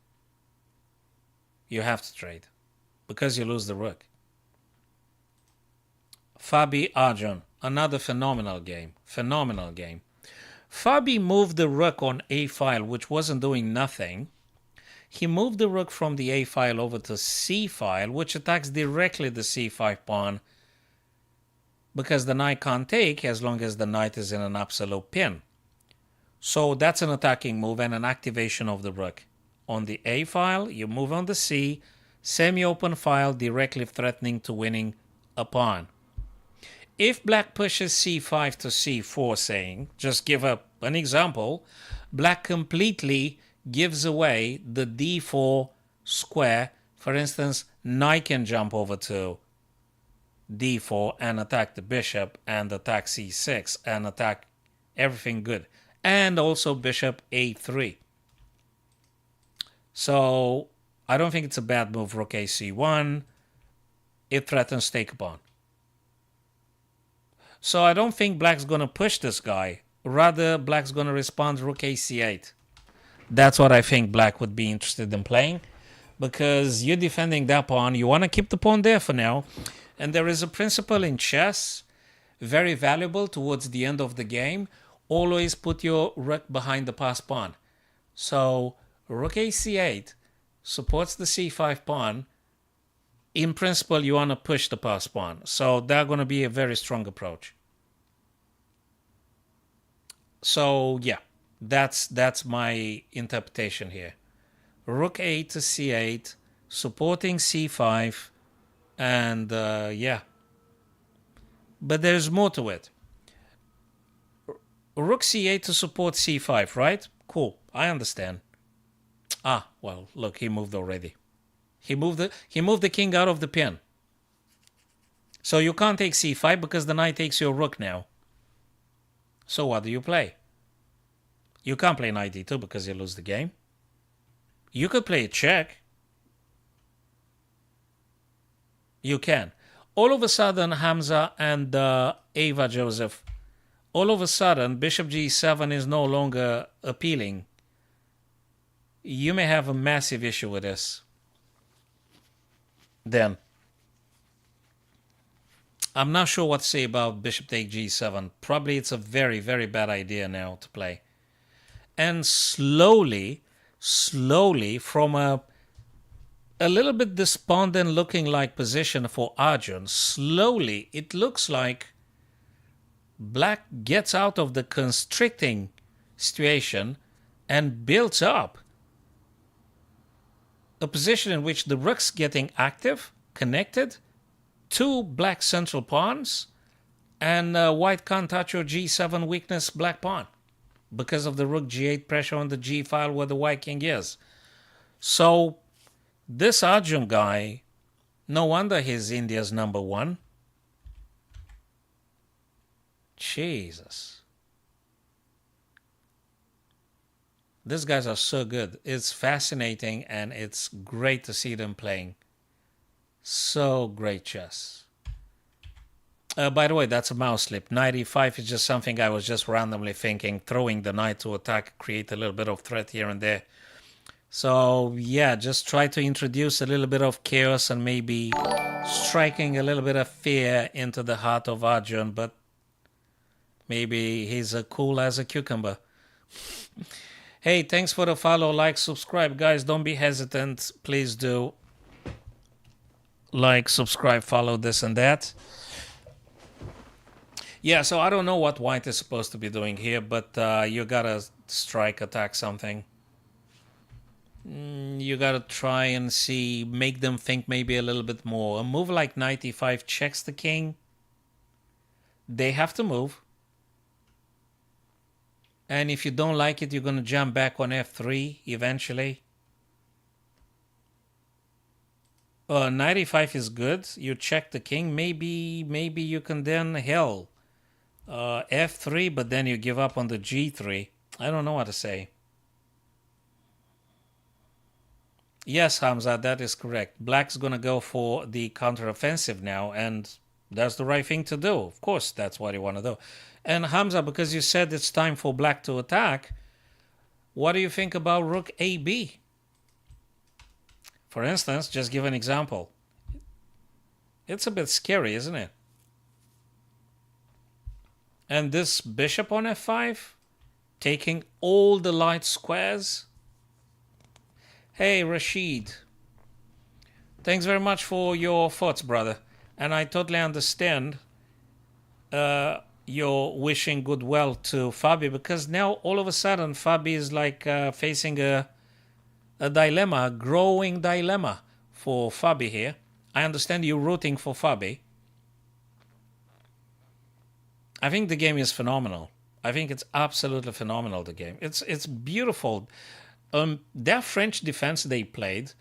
You have to trade. Because you lose the rook. Fabi Arjun. Another phenomenal game. Phenomenal game. Fabi moved the rook on a file, which wasn't doing nothing. He moved the rook from the a file over to c file, which attacks directly the c5 pawn, because the knight can't take as long as the knight is in an absolute pin. So that's an attacking move and an activation of the rook. On the a file, you move on the c, semi-open file, directly threatening to winning a pawn. If black pushes c5 to c4, saying, just give up an example, black completely gives away the d4 square. For instance, knight can jump over to d4 and attack the bishop and attack c6 and attack everything good. And also bishop a3. So I don't think it's a bad move, rook ac1. It threatens take a pawn. So I don't think black's going to push this guy. Rather, black's going to respond rook ac8. That's what I think black would be interested in playing. Because you're defending that pawn. You want to keep the pawn there for now. And there is a principle in chess, very valuable towards the end of the game. Always put your rook behind the passed pawn. So rook ac8 supports the c5 pawn. In principle, you want to push the passed pawn. So that's going to be a very strong approach. So yeah, that's my interpretation here. Rook a to c8, supporting c5, and yeah. But there's more to it. Rook c8 to support c5, right? Cool, I understand. Ah, well, look, he moved already. He moved the king out of the pin. So you can't take c5 because the knight takes your rook now. So what do you play? You can't play knight d2 because you lose the game. You could play a check. You can. All of a sudden, Hamza and Ava Joseph, all of a sudden, bishop g7 is no longer appealing. You may have a massive issue with this. Then, I'm not sure what to say about bishop take g7. Probably it's a very, very bad idea now to play. And slowly, from a little bit despondent looking like position for Arjun, slowly it looks like black gets out of the constricting situation and builds up a position in which the rook's getting active, connected, two black central pawns, and white can't touch your g7 weakness black pawn because of the rook g8 pressure on the g file where the white king is. So this Arjun guy, no wonder he's India's #1. Jesus. These guys are so good. It's fascinating and it's great to see them playing. So great chess. By the way, that's a mouse slip. Knight e5 is just something I was just randomly thinking. Throwing the knight to attack, create a little bit of threat here and there. So yeah, just try to introduce a little bit of chaos and maybe striking a little bit of fear into the heart of Arjun. But maybe he's cool as a cucumber. Hey, thanks for the follow, like, subscribe. Guys, don't be hesitant. Please do like, subscribe, follow, this and that. Yeah, so I don't know what white is supposed to be doing here, but you gotta strike, attack something. You gotta try and see, make them think maybe a little bit more. A move like knight e5 checks the king. They have to move. And if you don't like it, you're going to jump back on f3 eventually. Knight e5 is good. You check the king. Maybe you can then f3, but then you give up on the g3. I don't know what to say. Yes, Hamza, that is correct. Black's going to go for the counteroffensive now, and that's the right thing to do. Of course, that's what you want to do. And Hamza, because you said it's time for black to attack, what do you think about rook AB? For instance, just give an example. It's a bit scary, isn't it? And this bishop on f5, taking all the light squares. Hey, Rashid. Thanks very much for your thoughts, brother. And I totally understand you're wishing goodwill to Fabi, because now all of a sudden Fabi is like facing a dilemma, a growing dilemma for Fabi here. I understand you're rooting for Fabi. I think the game is phenomenal. I think it's absolutely phenomenal. The game, it's beautiful. Their French defense they played,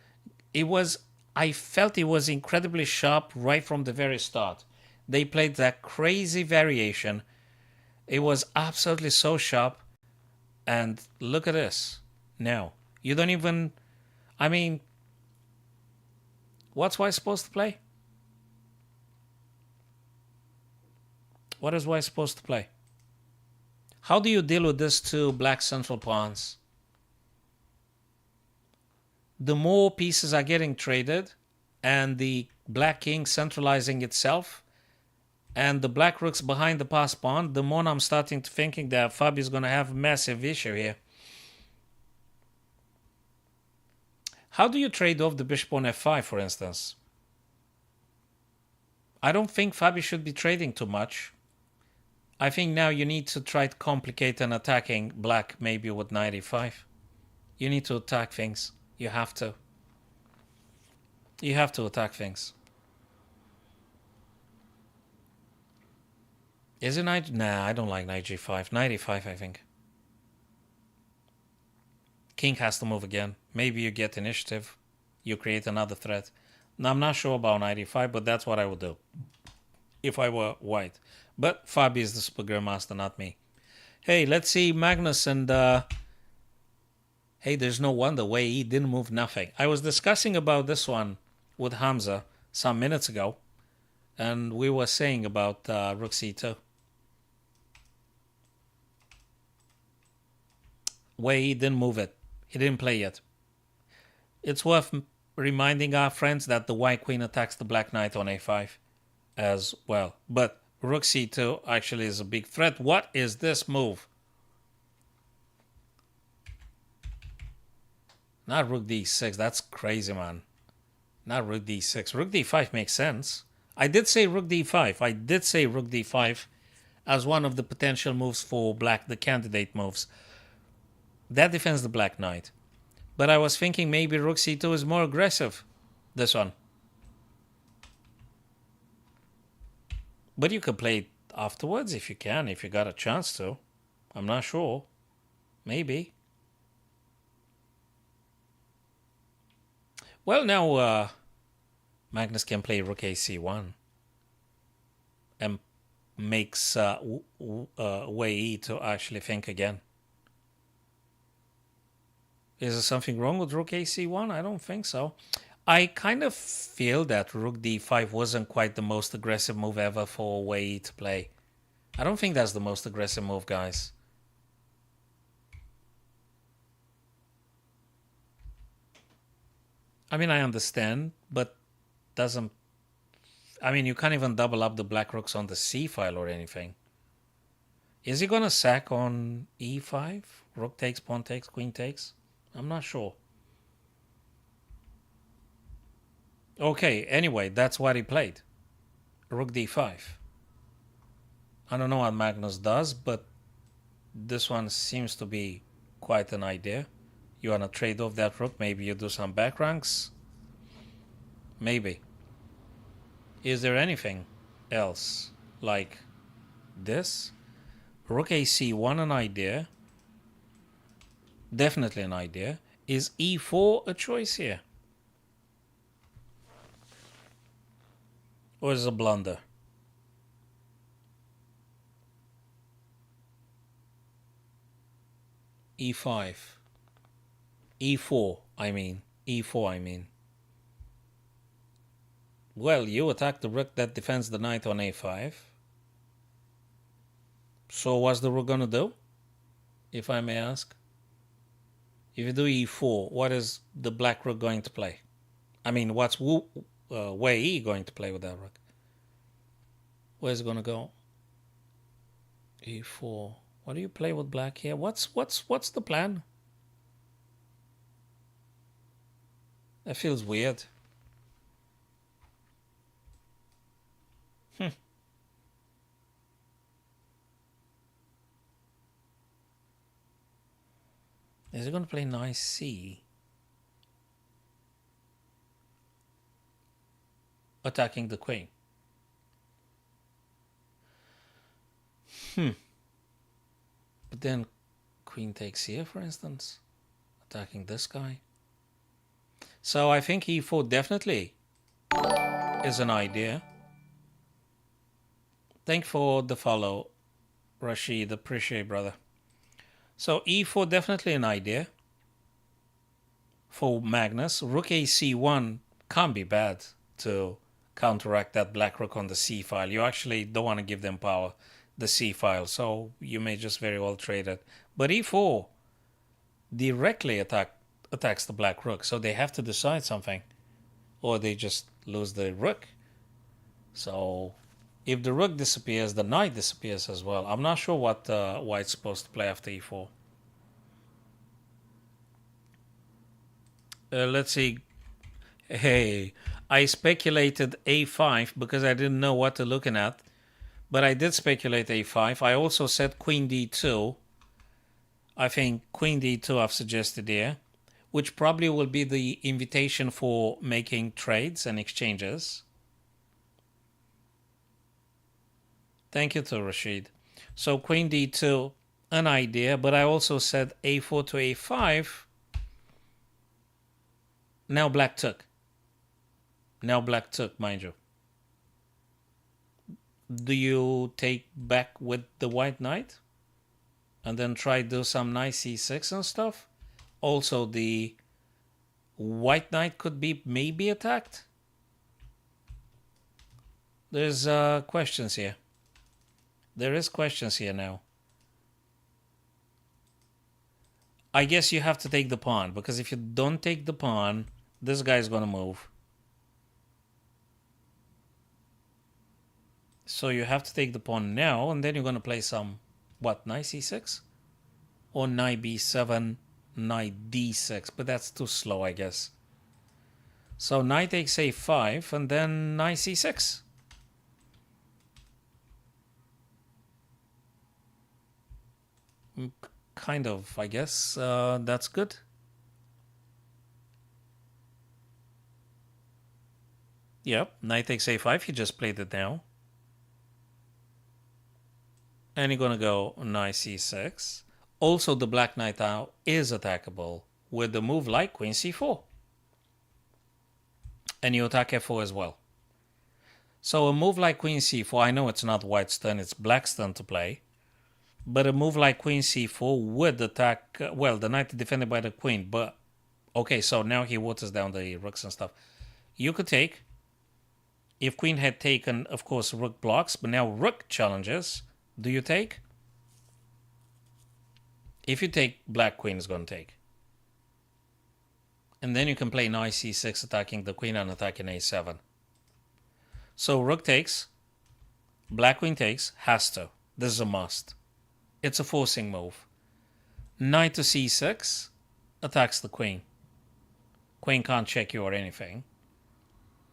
it was. I felt it was incredibly sharp right from the very start. They played that crazy variation. It was absolutely so sharp. And look at this. Now you don't even. I mean, what's White supposed to play? What is White supposed to play? How do you deal with these two black central pawns? The more pieces are getting traded and the black king centralizing itself and the black rooks behind the pass pawn, the more I'm starting to thinking that Fabi is going to have a massive issue here. How do you trade off the bishop on f5, for instance? I don't think Fabi should be trading too much. I think now you need to try to complicate and attacking black maybe with knight e5. You need to attack things. You have to. You have to attack things. Is it knight? Nah, I don't like knight g5. Knight e5, I think. King has to move again. Maybe you get initiative. You create another threat. Now, I'm not sure about knight e5, but that's what I would do if I were white. But Fabi is the super grandmaster, not me. Hey, let's see Magnus and... Hey, there's no wonder Wei Yi didn't move nothing. I was discussing about this one with Hamza some minutes ago, and we were saying about Rook C2. Wei Yi didn't move it. He didn't play yet. It's worth reminding our friends that the white queen attacks the black knight on a5 as well. But Rook C2 actually is a big threat. What is this move? Not Rook D6. That's crazy, man. Not Rook D6. Rook D5 makes sense. I did say Rook D5. I did say Rook D5 as one of the potential moves for black, the candidate moves. That defends the black knight. But I was thinking maybe Rook C2 is more aggressive. This one. But you could play it afterwards if you can, if you got a chance to. I'm not sure. Maybe. Well, now Magnus can play Rook AC1 and makes Wei Yi to actually think again. Is there something wrong with Rook AC1? I don't think so. I kind of feel that Rook D5 wasn't quite the most aggressive move ever for Wei Yi to play. I don't think that's the most aggressive move, guys. I mean, I understand, but doesn't... I mean, you can't even double up the black rooks on the C file or anything. Is he going to sack on E5? Rook takes, pawn takes, queen takes? I'm not sure. Okay, anyway, that's what he played. Rook D5. I don't know what Magnus does, but this one seems to be quite an idea. You want to trade off that rook? Maybe you do some back ranks? Maybe. Is there anything else like this? Rook AC1 an idea. Definitely an idea. Is E4 a choice here? Or is it a blunder? E5. E4, I mean. E4, I mean. Well, you attack the rook that defends the knight on A5. So what's the rook gonna do? If I may ask. If you do E4, what is the black rook going to play? I mean, what's Wei Yi going to play with that rook? Where's it gonna go? E4. What do you play with black here? What's the plan? That feels weird. Is he going to play knight C? Attacking the queen. But then queen takes here, for instance, attacking this guy. So I think e4 definitely is an idea. Thank for the follow, Rashid. Appreciate, brother. So e4 definitely an idea for Magnus. Rook a c1 can't be bad to counteract that black rook on the c file. You actually don't want to give them power, the c file, so you may just very well trade it. But e4 directly attacks the black rook, so they have to decide something, or they just lose the rook. So if the rook disappears, the knight disappears as well. I'm not sure what White's supposed to play after e4. Let's see. Hey, I speculated a5 because I didn't know what to looking at, but I did speculate a5. I also said queen d2. I think queen d2 I've suggested here, which probably will be the invitation for making trades and exchanges. Thank you to Rashid. So queen d2, an idea, but I also said a4 to a5. Now black took. Now black took, mind you. Do you take back with the white knight? And then try to do some nice c6 and stuff? Also, the white knight could be maybe attacked? There's questions here. There is questions here now. I guess you have to take the pawn, because if you don't take the pawn, this guy's going to move. So you have to take the pawn now, and then you're going to play some, what, knight c6? Or knight b7, knight d6, but that's too slow, I guess. So knight takes a5, and then knight c6. Kind of, I guess. That's good. Yep, knight takes a5, he just played it now. And you're going to go knight c6. Also, the black knight now is attackable with the move like queen c4. And you attack f4 as well. So a move like queen c4, I know it's not white's turn, it's black's turn to play. But a move like queen c4 would attack, well, the knight is defended by the queen. But, okay, so now he waters down the rooks and stuff. You could take. If queen had taken, of course, rook blocks. But now rook challenges. Do you take? If you take, black queen is going to take. And then you can play knight c6 attacking the queen and attacking a7. So rook takes. Black queen takes. Has to. This is a must. It's a forcing move. Knight to c6 attacks the queen. Queen can't check you or anything.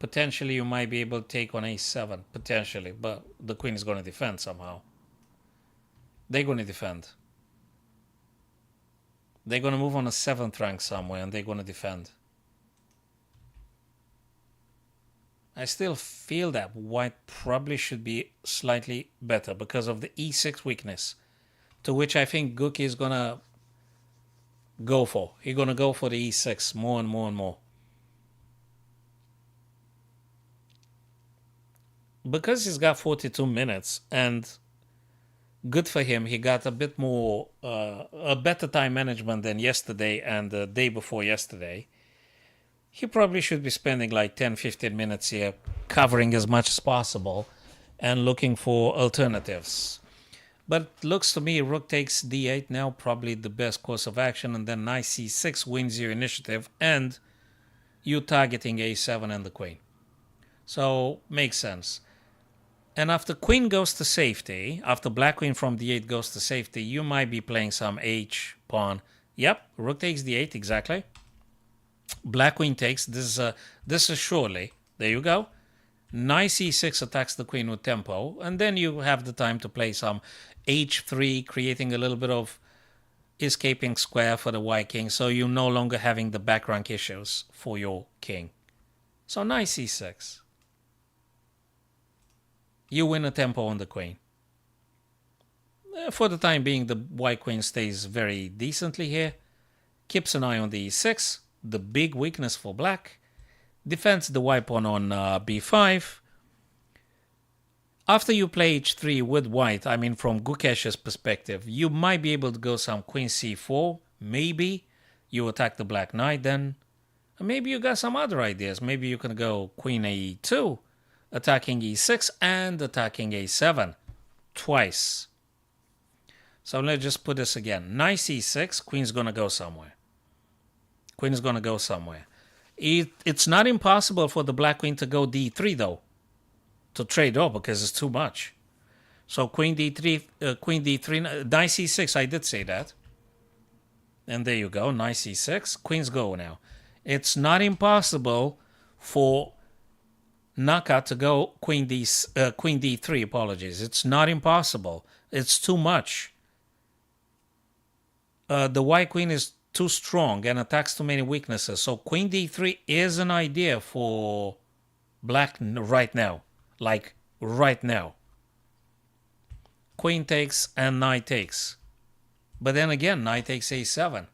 Potentially you might be able to take on a7. Potentially. But the queen is going to defend somehow. They're going to defend. They're going to move on a 7th rank somewhere and they're going to defend. I still feel that white probably should be slightly better because of the e6 weakness, to which I think Guki is going to go for. He's going to go for the e6 more and more and more. Because he's got 42 minutes and good for him, he got a bit more, a better time management than yesterday and the day before yesterday. He probably should be spending like 10-15 minutes here covering as much as possible and looking for alternatives. But looks to me rook takes d8 now, probably the best course of action, and then knight c6 wins your initiative and you targeting a7 and the queen. So makes sense. And after queen goes to safety, after black queen from d8 goes to safety, you might be playing some h pawn. Yep, rook takes d8, exactly. Black queen takes. This is surely. There you go. Knight c6 attacks the queen with tempo, and then you have the time to play some h3, creating a little bit of escaping square for the white king, so you're no longer having the back rank issues for your king. So knight c6. You win a tempo on the queen. For the time being, the white queen stays very decently here. Keeps an eye on the e6, the big weakness for black. Defends the white pawn on b5. After you play h3 with white, I mean from Gukesh's perspective, you might be able to go some queen c4. Maybe you attack the black knight then. Maybe you got some other ideas. Maybe you can go queen a2, attacking e6 and attacking a7 twice. So let's just put this again. Knight c6, queen's going to go somewhere. Queen is going to go somewhere. It's not impossible for the black queen to go d3 though, to trade off because it's too much. So queen d3, knight c6, I did say that. And there you go, knight c6, queen's go now. It's not impossible for Naka to go queen d3, apologies. It's not impossible. It's too much. The white queen is too strong and attacks too many weaknesses. So queen d3 is an idea for black right now. Like right now. Queen takes and knight takes. But then again, knight takes a7.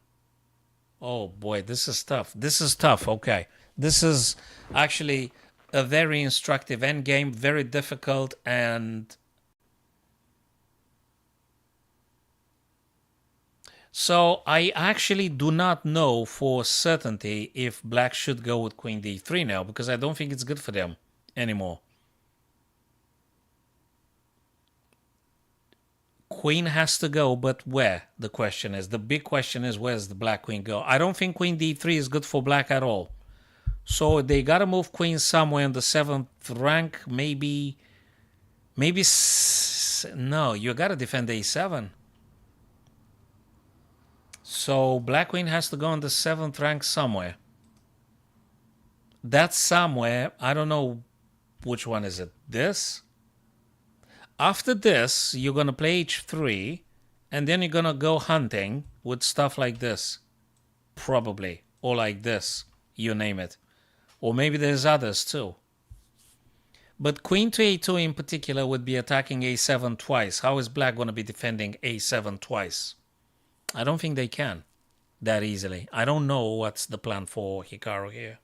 Oh boy, this is tough. This is tough, okay. This is actually a very instructive endgame, very difficult, and so I actually do not know for certainty if black should go with queen d3 now, because I don't think it's good for them anymore. Queen has to go, but where? The question is. The big question is, where's the black queen go? I don't think queen d3 is good for black at all. So they got to move queen somewhere in the 7th rank. Maybe, no, you got to defend a7. So black queen has to go in the 7th rank somewhere. That somewhere, I don't know which one is it. This? After this, you're going to play h3, and then you're going to go hunting with stuff like this. Probably. Or like this. You name it. Or maybe there's others too. But queen to a2 in particular would be attacking a7 twice. How is black going to be defending a7 twice? I don't think they can that easily. I don't know what's the plan for Hikaru here.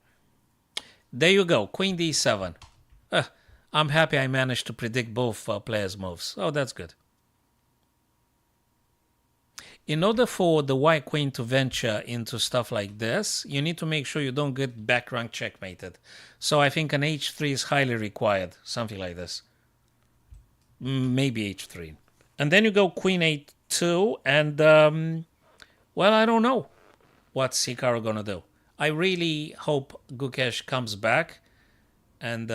There you go. Queen d7. I'm happy I managed to predict both players' moves. Oh, that's good. In order for the white queen to venture into stuff like this, you need to make sure you don't get back rank checkmated. So I think an h3 is highly required. Something like this. Maybe h3. And then you go queen a2 and, well, I don't know what's Hikaru going to do. I really hope Gukesh comes back and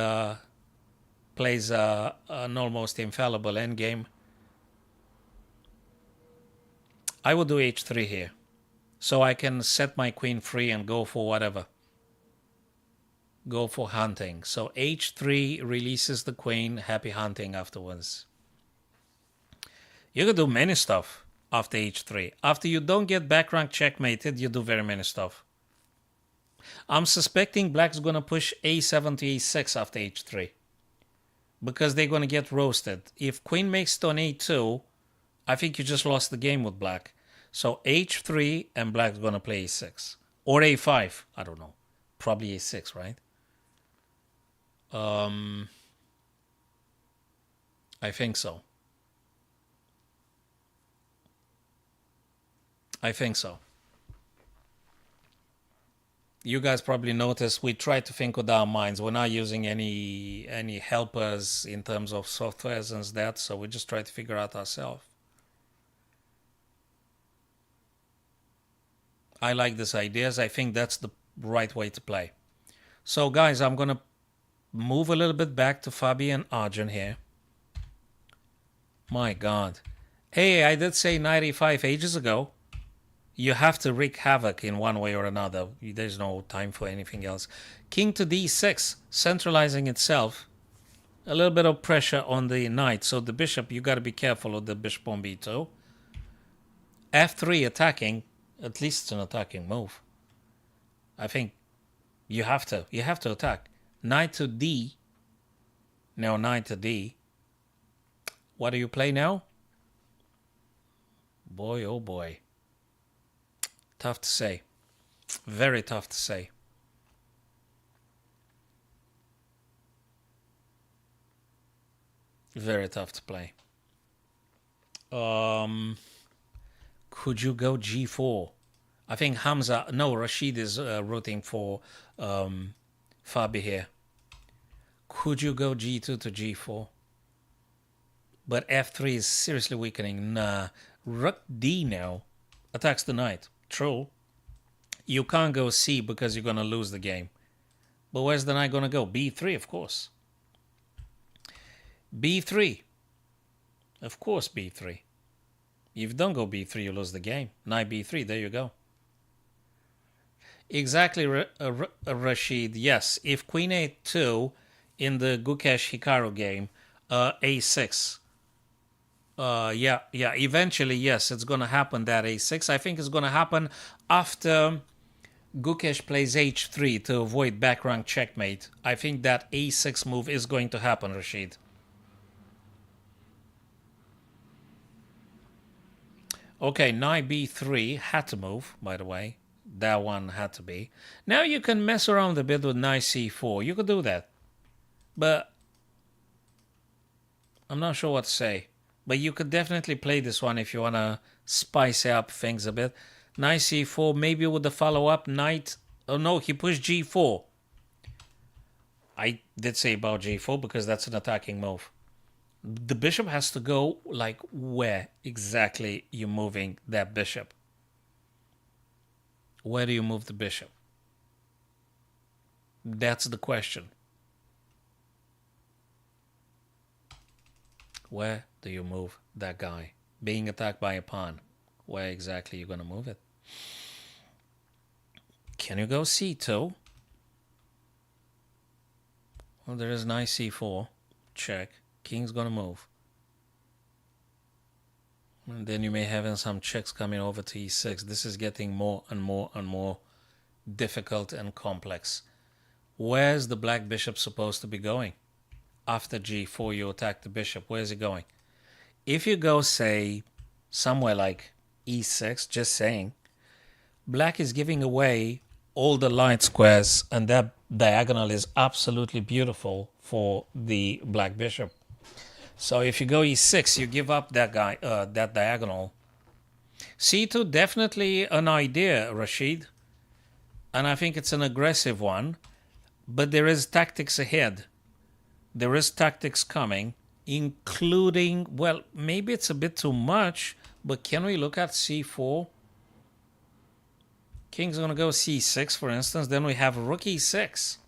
plays an almost infallible endgame. I will do h3 here, so I can set my queen free and go for whatever. Go for hunting. So h3 releases the queen, happy hunting afterwards. You can do many stuff after h3. After you don't get back rank checkmated, you do very many stuff. I'm suspecting black's going to push a7 to e6 after h3. Because they're going to get roasted. If queen makes it on a2, I think you just lost the game with black. So h3 and black's going to play a6. Or a5. I don't know. Probably a6, right? I think so. I think so. You guys probably noticed we try to think with our minds. We're not using any helpers in terms of softwares and that, so we just try to figure out ourselves. I like these ideas. I think that's the right way to play. So guys, I'm going to move a little bit back to Fabi and Arjun here. My God. Hey, I did say 95 ages ago. You have to wreak havoc in one way or another. There's no time for anything else. King to d6, centralizing itself. A little bit of pressure on the knight. So the bishop, you got to be careful of the bishop on b2. f3 attacking. At least it's an attacking move. I think you have to. You have to attack. Knight to d. Now knight to d. What do you play now? Boy, oh boy. Tough to say. Very tough to say. Very tough to play. Could you go g4? I think Hamza, no, Rashid is rooting for Fabi here. Could you go g2 to g4? But f3 is seriously weakening. Nah. Rook d now. Attacks the knight. True. You can't go c because you're going to lose the game. But where's the knight going to go? b3, of course. b3. Of course, b3. If you don't go b3, you lose the game. Knight b3, there you go. Exactly, Rashid. Yes, if queen a2 in the Gukesh Hikaru game, a6. Yeah, eventually, yes, it's going to happen, that a6. I think it's going to happen after Gukesh plays h3 to avoid back rank checkmate. I think that a6 move is going to happen, Rashid. Okay, knight b3 had to move, by the way. That one had to be. Now you can mess around a bit with knight c4. You could do that. But I'm not sure what to say. But you could definitely play this one if you want to spice up things a bit. Knight c4, maybe with the follow-up knight. Oh no, he pushed g4. I did say about g4 because that's an attacking move. The bishop has to go like where exactly you're moving that bishop. Where do you move the bishop? That's the question. Where do you move that guy? Being attacked by a pawn. Where exactly are you going to move it? Can you go c2? Well, there is knight c4. Check. King's going to move. And then you may have some checks coming over to e6. This is getting more and more and more difficult and complex. Where's the black bishop supposed to be going? After g4, you attack the bishop. Where's it going? If you go, say, somewhere like e6, just saying, black is giving away all the light squares, and that diagonal is absolutely beautiful for the black bishop. So if you go e6, you give up that guy, that diagonal. c2, definitely an idea, Rashid. And I think it's an aggressive one. But there is tactics ahead. There is tactics coming, including, well, maybe it's a bit too much, but can we look at c4? King's going to go c6, for instance. Then we have rook e6.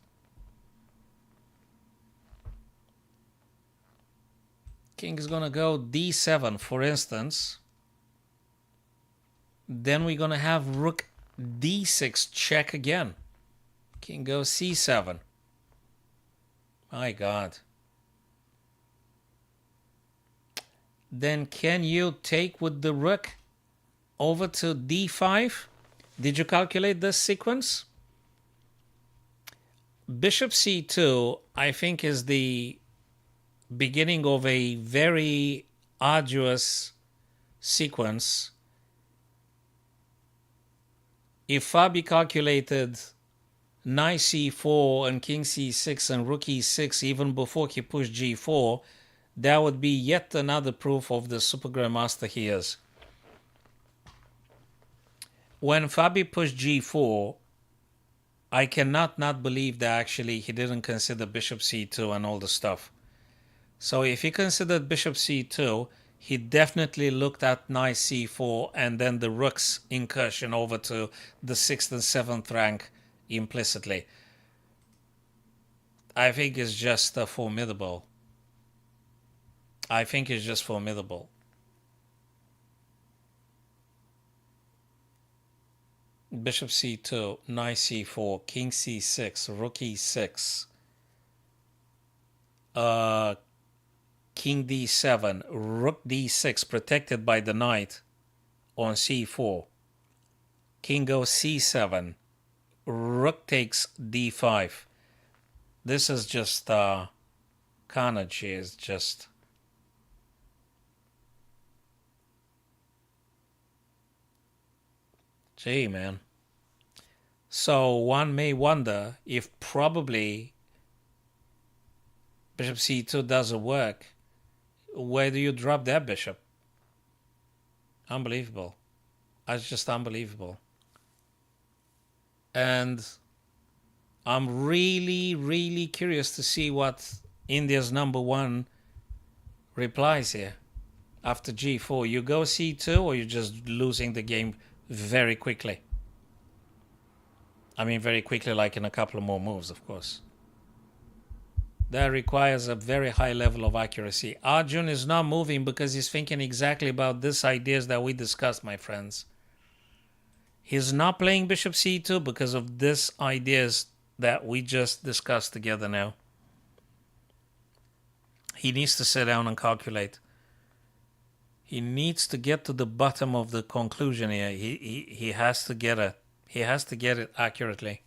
King is going to go d7, for instance. Then we're going to have rook d6 check again. King goes c7. My God. Then can you take with the rook over to d5? Did you calculate this sequence? Bishop c2, I think, is the beginning of a very arduous sequence. If Fabi calculated knight c4 and king c6 and rook e6 even before he pushed g4, that would be yet another proof of the super grandmaster he is. When Fabi pushed g4, I cannot not believe that actually he didn't consider bishop c2 and all the stuff. So if he considered bishop c2, he definitely looked at knight c4 and then the rook's incursion over to the 6th and 7th rank implicitly. I think it's just formidable. I think it's just formidable. Bishop c2, knight c4, king c6, rook e6, king d7, rook d6 protected by the knight on c4, king goes c7, rook takes d5. This is just carnage. Is just Gee, man. So one may wonder if probably bishop c2 doesn't work. Where do you drop that bishop? Unbelievable. That's just unbelievable. And I'm really, really curious to see what India's number one replies here. After g4, you go c2 or you're just losing the game very quickly? I mean, very quickly, like in a couple of more moves, of course. That requires a very high level of accuracy. Arjun is not moving because he's thinking exactly about these ideas that we discussed, my friends. He's not playing bishop c2 because of these ideas that we just discussed together now. He needs to sit down and calculate. He needs to get to the bottom of the conclusion here. He has to get it. He has to get it accurately.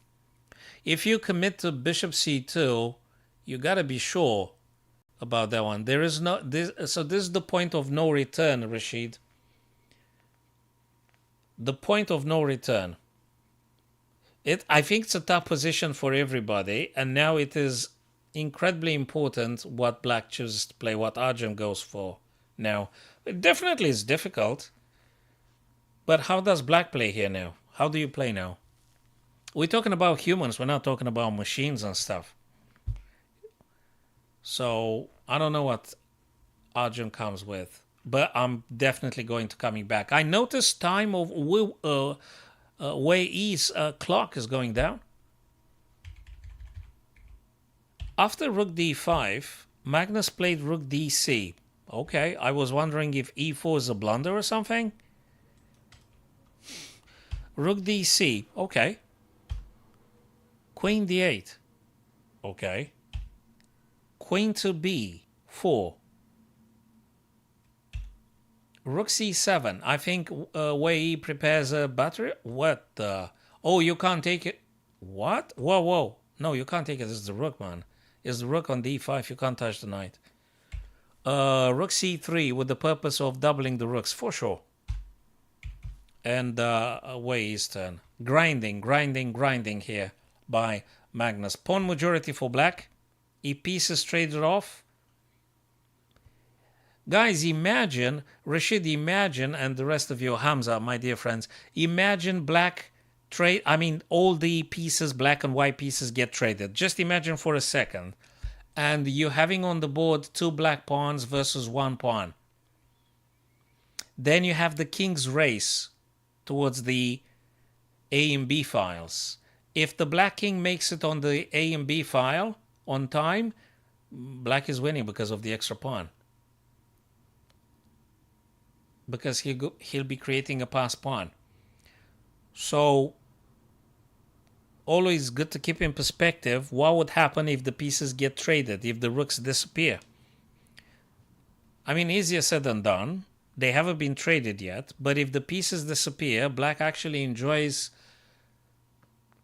If you commit to bishop c2, you got to be sure about that one. There is no this. So this is the point of no return, Rashid. The point of no return. I think it's a tough position for everybody, and now it is incredibly important what Black chooses to play, what Arjun goes for now. It definitely is difficult, but how does Black play here now? How do you play now? We're talking about humans, we're not talking about machines and stuff. So I don't know what Arjun comes with, but I'm definitely going to coming back. I noticed time of Wei Yi's clock is going down. After rook d5, Magnus played rook dc. Okay, I was wondering if e4 is a blunder or something. Rook dc, okay. Queen d8, okay. Queen to b4. Rook c7. I think Wei Yi prepares a battery. What the? Oh, you can't take it. What? Whoa, whoa. No, you can't take it. This is the rook, man. It's the rook on d5. You can't touch the knight. Rook c3 with the purpose of doubling the rooks, for sure. And Wei Yi's turn. Grinding, grinding, grinding here by Magnus. Pawn majority for Black. Pieces traded off. Guys, imagine, Rashid, imagine, and the rest of you, Hamza, my dear friends, imagine Black trade, all the pieces, black and white pieces get traded. Just imagine for a second. And you're having on the board 2 black pawns versus 1 pawn. Then you have the king's race towards the A and B files. If the black king makes it on the A and B file on time, Black is winning because of the extra pawn. Because he'll be creating a passed pawn. So, always good to keep in perspective what would happen if the pieces get traded, if the rooks disappear. I mean, easier said than done. They haven't been traded yet, but if the pieces disappear, Black actually enjoys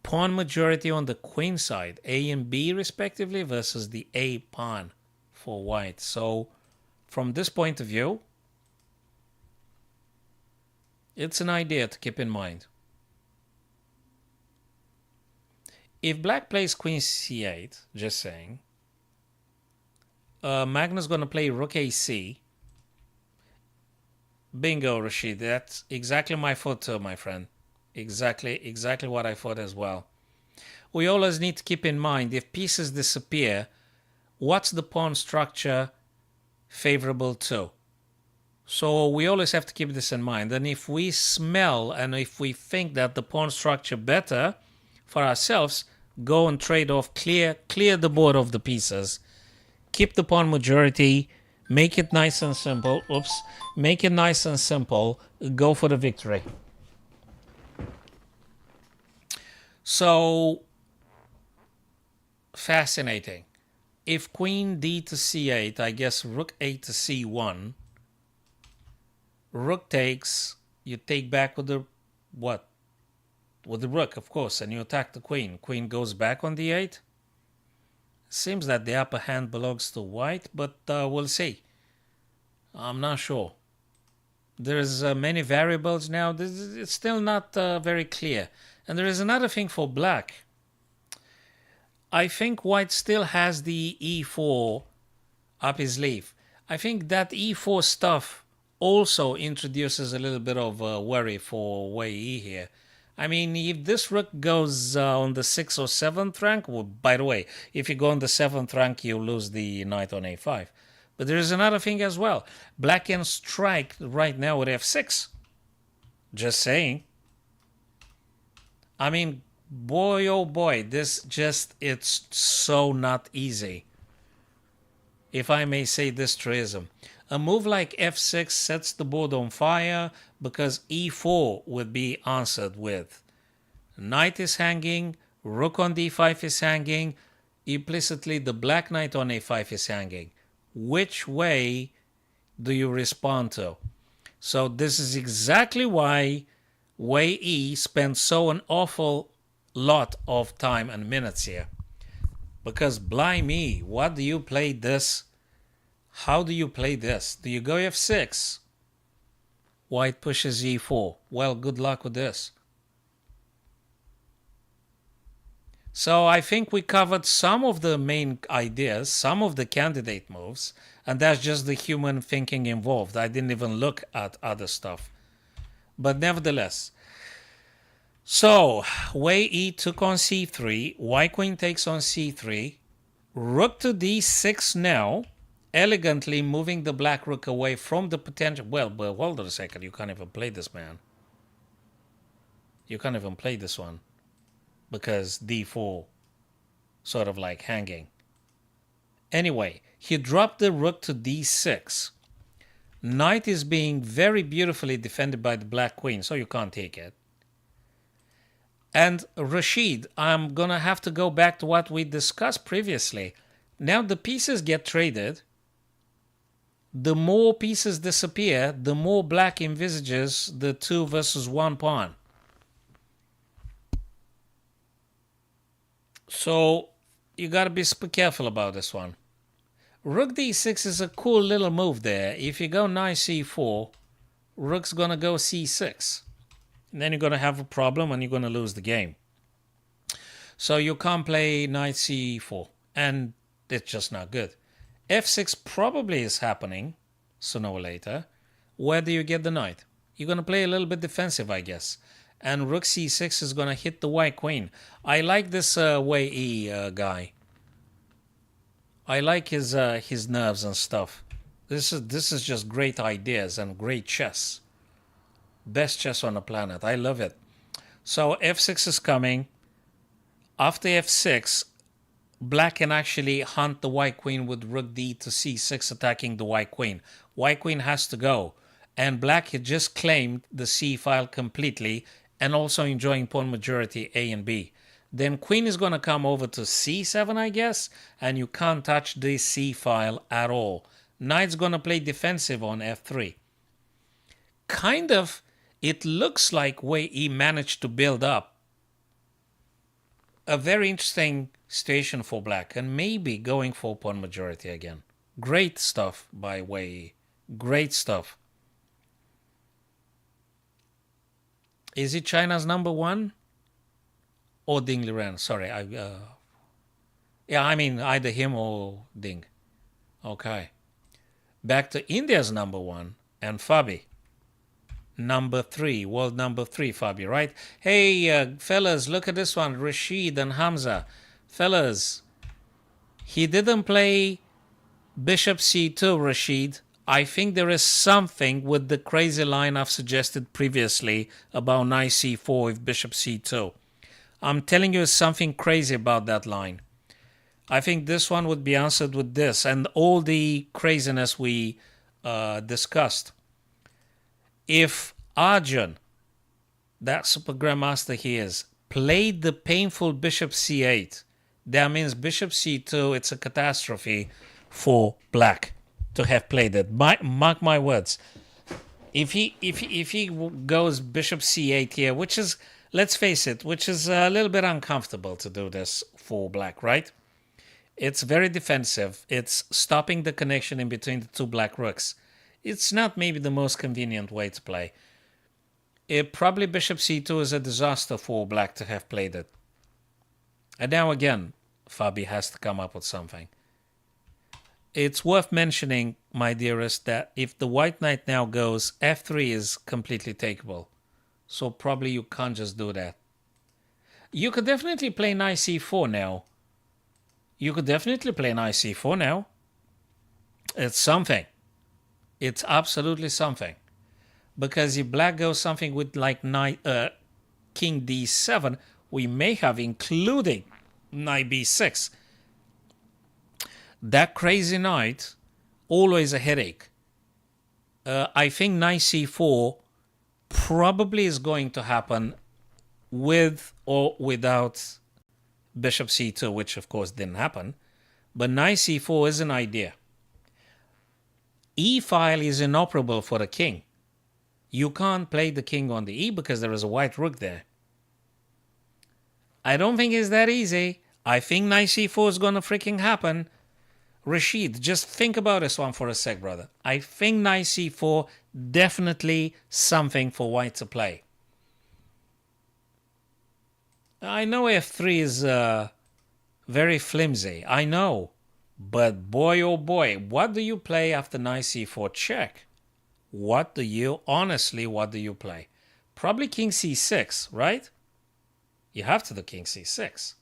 pawn majority on the queen side, A and B respectively, versus the A pawn for white. So, from this point of view, it's an idea to keep in mind. If Black plays queen c8, just saying, Magnus going to play rook ac. Bingo, Rashid. That's exactly my thought too, my friend. Exactly what I thought as well. We always need to keep in mind, if pieces disappear, what's the pawn structure favorable to? So we always have to keep this in mind. And if we smell and if we think that the pawn structure better for ourselves, go and trade off, clear the board of the pieces, keep the pawn majority, make it nice and simple. Oops, make it nice and simple. Go for the victory. So fascinating. If queen d to c8, I guess rook a to c1. Rook takes, you take back with the what? With the rook, of course, and you attack the queen. Queen goes back on d8. Seems that the upper hand belongs to white, but we'll see. I'm not sure. There's many variables now. It's still not very clear. And there is another thing for black. I think white still has the e4 up his sleeve. I think that e4 stuff also introduces a little bit of worry for Wei E here. I mean, if this rook goes on the 6th or 7th rank, well, by the way, if you go on the 7th rank, you lose the knight on a5. But there is another thing as well. Black can strike right now with f6. Just saying. I mean, boy, oh boy, it's so not easy. If I may say this truism. A move like f6 sets the board on fire because e4 would be answered with knight is hanging, rook on d5 is hanging, implicitly the black knight on a5 is hanging. Which way do you respond to? So this is exactly why Wei E spent so an awful lot of time and minutes here. Because blimey, what do you play this? How do you play this? Do you go f6? White pushes e4. Well, good luck with this. So I think we covered some of the main ideas, some of the candidate moves, and that's just the human thinking involved. I didn't even look at other stuff. But nevertheless, so Wei E took on c3, white queen takes on c3, rook to d6 now, elegantly moving the black rook away from the potential. Well, hold on a second, you can't even play this, man. You can't even play this one because d4 sort of like hanging. Anyway, he dropped the rook to d6. Knight is being very beautifully defended by the black queen, so you can't take it. And Rashid, I'm going to have to go back to what we discussed previously. Now the pieces get traded. The more pieces disappear, the more black envisages the 2 versus 1 pawn. So you got to be super careful about this one. Rook d6 is a cool little move there. If you go knight c4, rook's going to go c6. And then you're going to have a problem and you're going to lose the game. So you can't play knight c4. And it's just not good. f6 probably is happening sooner or later. Where do you get the knight? You're going to play a little bit defensive, I guess. And rook c6 is going to hit the white queen. I like this Wei E guy. I like his nerves and stuff. This is just great ideas and great chess. Best chess on the planet. I love it. So f6 is coming. After f6, black can actually hunt the white queen with rook d to c6, attacking the white queen. White queen has to go. And black had just claimed the c file completely and also enjoying pawn majority A and B. Then queen is going to come over to c7, I guess, and you can't touch this c file at all. Knight's going to play defensive on f3. Kind of, it looks like Wei E managed to build up a very interesting station for black and maybe going for pawn majority again. Great stuff by Wei E. Great stuff. Is it China's number 1? Or Ding Liren? Sorry, I mean either him or Ding. Okay. Back to India's number 1 and Fabi. Number 3, world number 3, Fabi, right? Hey, fellas, look at this one. Rashid and Hamza. Fellas, he didn't play bishop c2, Rashid. I think there is something with the crazy line I've suggested previously about knight c4 with bishop c2. I'm telling you something crazy about that line. I think this one would be answered with this and all the craziness we discussed. If Arjun, that super grandmaster he is, played the painful bishop c8, that means bishop c2, it's a catastrophe for black to have played it. Mark my words. If he goes bishop c8 here, which is, let's face it, which is a little bit uncomfortable to do this for black, right? It's very defensive. It's stopping the connection in between the two black rooks. It's not maybe the most convenient way to play. Probably bishop c2 is a disaster for black to have played it. And now again, Fabi has to come up with something. It's worth mentioning, my dearest, that if the white knight now goes, f3 is completely takeable. So probably you can't just do that. You could definitely play knight c4 now. You could definitely play knight c4 now. It's something. It's absolutely something. Because if black goes something with like king d7, we may have including knight b6. That crazy knight, always a headache. I think knight c4 probably is going to happen with or without bishop c2, which of course didn't happen. But knight c4 is an idea. E-file is inoperable for the king. You can't play the king on the e because there is a white rook there. I don't think it's that easy. I think knight c4 is going to freaking happen. Rashid, just think about this one for a sec, brother. I think knight c4 definitely something for white to play. I know f3 is very flimsy. I know. But boy, oh boy, what do you play after knight c4 check? What do you play? Probably king c6, right? You have to do king c6.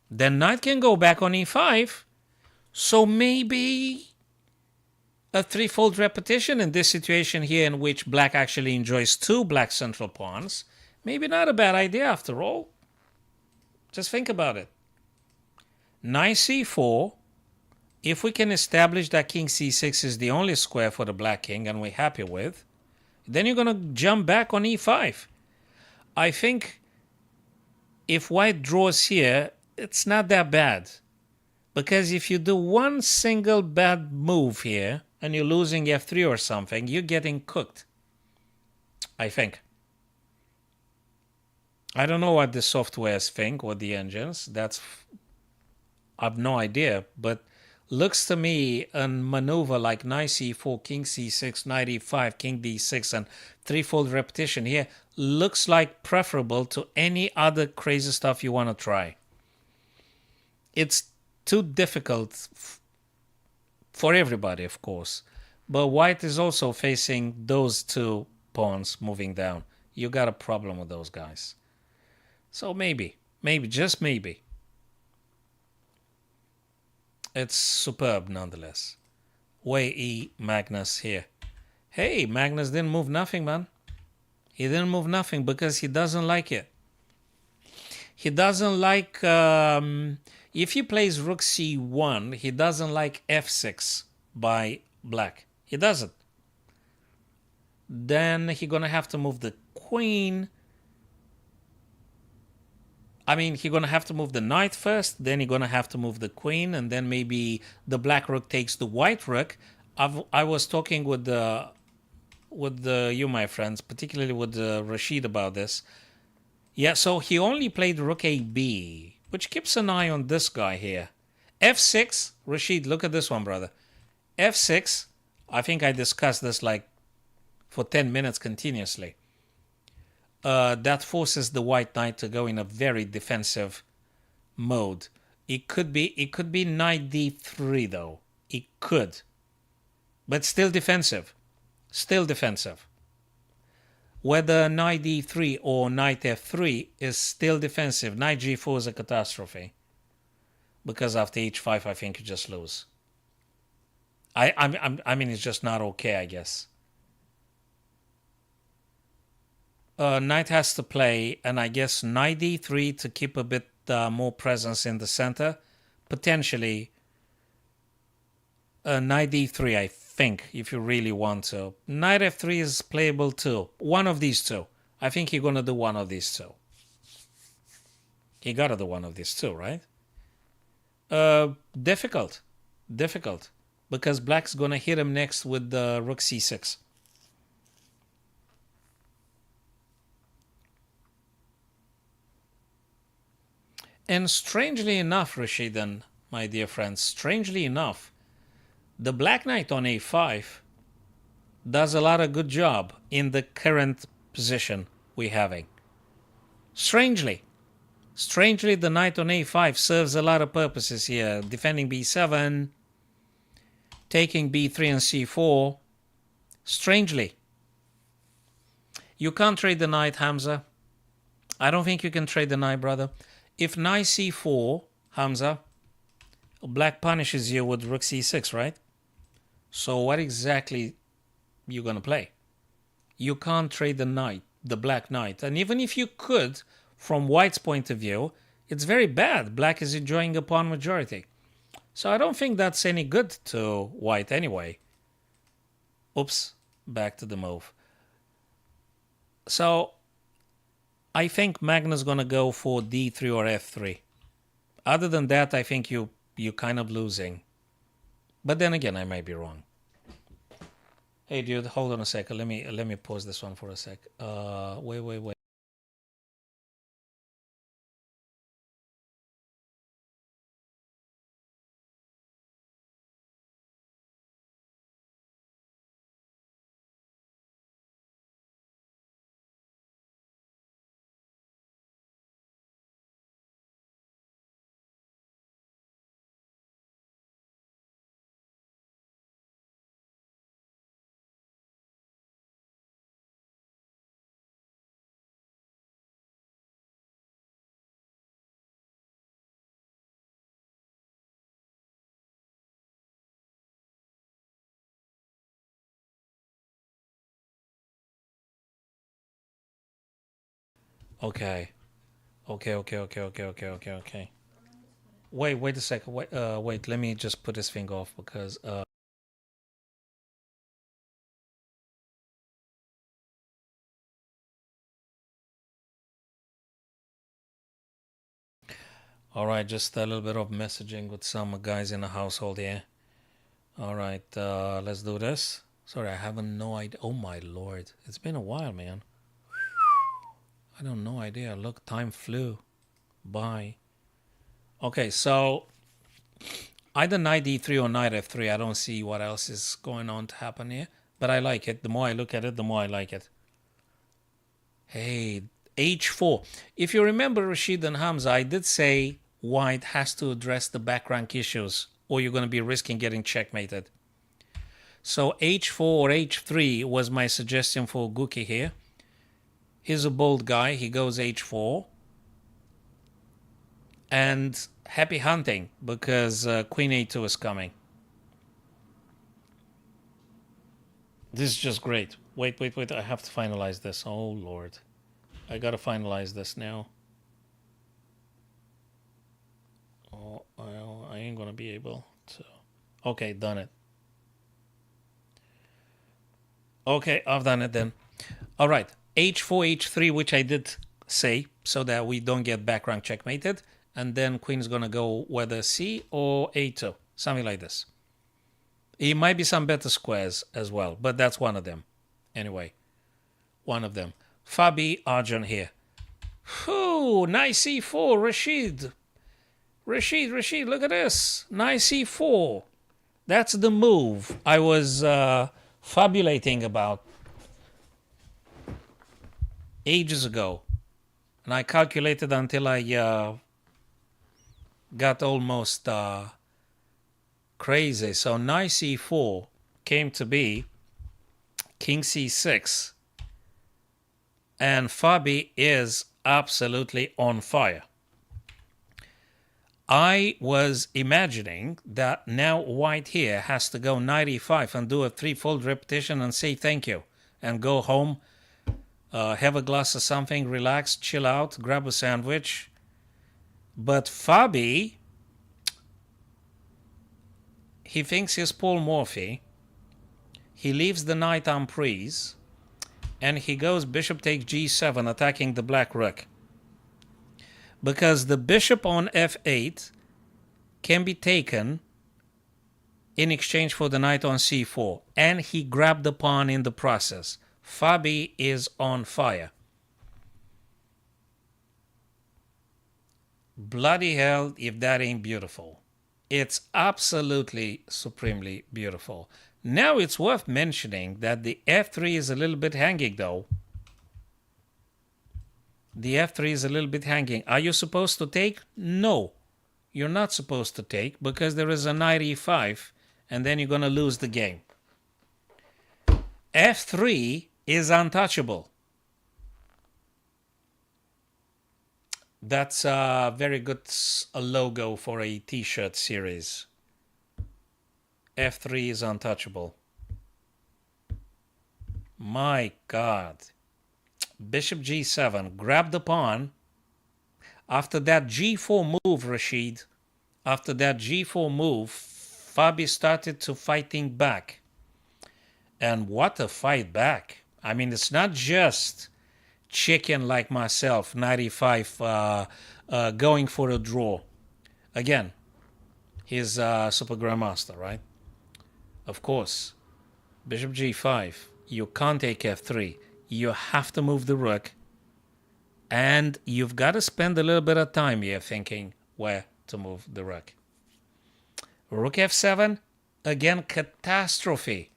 Then knight can go back on e5. So maybe a threefold repetition in this situation here in which black actually enjoys two black central pawns. Maybe not a bad idea after all. Just think about it. Knight c4. If we can establish that king c6 is the only square for the black king and we're happy with, then you're going to jump back on e5. I think if white draws here, it's not that bad. Because if you do one single bad move here and you're losing f3 or something, you're getting cooked. I think. I don't know what the softwares think or the engines. I have no idea. But looks to me a maneuver like knight c4, king c6, knight e5, king d6, and threefold repetition here looks like preferable to any other crazy stuff you want to try. It's too difficult for everybody, of course. But white is also facing those two pawns moving down. You got a problem with those guys. So maybe, just maybe. It's superb nonetheless. Way E Magnus here. Hey, Magnus didn't move nothing, man. He didn't move nothing because he doesn't like it. He doesn't like... if he plays rook c1, he doesn't like f6 by black. He doesn't. Then he's going to have to move the queen. I mean, he's going to have to move the knight first, then he's going to have to move the queen, and then maybe the black rook takes the white rook. I was talking with you, my friends, particularly with Rashid about this. Yeah, so he only played rook a-b, which keeps an eye on this guy here. f6, Rashid, look at this one, brother. f6, I think I discussed this like for 10 minutes continuously. That forces the white knight to go in a very defensive mode. It could be knight d3 though. It could. But still defensive. Still defensive. Whether knight d3 or knight f3 is still defensive. Knight g4 is a catastrophe. Because after h5 I think you just lose. I mean it's just not okay, I guess. Knight has to play, and I guess knight d3 to keep a bit more presence in the center. Potentially knight d3, I think, if you really want to. Knight f3 is playable too. One of these two. I think you're going to do one of these two. You got to do one of these two, right? Difficult. Difficult. Because black's going to hit him next with the rook c6. And strangely enough, Rashid and my dear friends, strangely enough, The black knight on a5 does a lot of good job in the current position we're having. Strangely, the knight on a5 serves a lot of purposes here. Defending b7, taking b3 and c4. Strangely. You can't trade the knight, Hamza. I don't think you can trade the knight, brother. If knight c4, Hamza, black punishes you with rook c6, right? So what exactly you gonna play? You can't trade the knight, the black knight. And even if you could, from white's point of view, it's very bad. Black is enjoying a pawn majority. So I don't think that's any good to white anyway. Oops, back to the move. So I think Magnus gonna go for d3 or f3. Other than that, I think you're kind of losing. But then again, I might be wrong. Hey, dude, hold on a second. Let me pause this one for a sec. Wait. Okay. Wait a second. Wait. Let me just put this thing off because. All right, just a little bit of messaging with some guys in the household here. All right, let's do this. Sorry, I have no idea. Oh my lord, it's been a while, man. I don't no idea. Look, time flew by. Okay, so either knight d3 or knight f3. I don't see what else is going on to happen here, but I like it. The more I look at it, the more I like it. Hey, h4. If you remember Rashid and Hamza, I did say white has to address the back rank issues or you're going to be risking getting checkmated. So h4 or h3 was my suggestion for Guki here. He's a bold guy. He goes h4. And happy hunting because queen a2 is coming. This is just great. Wait. I have to finalize this. Oh, Lord. I got to finalize this now. Oh, well, I ain't going to be able to. Okay, done it. Okay, I've done it then. All right. h4, h3, which I did say so that we don't get back rank checkmated. And then queen's going to go whether c or a2. Something like this. It might be some better squares as well, but that's one of them. Anyway, one of them. Fabi Arjun here. Whew, nice c4, Rashid. Rashid, look at this. Nice c4. That's the move I was fabulating about ages ago. And I calculated until I got almost crazy. So knight c4 came to be king c6. And Fabi is absolutely on fire. I was imagining that now white here has to go knight e5 and do a threefold repetition and say thank you. And go home, have a glass of something, relax, chill out, grab a sandwich. But Fabi, he thinks he's Paul Morphy. He leaves the knight en prise. And he goes bishop takes g7, attacking the black rook. Because the bishop on f8 can be taken in exchange for the knight on c4. And he grabbed the pawn in the process. Fabi is on fire. Bloody hell if that ain't beautiful. It's absolutely supremely beautiful. Now it's worth mentioning that the f3 is a little bit hanging though. The f3 is a little bit hanging. Are you supposed to take? No, you're not supposed to take because there is a knight e5 and then you're going to lose the game. f3 is untouchable. That's a very good logo for a t-shirt series. f3 is untouchable. My God. Bishop g7, grab the pawn. After that g4 move, Rashid, after that g4 move, Fabi started to fighting back. And what a fight back. I mean, it's not just chicken like myself, 95, going for a draw. Again, he's Super Grandmaster, right? Of course. Bishop g5. You can't take f3. You have to move the rook. And you've got to spend a little bit of time here thinking where to move the rook. Rook f7. Again, catastrophe.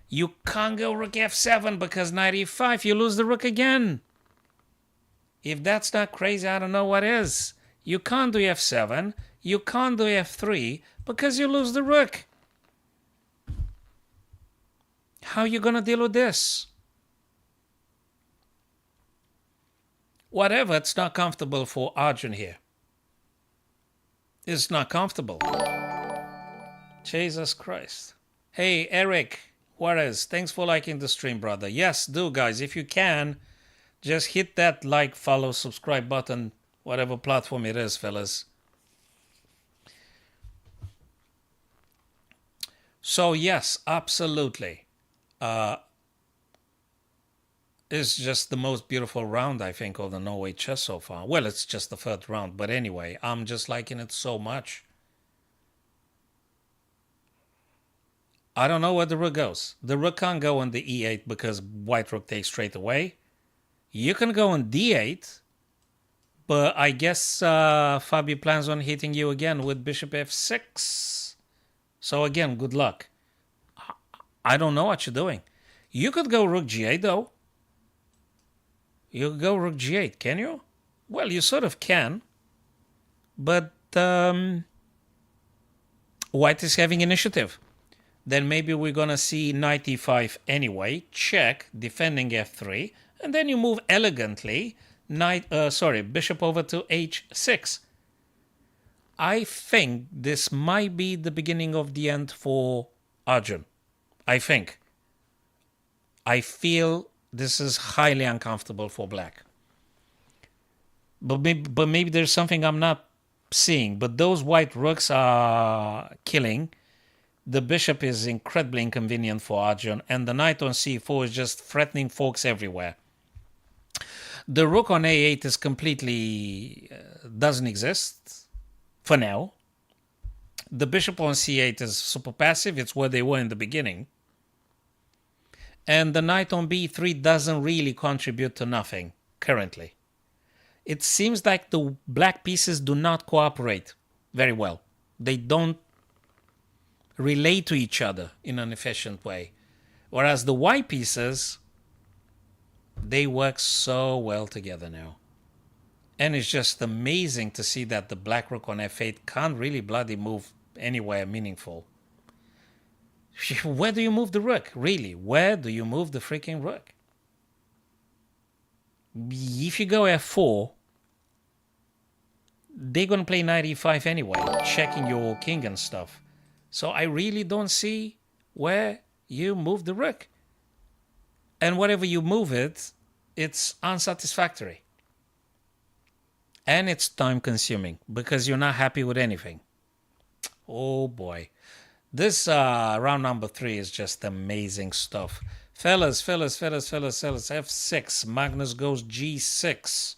You can't go rook f7 because knight e5. You lose the rook again. If that's not crazy, I don't know what is. You can't do f7. You can't do f3 because you lose the rook. How are you going to deal with this? Whatever, it's not comfortable for Arjun here. It's not comfortable. Jesus Christ. Hey, Eric Juarez, thanks for liking the stream, brother. Yes, do, guys. If you can, just hit that like, follow, subscribe button, whatever platform it is, fellas. So, yes, absolutely. It's just the most beautiful round, I think, of the Norway chess so far. Well, it's just the third round, but anyway, I'm just liking it so much. I don't know where the rook goes. The rook can't go on the e8 because white rook takes straight away. You can go on d8, but I guess Fabi plans on hitting you again with bishop f6. So again, good luck. I don't know what you're doing. You could go rook g8 though. You could go rook g8, can you? Well, you sort of can. But white is having initiative. Then maybe we're going to see knight e5 anyway. Check, defending f3. And then you move elegantly. Bishop over to h6. I think this might be the beginning of the end for Arjun. I think. I feel this is highly uncomfortable for black. But maybe there's something I'm not seeing. But those white rooks are killing. The bishop is incredibly inconvenient for Arjun. And the knight on c4 is just threatening forks everywhere. The rook on a8 is completely... doesn't exist. For now. The bishop on c8 is super passive. It's where they were in the beginning. And the knight on b3 doesn't really contribute to nothing currently. It seems like the black pieces do not cooperate very well. They don't relate to each other in an efficient way. Whereas the white pieces, they work so well together now. And it's just amazing to see that the black rook on f8 can't really bloody move anywhere meaningful. Where do you move the rook? Really, where do you move the freaking rook? If you go f4, they're going to play knight e5 anyway, checking your king and stuff. So I really don't see where you move the rook. And wherever you move it, it's unsatisfactory. And it's time consuming because you're not happy with anything. Oh boy. This round number 3 is just amazing stuff. Fellas, f6. Magnus goes g6.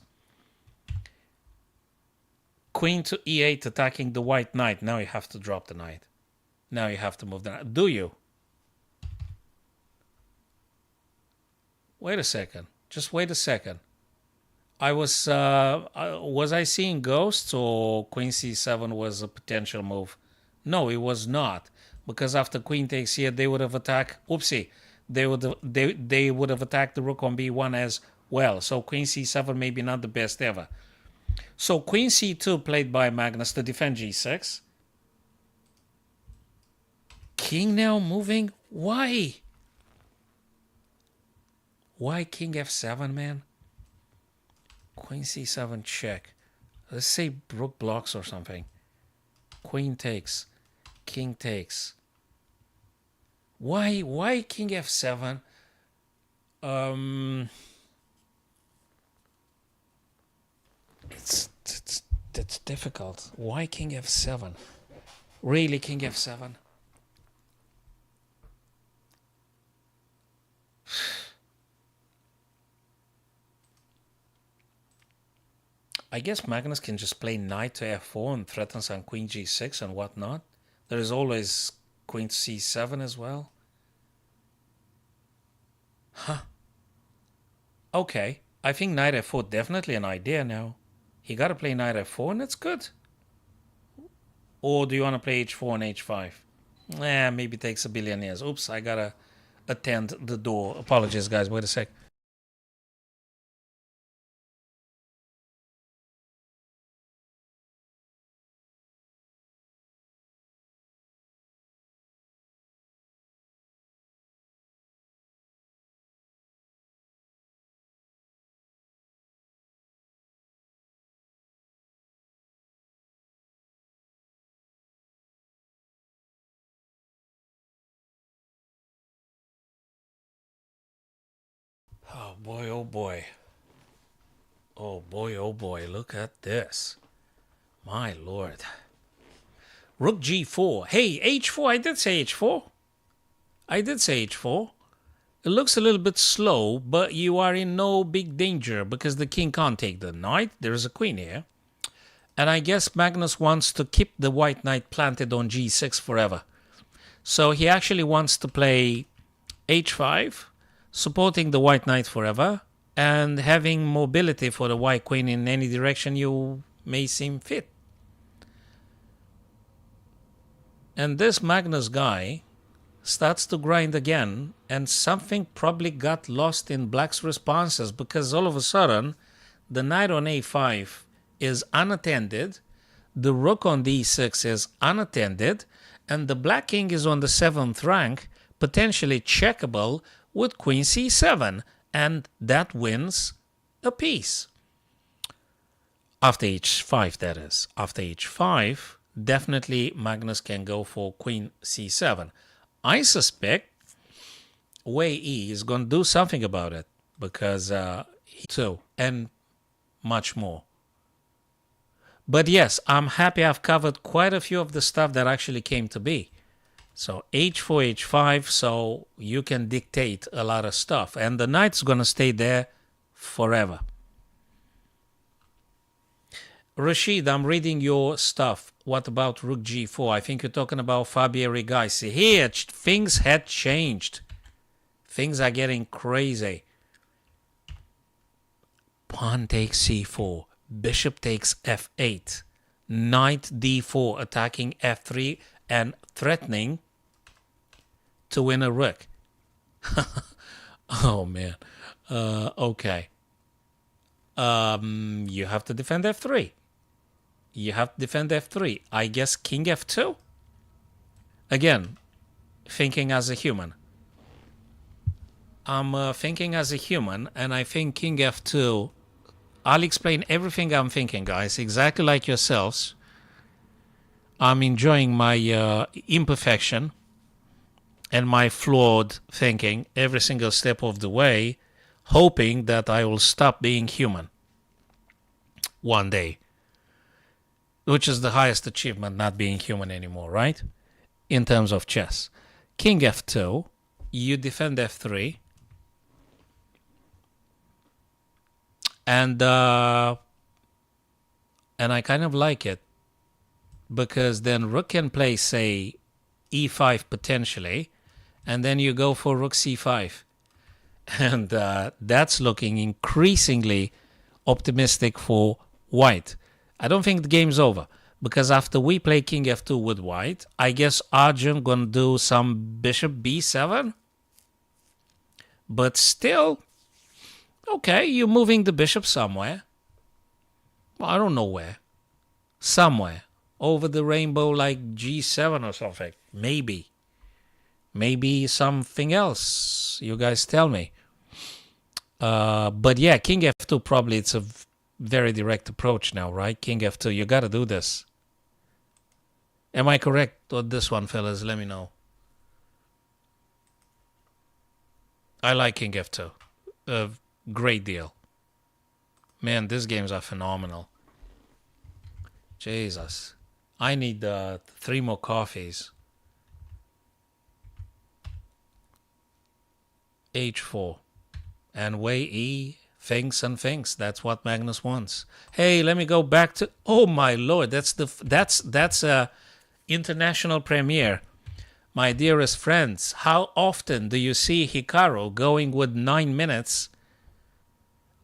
Queen to e8 attacking the white knight. Now you have to drop the knight. Now you have to move the knight. Do you? Wait a second. Just wait a second. Was I seeing ghosts or queen c7 was a potential move No, it was not. Because after queen takes here, they would have attacked. Oopsie. They would have attacked the rook on b1 as well. So queen c7 maybe not the best ever. So queen c2 played by Magnus to defend g6. King now moving. Why? Why king f7, man? Queen c7 check. Let's say rook blocks or something. Queen takes. King takes. Why king f7? It's difficult. Why king f7? Really, king f7? I guess Magnus can just play knight to f4 and threatens on queen g6 and whatnot. There is always queen c7 as well. Huh. Okay. I think knight f4 definitely an idea now. He got to play knight f4 and it's good. Or do you want to play h4 and h5? Maybe it takes a billion years. Oops, I got to attend the door. Apologies, guys. Wait a sec. Oh boy, oh boy. Oh boy, oh boy, look at this. My lord. Rook g4. Hey, h4. I did say h4. I did say h4. It looks a little bit slow, but you are in no big danger because the king can't take the knight. There's a queen here. And I guess Magnus wants to keep the white knight planted on g6 forever. So he actually wants to play h5, supporting the white knight forever, and having mobility for the white queen in any direction you may seem fit. And this Magnus guy starts to grind again, and something probably got lost in black's responses because all of a sudden the knight on a5 is unattended, the rook on d6 is unattended, and the black king is on the 7th rank, potentially checkable with queen c7, and that wins a piece. After h5, that is. After h5, definitely Magnus can go for queen c7. I suspect Wei E is going to do something about it because he too, and much more. But yes, I'm happy I've covered quite a few of the stuff that actually came to be. So h4, h5, so you can dictate a lot of stuff. And the knight's going to stay there forever. Rashid, I'm reading your stuff. What about rook g4? I think you're talking about Fabio Rigaisi. Here, things had changed. Things are getting crazy. Pawn takes c4. Bishop takes f8. Knight d4, attacking f3 and threatening to win a rook. Oh, man. Okay. You have to defend f3. You have to defend f3. I guess king f2? Again, thinking as a human. I'm thinking as a human, and I think king f2... I'll explain everything I'm thinking, guys, exactly like yourselves. I'm enjoying my imperfection and my flawed thinking every single step of the way, hoping that I will stop being human one day, which is the highest achievement, not being human anymore, right? In terms of chess. King f2, you defend f3, and I kind of like it because then rook can play, say, e5 potentially, and then you go for rook c5, and that's looking increasingly optimistic for white. I don't think the game's over. Because after we play king f2 with white, I guess Arjun gonna do some bishop b7. But still, okay, you're moving the bishop somewhere. Well, I don't know where. Somewhere. Over the rainbow like g7 or something. Maybe. Maybe something else. You guys tell me. But yeah, king f2 probably it's a very direct approach now, right? King f2, you gotta do this. Am I correct on this one, fellas? Let me know. I like king f2. A great deal. Man, these games are phenomenal. Jesus. I need 3 more coffees. h4. And way e, things and things. That's what Magnus wants. Hey, let me go back to... Oh, my Lord. That's a international premiere. My dearest friends, how often do you see Hikaru going with 9 minutes?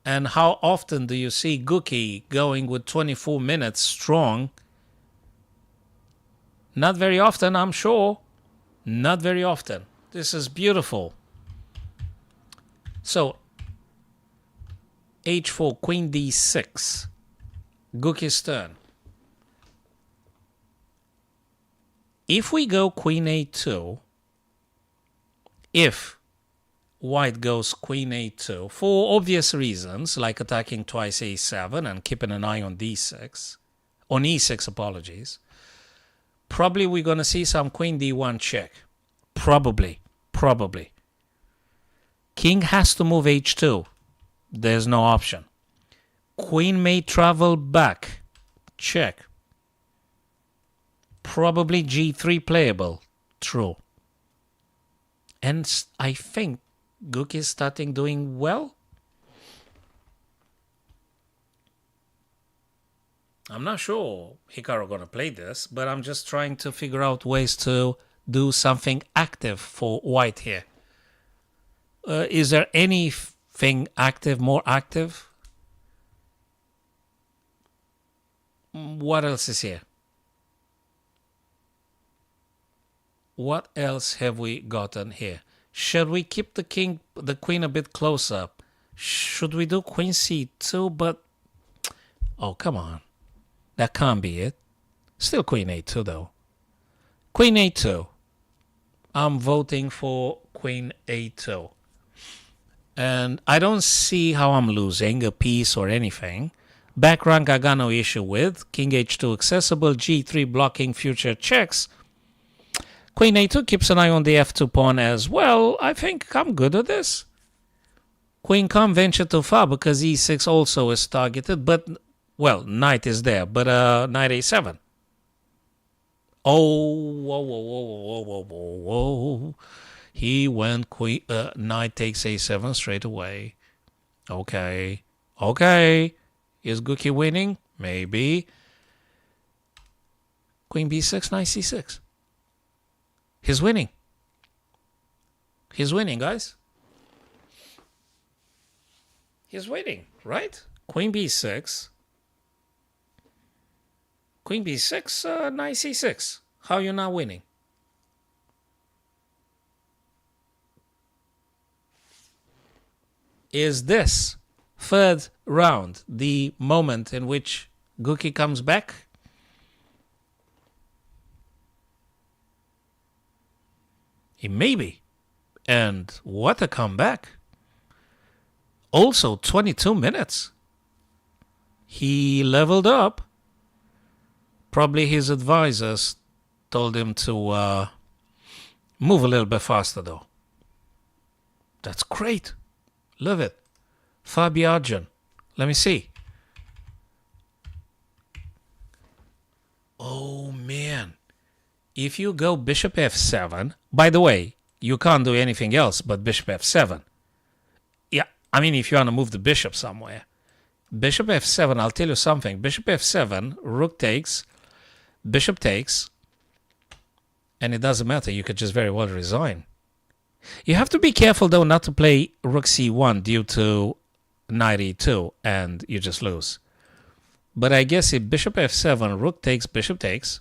And how often do you see Guki going with 24 minutes strong? Not very often, I'm sure. Not very often. This is beautiful. So, h4, queen d6. Guki's turn. If we go queen a2, if white goes queen a2, for obvious reasons, like attacking twice a7 and keeping an eye on d6, on e6, apologies, probably we're going to see some queen d1 check. Probably. King has to move h2. There's no option. Queen may travel back. Check. Probably g3 playable. True. And I think Guki is starting doing well. I'm not sure Hikaru gonna play this, but I'm just trying to figure out ways to do something active for white here. Is there anything active, more active? What else is here? What else have we gotten here? Should we keep the queen a bit closer? Should we do queen c2? But, oh, come on. That can't be it. Still queen a2, though. Queen a2. I'm voting for queen a2. And I don't see how I'm losing a piece or anything. Back rank I got no issue with. King h2 accessible. g3 blocking future checks. Queen a2 keeps an eye on the f2 pawn as well. I think I'm good at this. Queen can't venture too far because e6 also is targeted. But, well, knight is there. But knight a7. Oh, whoa. He went queen, knight takes a7 straight away. Okay. Is Guki winning? Maybe. Queen b6, knight c6. He's winning. He's winning, guys. He's winning, right? Queen b6. Queen b6, knight c6. How you not winning? Is this third round the moment in which Guki comes back? It may be. And what a comeback. Also, 22 minutes. He leveled up. Probably his advisors told him to move a little bit faster, though. That's great. Love it. Fabi Arjun. Let me see. Oh, man. If you go bishop f7, by the way, you can't do anything else but bishop f7. Yeah, I mean, if you want to move the bishop somewhere. Bishop f7, I'll tell you something. Bishop f7, rook takes, bishop takes, and it doesn't matter. You could just very well resign. You have to be careful, though, not to play rook c1 due to knight e2, and you just lose. But I guess if bishop f7, rook takes, bishop takes.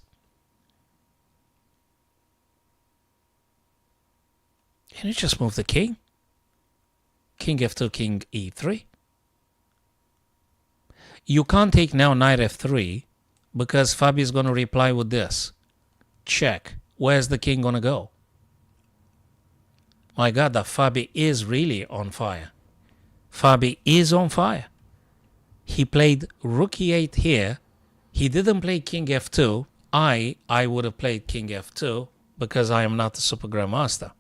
Can you just move the king? King f2, king e3. You can't take now knight f3 because Fabi is going to reply with this. Check. Where's the king going to go? My God, that Fabi is really on fire. Fabi is on fire. He played rook e8 here. He didn't play king f2. I would have played king f2 because I am not the super grandmaster.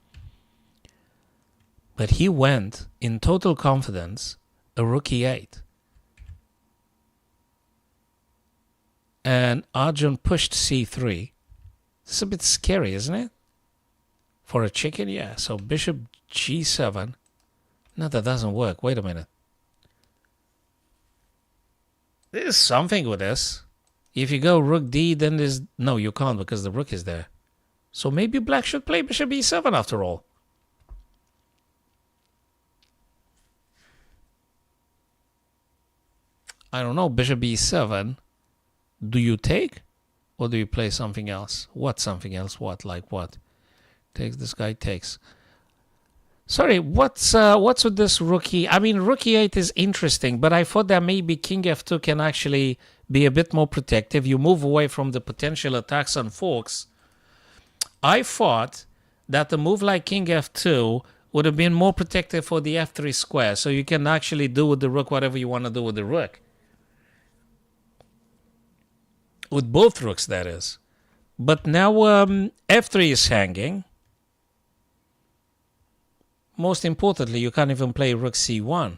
But he went in total confidence a rook e8. And Arjun pushed c3. This is a bit scary, isn't it? For a chicken, yeah. So bishop g7. No, that doesn't work. Wait a minute. There's something with this. If you go rook d, then there's... No, you can't because the rook is there. So maybe black should play bishop e7 after all. I don't know. Bishop e7. Do you take? Or do you play something else? What something else? What? Like what? Takes, this guy takes. Sorry, what's with this rook e? I mean, rook e8 is interesting, but I thought that maybe king f2 can actually be a bit more protective. You move away from the potential attacks on forks. I thought that the move like king f2 would have been more protective for the f3 square, so you can actually do with the rook whatever you want to do with the rook. With both rooks, that is. But now f3 is hanging. Most importantly, you can't even play rook c1.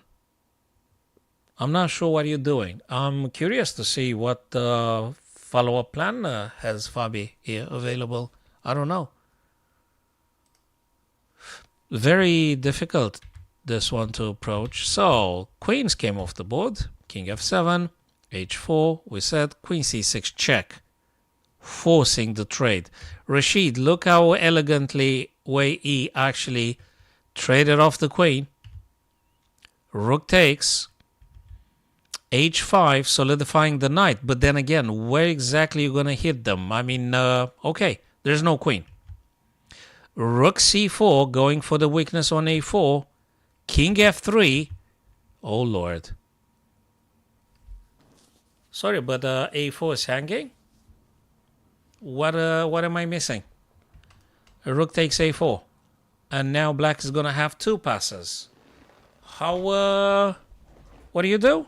I'm not sure what you're doing. I'm curious to see what follow-up plan has Fabi here available. I don't know. Very difficult, this one to approach. So, queens came off the board. King f7. h4, we said queen c6 check, forcing the trade. Rashid, look how elegantly Wei E actually traded off the queen. Rook takes, h5, solidifying the knight. But then again, where exactly are you going to hit them? I mean, okay, there's no queen. Rook c4, going for the weakness on a4. King f3. Oh, Lord. Sorry, but a4 is hanging. What am I missing? Rook takes a4. And now black is going to have two passes. How, what do you do?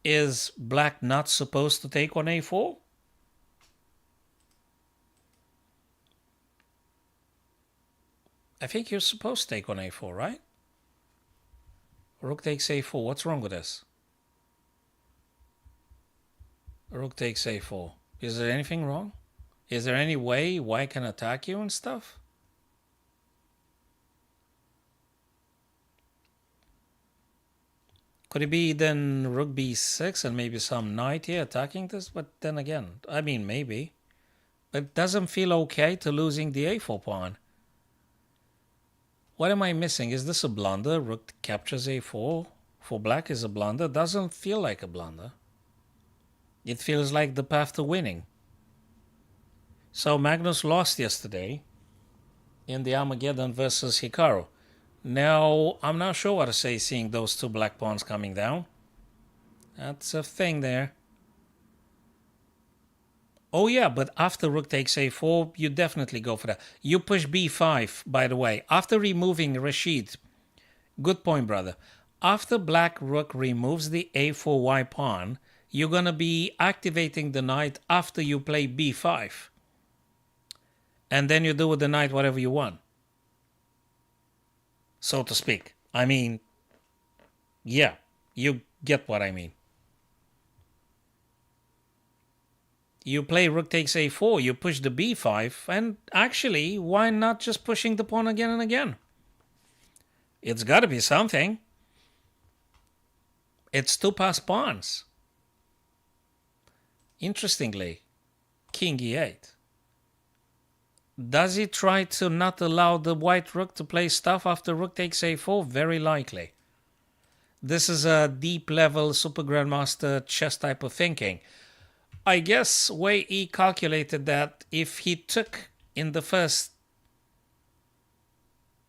Is black not supposed to take on a4? I think you're supposed to take on a4, right? Rook takes a4. What's wrong with this? Rook takes a4. Is there anything wrong? Is there any way white can attack you and stuff? Could it be then rook b6 and maybe some knight here attacking this? But then again, I mean, maybe. But it doesn't feel okay to losing the a4 pawn. What am I missing? Is this a blunder? Rook captures a4 for black is a blunder. Doesn't feel like a blunder. It feels like the path to winning. So Magnus lost yesterday in the Armageddon versus Hikaru. Now, I'm not sure what to say seeing those two black pawns coming down. That's a thing there. Oh yeah, but after rook takes a4, you definitely go for that. You push b5, by the way. After removing Rashid, good point, brother. After black rook removes the a4y pawn, you're going to be activating the knight after you play b5. And then you do with the knight whatever you want. So to speak. I mean, yeah, you get what I mean. You play rook takes a4, you push the b5, and actually, why not just pushing the pawn again and again? It's got to be something. It's two passed pawns. Interestingly, king e8? Does he try to not allow the white rook to play stuff after rook takes a4? Very likely. This is a deep level super grandmaster chess type of thinking. I guess Wei Yi calculated that if he took in the first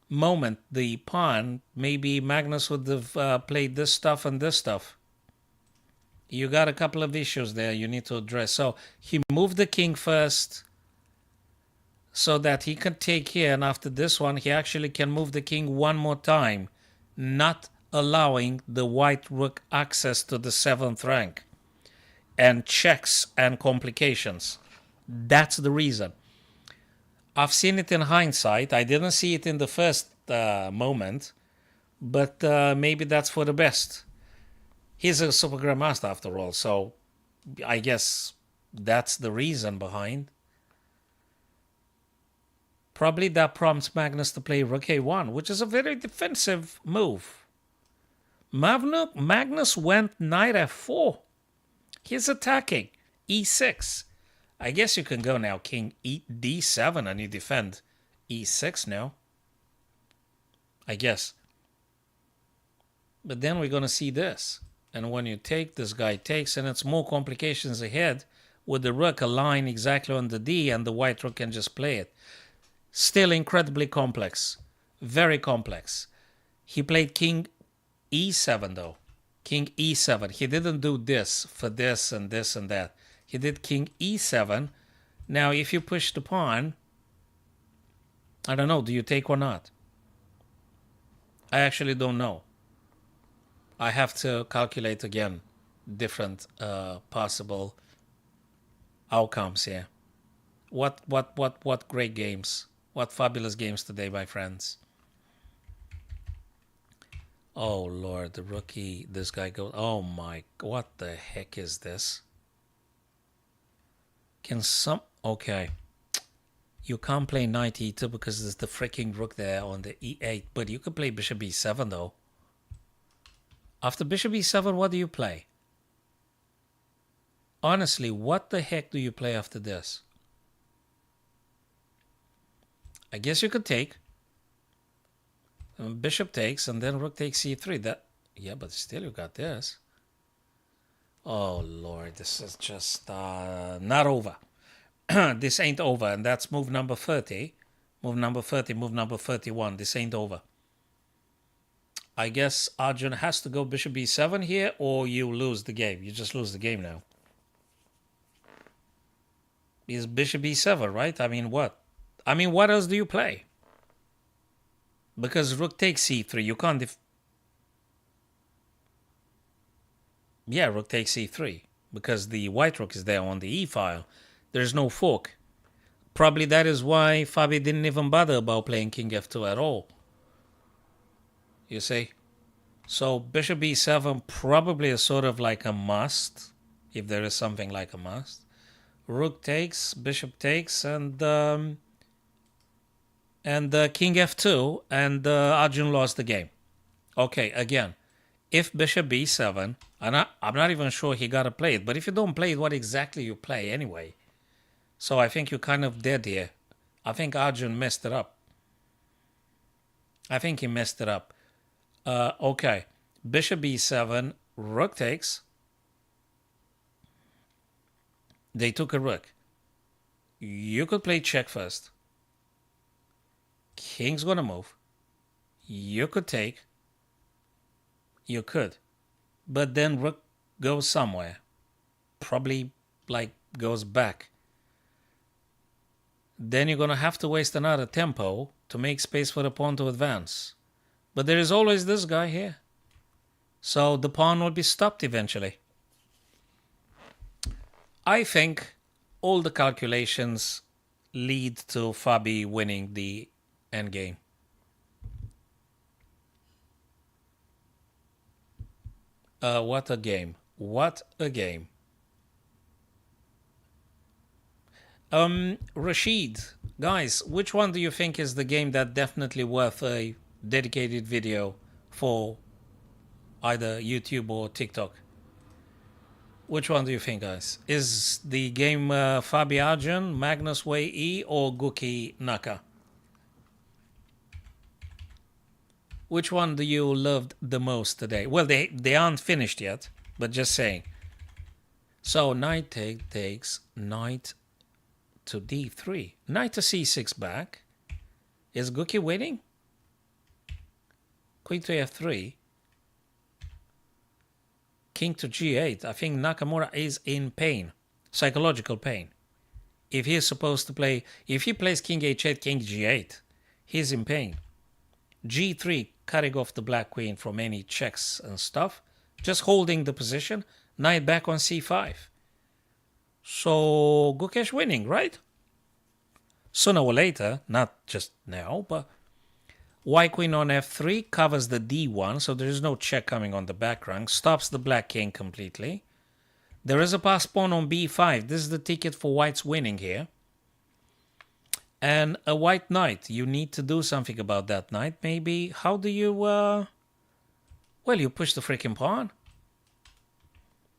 moment the pawn, maybe Magnus would have played this stuff and this stuff. You got a couple of issues there you need to address. So he moved the king first so that he can take here, and after this one he actually can move the king one more time, not allowing the white rook access to the 7th rank and checks and complications. That's the reason. I've seen it in hindsight. I didn't see it in the first moment, but maybe that's for the best. He's a super grandmaster after all, so I guess that's the reason behind. Probably that prompts Magnus to play rook a1, which is a very defensive move. Magnus went knight f4. He's attacking e6. I guess you can go now king d7 and you defend e6 now. I guess. But then we're going to see this. And when you take, this guy takes, and it's more complications ahead with the rook aligned exactly on the d, and the white rook can just play it. Still incredibly complex. Very complex. He played king e7 though. King e7. He didn't do this for this and this and that. He did king e7. Now if you push the pawn, I don't know, do you take or not? I actually don't know. I have to calculate again different possible outcomes here. What great games. What fabulous games today, my friends. Oh Lord, the rookie, this guy goes, oh my, what the heck is this? Okay. You can't play knight e2 because there's the freaking rook there on the e8, but you could play bishop e7 though. After bishop e7, what do you play? Honestly, what the heck do you play after this? I guess you could take. Bishop takes, and then rook takes c3. Yeah, but still you got this. Oh Lord, this is just not over. This ain't over, and that's move number 30. Move number 30, move number 31. This ain't over. I guess Arjun has to go bishop e7 here, or you lose the game. You just lose the game now. Is bishop e7, right? I mean, what? I mean, what else do you play? Because rook takes c3, you can't yeah, rook takes c3, because the white rook is there on the e-file. There's no fork. Probably that is why Fabi didn't even bother about playing king f2 at all. You see? So bishop e7 probably is sort of like a must, if there is something like a must. Rook takes, bishop takes, and king f2, and Arjun lost the game. Okay, again, if bishop b7, and I'm not even sure he got to play it, but if you don't play it, what exactly you play anyway? So I think you're kind of dead here. I think Arjun messed it up. I think he messed it up. Okay, bishop b7, rook takes. They took a rook. You could play check first. King's gonna move. You could take. You could. But then rook goes somewhere. Probably like goes back. Then you're gonna have to waste another tempo to make space for the pawn to advance. But there is always this guy here. So the pawn will be stopped eventually. I think all the calculations lead to Fabi winning the endgame. What a game. What a game. Rashid, guys, which one do you think is the game that definitely worth a dedicated video for either YouTube or TikTok? Which one do you think, guys? Is the game Fabi Arjun, Magnus Wei E, or Guki Naka? Which one do you loved the most today? Well, they aren't finished yet, but just saying. So knight takes knight to d3. Knight to c6 back. Is Guki winning? Queen to f3. King to g8. I think Nakamura is in pain. Psychological pain. If he is supposed to play... If he plays king h8, king g8, he's in pain. g3, cutting off the black queen from any checks and stuff. Just holding the position. Knight back on c5. So Gukesh winning, right? Sooner or later, not just now, but white queen on f3 covers the d1, so there is no check coming on the back rank. Stops the black king completely. There is a pass pawn on b5. This is the ticket for white's winning here. And a white knight. You need to do something about that knight. Maybe, how do you... Well, you push the freaking pawn.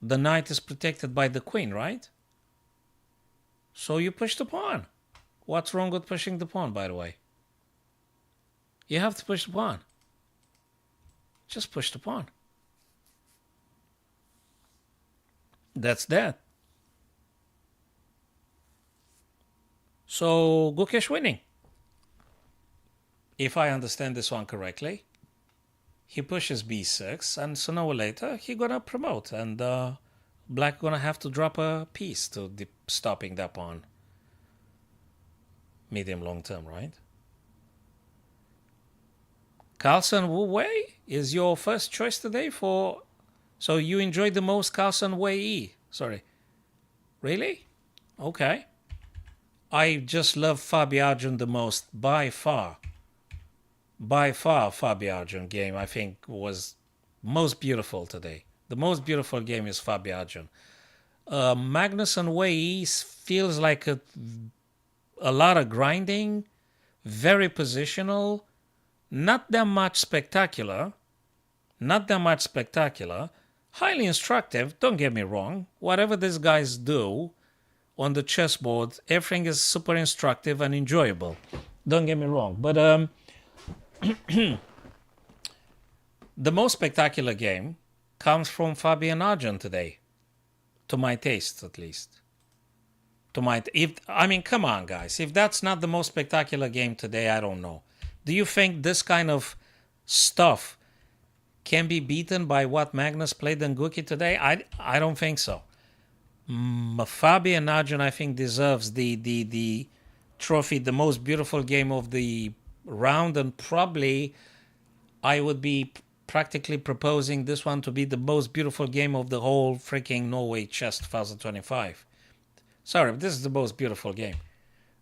The knight is protected by the queen, right? So you push the pawn. What's wrong with pushing the pawn, by the way? You have to push the pawn. Just push the pawn. That's that. So Gukesh winning. If I understand this one correctly, he pushes b6, and sooner or later he gonna promote, and black gonna have to drop a piece to stopping that pawn. Medium long term, right? Carlsen Wu Wei is your first choice today for... So you enjoyed the most Carlsen Wei E. Sorry. Really? Okay. I just love Fabi Arjun the most by far. By far, Fabi Arjun game I think was most beautiful today. The most beautiful game is Fabi Arjun. Magnus and Wei E feels like a lot of grinding, very positional, not that much spectacular, highly instructive, don't get me wrong. Whatever these guys do on the chessboard, everything is super instructive and enjoyable. Don't get me wrong. But the most spectacular game comes from Fabian Arjun today, to my taste at least. Come on, guys. If that's not the most spectacular game today, I don't know. Do you think this kind of stuff can be beaten by what Magnus played in Guki today? I don't think so. Fabian Arjun, I think, deserves the trophy, the most beautiful game of the round, and probably I would be practically proposing this one to be the most beautiful game of the whole freaking Norway Chess 2025. Sorry, this is the most beautiful game.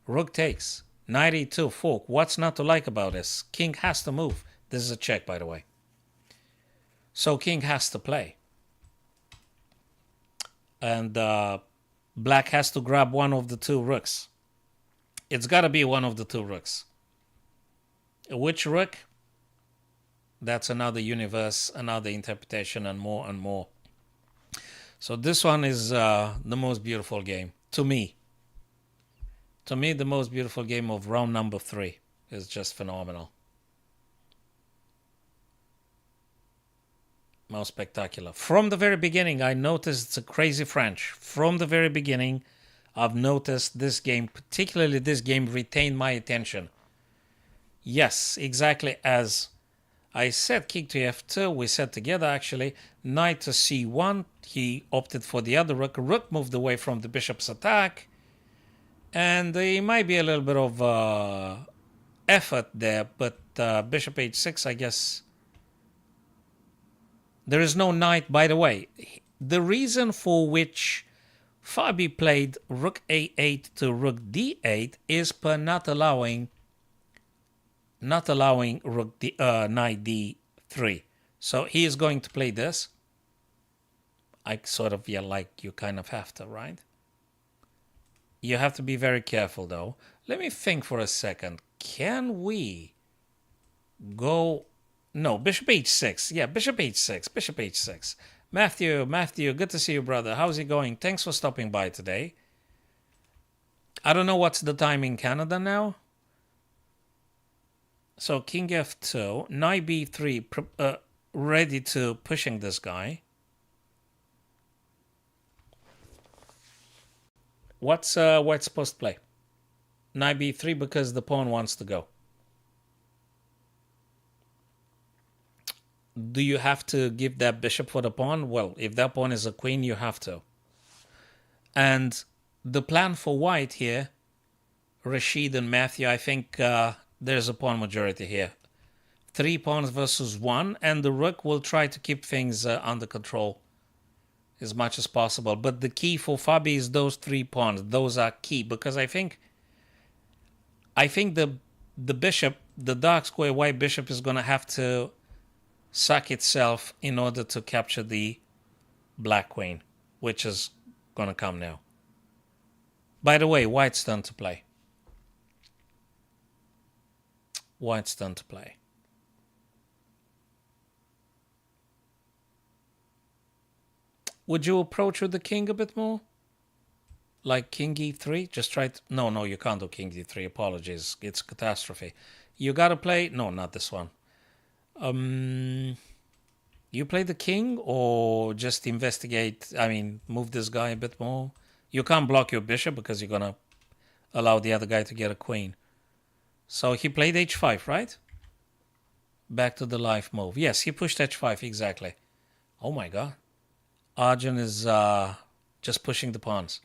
Rook takes. Knight e2, fork. What's not to like about this? King has to move. This is a check, by the way. So king has to play. And black has to grab one of the two rooks. It's got to be one of the two rooks. Which rook? That's another universe, another interpretation, and more and more. So this one is the most beautiful game. To me, the most beautiful game of round number 3 is just phenomenal. Most spectacular. From the very beginning, I noticed it's a crazy French. From the very beginning, I've noticed this game, particularly this game, retained my attention. Yes, exactly as I said, king to f2, we said together actually, knight to c1, he opted for the other rook. Rook moved away from the bishop's attack, and there might be a little bit of effort there, but bishop h6, I guess. There is no knight, by the way. The reason for which Fabi played rook a8 to rook d8 is per not allowing rook knight d3. So he is going to play this. I sort of feel like you kind of have to, right? You have to be very careful, though. Let me think for a second. Can we go... No, bishop h6. Yeah, bishop h6. Bishop h6. Matthew, good to see you, brother. How's it going? Thanks for stopping by today. I don't know what's the time in Canada now. So king f2, knight b3, ready to pushing this guy. What's white supposed to play? Knight b3 because the pawn wants to go. Do you have to give that bishop for the pawn? Well, if that pawn is a queen, you have to. And the plan for white here, Rashid and Matthew, I think there's a pawn majority here. 3 pawns versus 1, and the rook will try to keep things under control as much as possible. But the key for Fabi is those 3 pawns. Those are key, because I think the bishop, the dark square white bishop, is going to have to sack itself in order to capture the black queen, which is going to come now. By the way, white's turn to play. White's turn to play. Would you approach with the king a bit more? Like king e3? Just try to... No, you can't do king e3. Apologies. It's catastrophe. You got to play... No, not this one. You play the king or just investigate, move this guy a bit more? You can't block your bishop because you're going to allow the other guy to get a queen. So he played h5, right? Back to the live move. Yes, he pushed h5, exactly. Oh my god. Arjun is just pushing the pawns.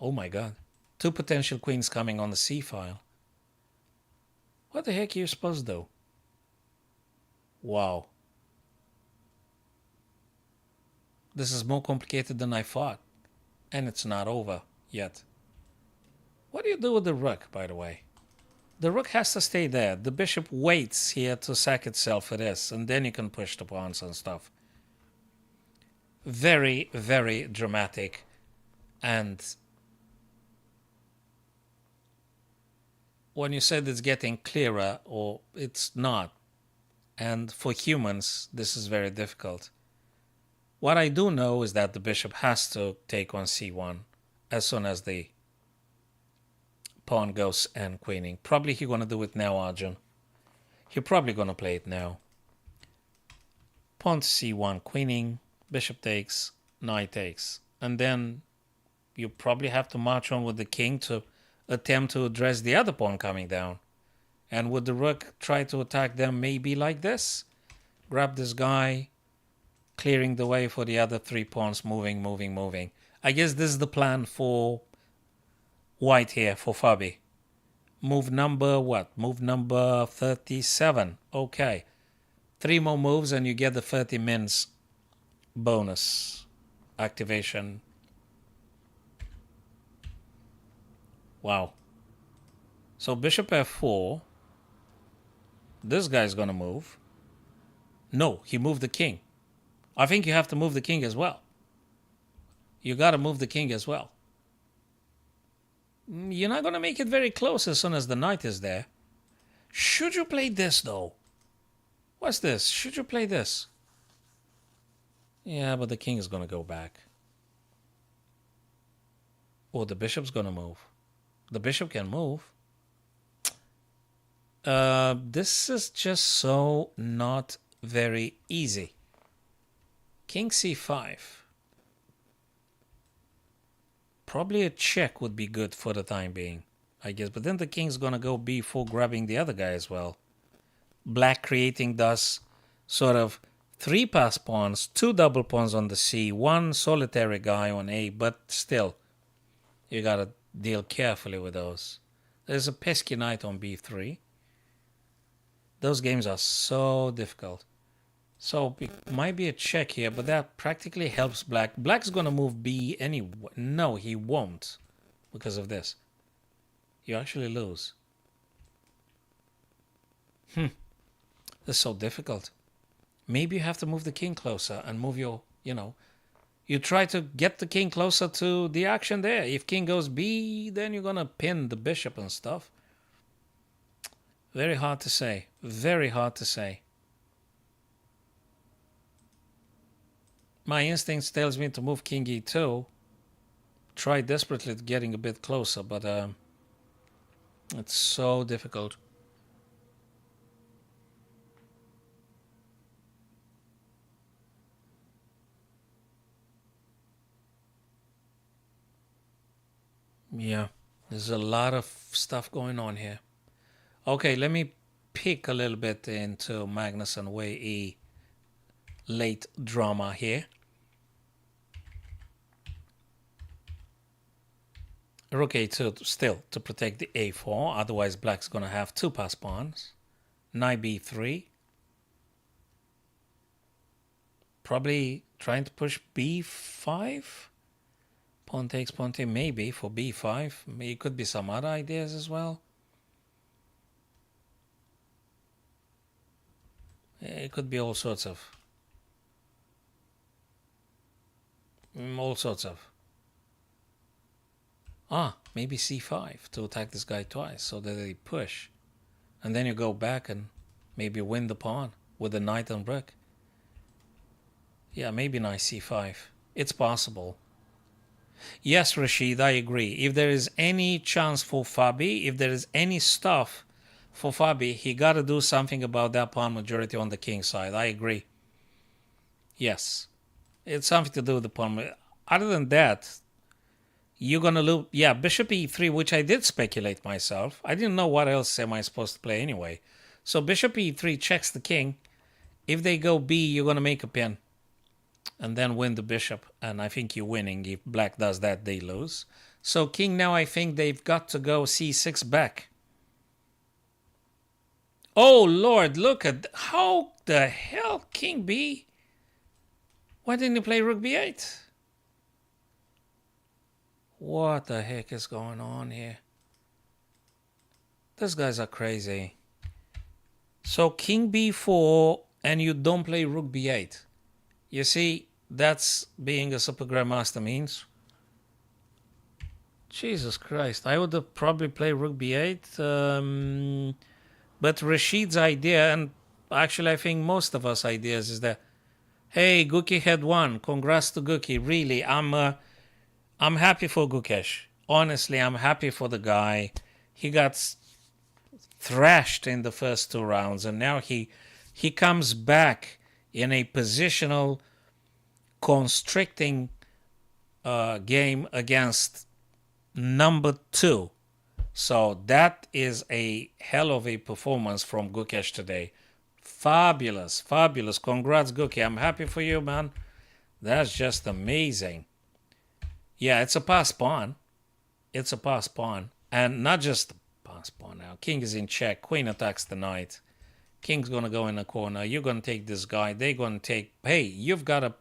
Oh my god. 2 potential queens coming on the c file. What the heck are you supposed to do? Wow. This is more complicated than I thought. And it's not over yet. What do you do with the rook, by the way? The rook has to stay there. The bishop waits here to sack itself for this, and then you can push the pawns and stuff. Very, very dramatic. And when you said it's getting clearer, or it's not, and for humans, this is very difficult. What I do know is that the bishop has to take on c1 as soon as the pawn goes and queening. Probably he's going to do it now, Arjun. He's probably going to play it now. Pawn to c1, queening, bishop takes, knight takes. And then you probably have to march on with the king to attempt to address the other pawn coming down. And would the rook try to attack them maybe like this? Grab this guy, clearing the way for the other 3 pawns, moving. I guess this is the plan for white here, for Fabi. Move number what? Move number 37. Okay. 3 more moves and you get the 30 mins bonus activation. Wow. So bishop f4. This guy's going to move. No, he moved the king. I think you have to move the king as well. You got to move the king as well. You're not going to make it very close as soon as the knight is there. Should you play this, though? What's this? Should you play this? Yeah, but the king is going to go back. Or the bishop's going to move. The bishop can move. This is just so not very easy. King c5. Probably a check would be good for the time being, I guess. But then the king's going to go b4, grabbing the other guy as well. Black creating thus sort of 3 pass pawns, 2 double pawns on the c, 1 solitary guy on a, but still, you got to deal carefully with those. There's a pesky knight on b3. Those games are so difficult. So it might be a check here, but that practically helps black. Black's going to move b anyway. No, he won't because of this. You actually lose. This is so difficult. Maybe you have to move the king closer and move your, you try to get the king closer to the action there. If king goes b, then you're going to pin the bishop and stuff. Very hard to say. Very hard to say. My instinct tells me to move king e2. Try desperately getting a bit closer, but it's so difficult. Yeah, there's a lot of stuff going on here. Okay, let me peek a little bit into Magnus and Wei E late drama here. Rook a2 still to protect the a4, otherwise black's going to have two pass pawns. Knight b3. Probably trying to push b5. Pawn takes, maybe for b5. It could be some other ideas as well. It could be all sorts of. Maybe c5 to attack this guy twice so that they push. And then you go back and maybe win the pawn with the knight and rook. Yeah, maybe knight c5. It's possible. Yes, Rashid, I agree. If there is any chance for Fabi, if there is any stuff for Fabi, he got to do something about that pawn majority on the king side. I agree. Yes. It's something to do with the pawn. Other than that, you're going to lose. Yeah, bishop e3, which I did speculate myself. I didn't know what else am I supposed to play anyway. So bishop e3 checks the king. If they go b, you're going to make a pin. And then win the bishop. And I think you're winning. If black does that, they lose. So king now, I think they've got to go c6 back. Oh, Lord, look at... How the hell, king b? Why didn't you play rook b8? What the heck is going on here? These guys are crazy. So king b4 and you don't play rook b8. You see, that's being a super grandmaster means. Jesus Christ. I would have probably played rook b8. But Rashid's idea, and actually I think most of us ideas, is that, hey, Guki had won. Congrats to Guki. Really, I'm happy for Gukesh. Honestly, I'm happy for the guy. He got thrashed in the first two rounds, and now he comes back in a positional constricting game against number 2. So that is a hell of a performance from Gukesh today. Fabulous, fabulous. Congrats, Guki. I'm happy for you, man. That's just amazing. Yeah, it's a pass pawn. It's a pass pawn. And not just a pass pawn now. King is in check. Queen attacks the knight. King's going to go in the corner. You're going to take this guy. They're going to take... Hey, you've got a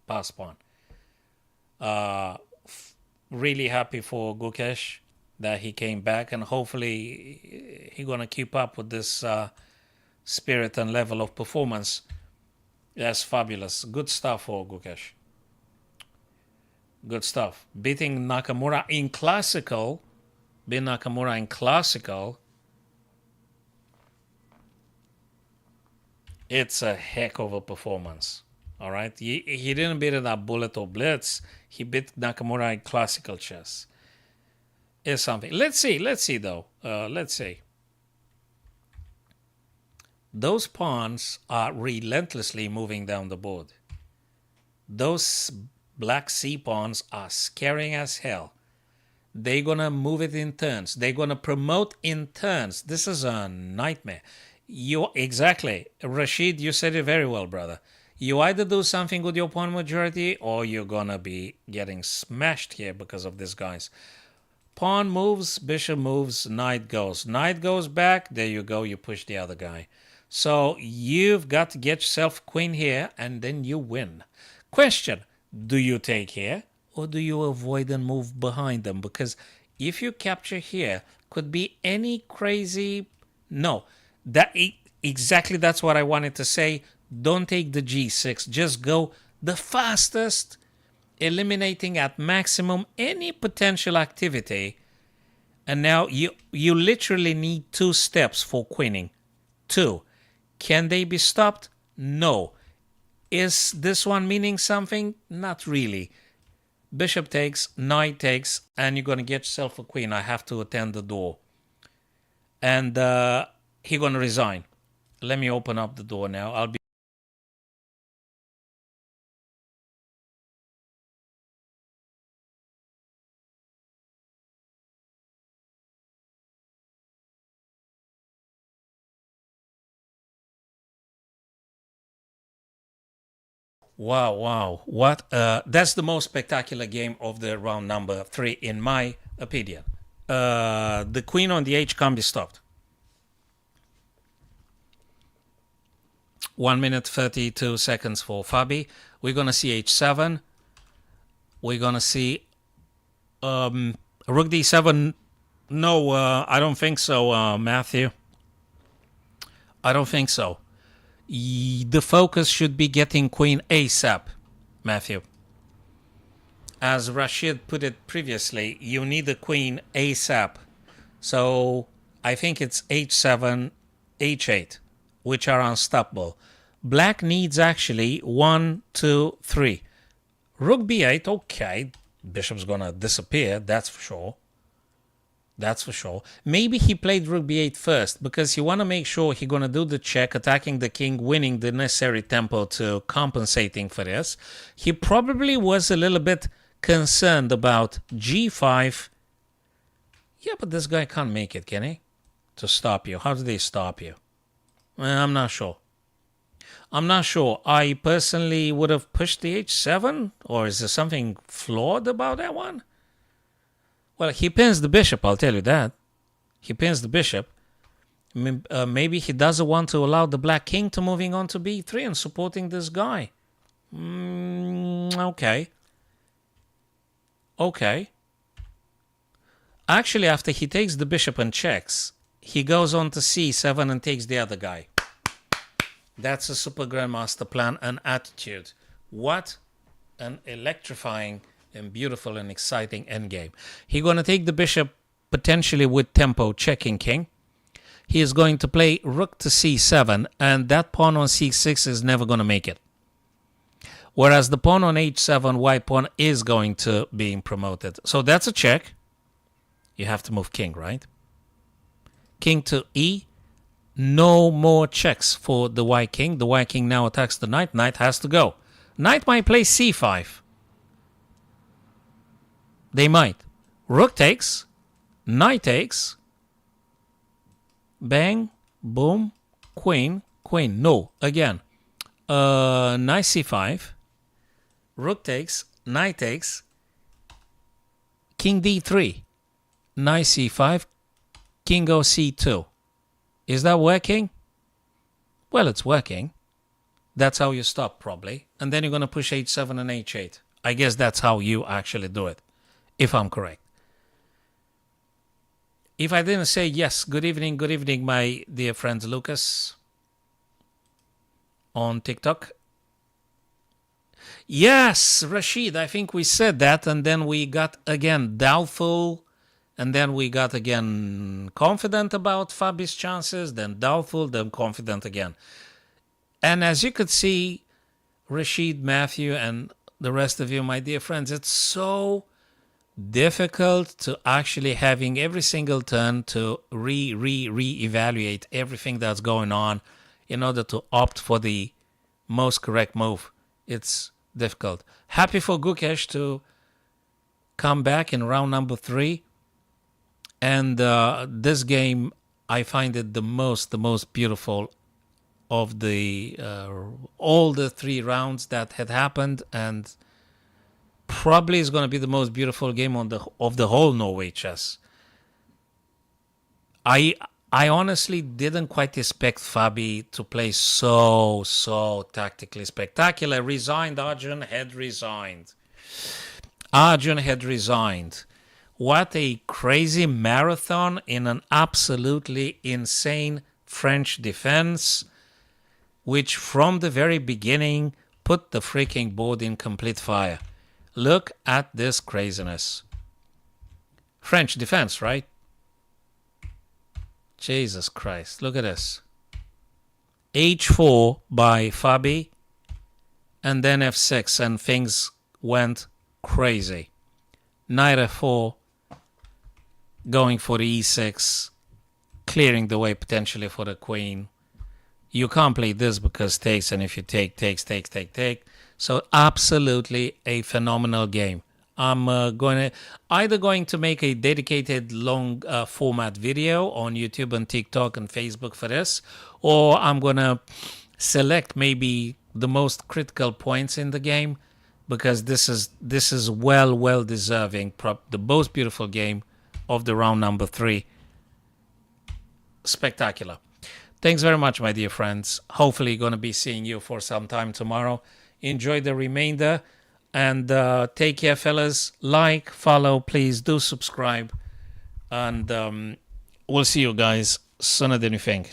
pass pawn. Really happy for Gukesh that he came back. And hopefully he's going to keep up with this spirit and level of performance. That's fabulous. Good stuff for Gukesh. Good stuff. Beating Nakamura in classical. Beating Nakamura in classical. It's a heck of a performance. All right. He didn't beat it at bullet or blitz. He beat Nakamura in classical chess. It's something. Let's see though. Let's see. Those pawns are relentlessly moving down the board. Those black C pawns are scaring as hell. They're going to move it in turns. They're going to promote in turns. This is a nightmare. Exactly. Rashid, you said it very well, brother. You either do something with your pawn majority or you're going to be getting smashed here because of these guys. Pawn moves, bishop moves, knight goes. Knight goes back. There you go. You push the other guy. So you've got to get yourself queen here and then you win. Question. Do you take here or do you avoid and move behind them? Because if you capture here, could be any crazy... No, exactly that's what I wanted to say. Don't take the g6. Just go the fastest, eliminating at maximum any potential activity. And now you literally need 2 steps for queening. 2. Can they be stopped? No. Is this one meaning something? Not really. Bishop takes, knight takes, and you're going to get yourself a queen. I have to attend the door. And he's going to resign. Let me open up the door now. I'll be... Wow, wow. What? That's the most spectacular game of the round number 3, in my opinion. The queen on the h can't be stopped. 1 minute 32 seconds for Fabi. We're going to see h7. We're going to see rook d7. No, I don't think so, Matthew. I don't think so. The focus should be getting queen ASAP, Matthew. As Rashid put it previously, you need a queen ASAP. So I think it's h7, h8, which are unstoppable. Black needs actually 1, 2, 3. Rook b8, okay. Bishop's gonna disappear, that's for sure. That's for sure. Maybe he played rook b8 first because he want to make sure he's going to do the check, attacking the king, winning the necessary tempo to compensating for this. He probably was a little bit concerned about g5. Yeah, but this guy can't make it, can he? To stop you. How do they stop you? I'm not sure. I'm not sure. I personally would have pushed the h7, or is there something flawed about that one? Well, he pins the bishop, I'll tell you that. He pins the bishop. Maybe he doesn't want to allow the black king to moving on to b3 and supporting this guy. Okay. Okay. Actually, after he takes the bishop and checks, he goes on to c7 and takes the other guy. That's a super grandmaster plan and attitude. What an electrifying and beautiful and exciting endgame. He's going to take the bishop potentially with tempo, checking king. He is going to play rook to c7, and that pawn on c6 is never going to make it. Whereas the pawn on h7, white pawn is going to be promoted. So that's a check. You have to move king, right? King to e. No more checks for the white king. The white king now attacks the knight. Knight has to go. Knight might play c5. They might. Rook takes. Knight takes. Bang. Boom. Queen. Queen. No. Again. Knight c5. Rook takes. Knight takes. King d3. Knight c5. King goes c2. Is that working? Well, it's working. That's how you stop, probably. And then you're going to push h7 and h8. I guess that's how you actually do it, if I'm correct. If I didn't say yes, good evening, my dear friend Lucas on TikTok. Yes, Rashid, I think we said that, and then we got again doubtful, and then we got again confident about Fabi's chances, then doubtful, then confident again. And as you could see, Rashid, Matthew, and the rest of you, my dear friends, it's so difficult to actually having every single turn to re-evaluate everything that's going on in order to opt for the most correct move. It's difficult. Happy for Gukesh to come back in round number 3. And this game, I find it the most beautiful of the all the 3 rounds that had happened, and probably is going to be the most beautiful game of the whole Norway chess. I honestly didn't quite expect Fabi to play so tactically spectacular. Arjun had resigned. What a crazy marathon in an absolutely insane French defense, which from the very beginning put the freaking board in complete fire. Look at this craziness. French defense, right? Jesus Christ, look at this. H4 by Fabi. and then f6, and things went crazy. Knight f4, going for the e6, clearing the way potentially for the queen. You can't play this because takes, and if you take, takes. So absolutely a phenomenal game. I'm going to make a dedicated long format video on YouTube and TikTok and Facebook for this, or I'm going to select maybe the most critical points in the game, because this is well deserving the most beautiful game of the round number 3. Spectacular. Thanks very much, my dear friends. Hopefully going to be seeing you for some time tomorrow. Enjoy the remainder, and take care, fellas. Like, follow, please do subscribe, and we'll see you guys sooner than you think.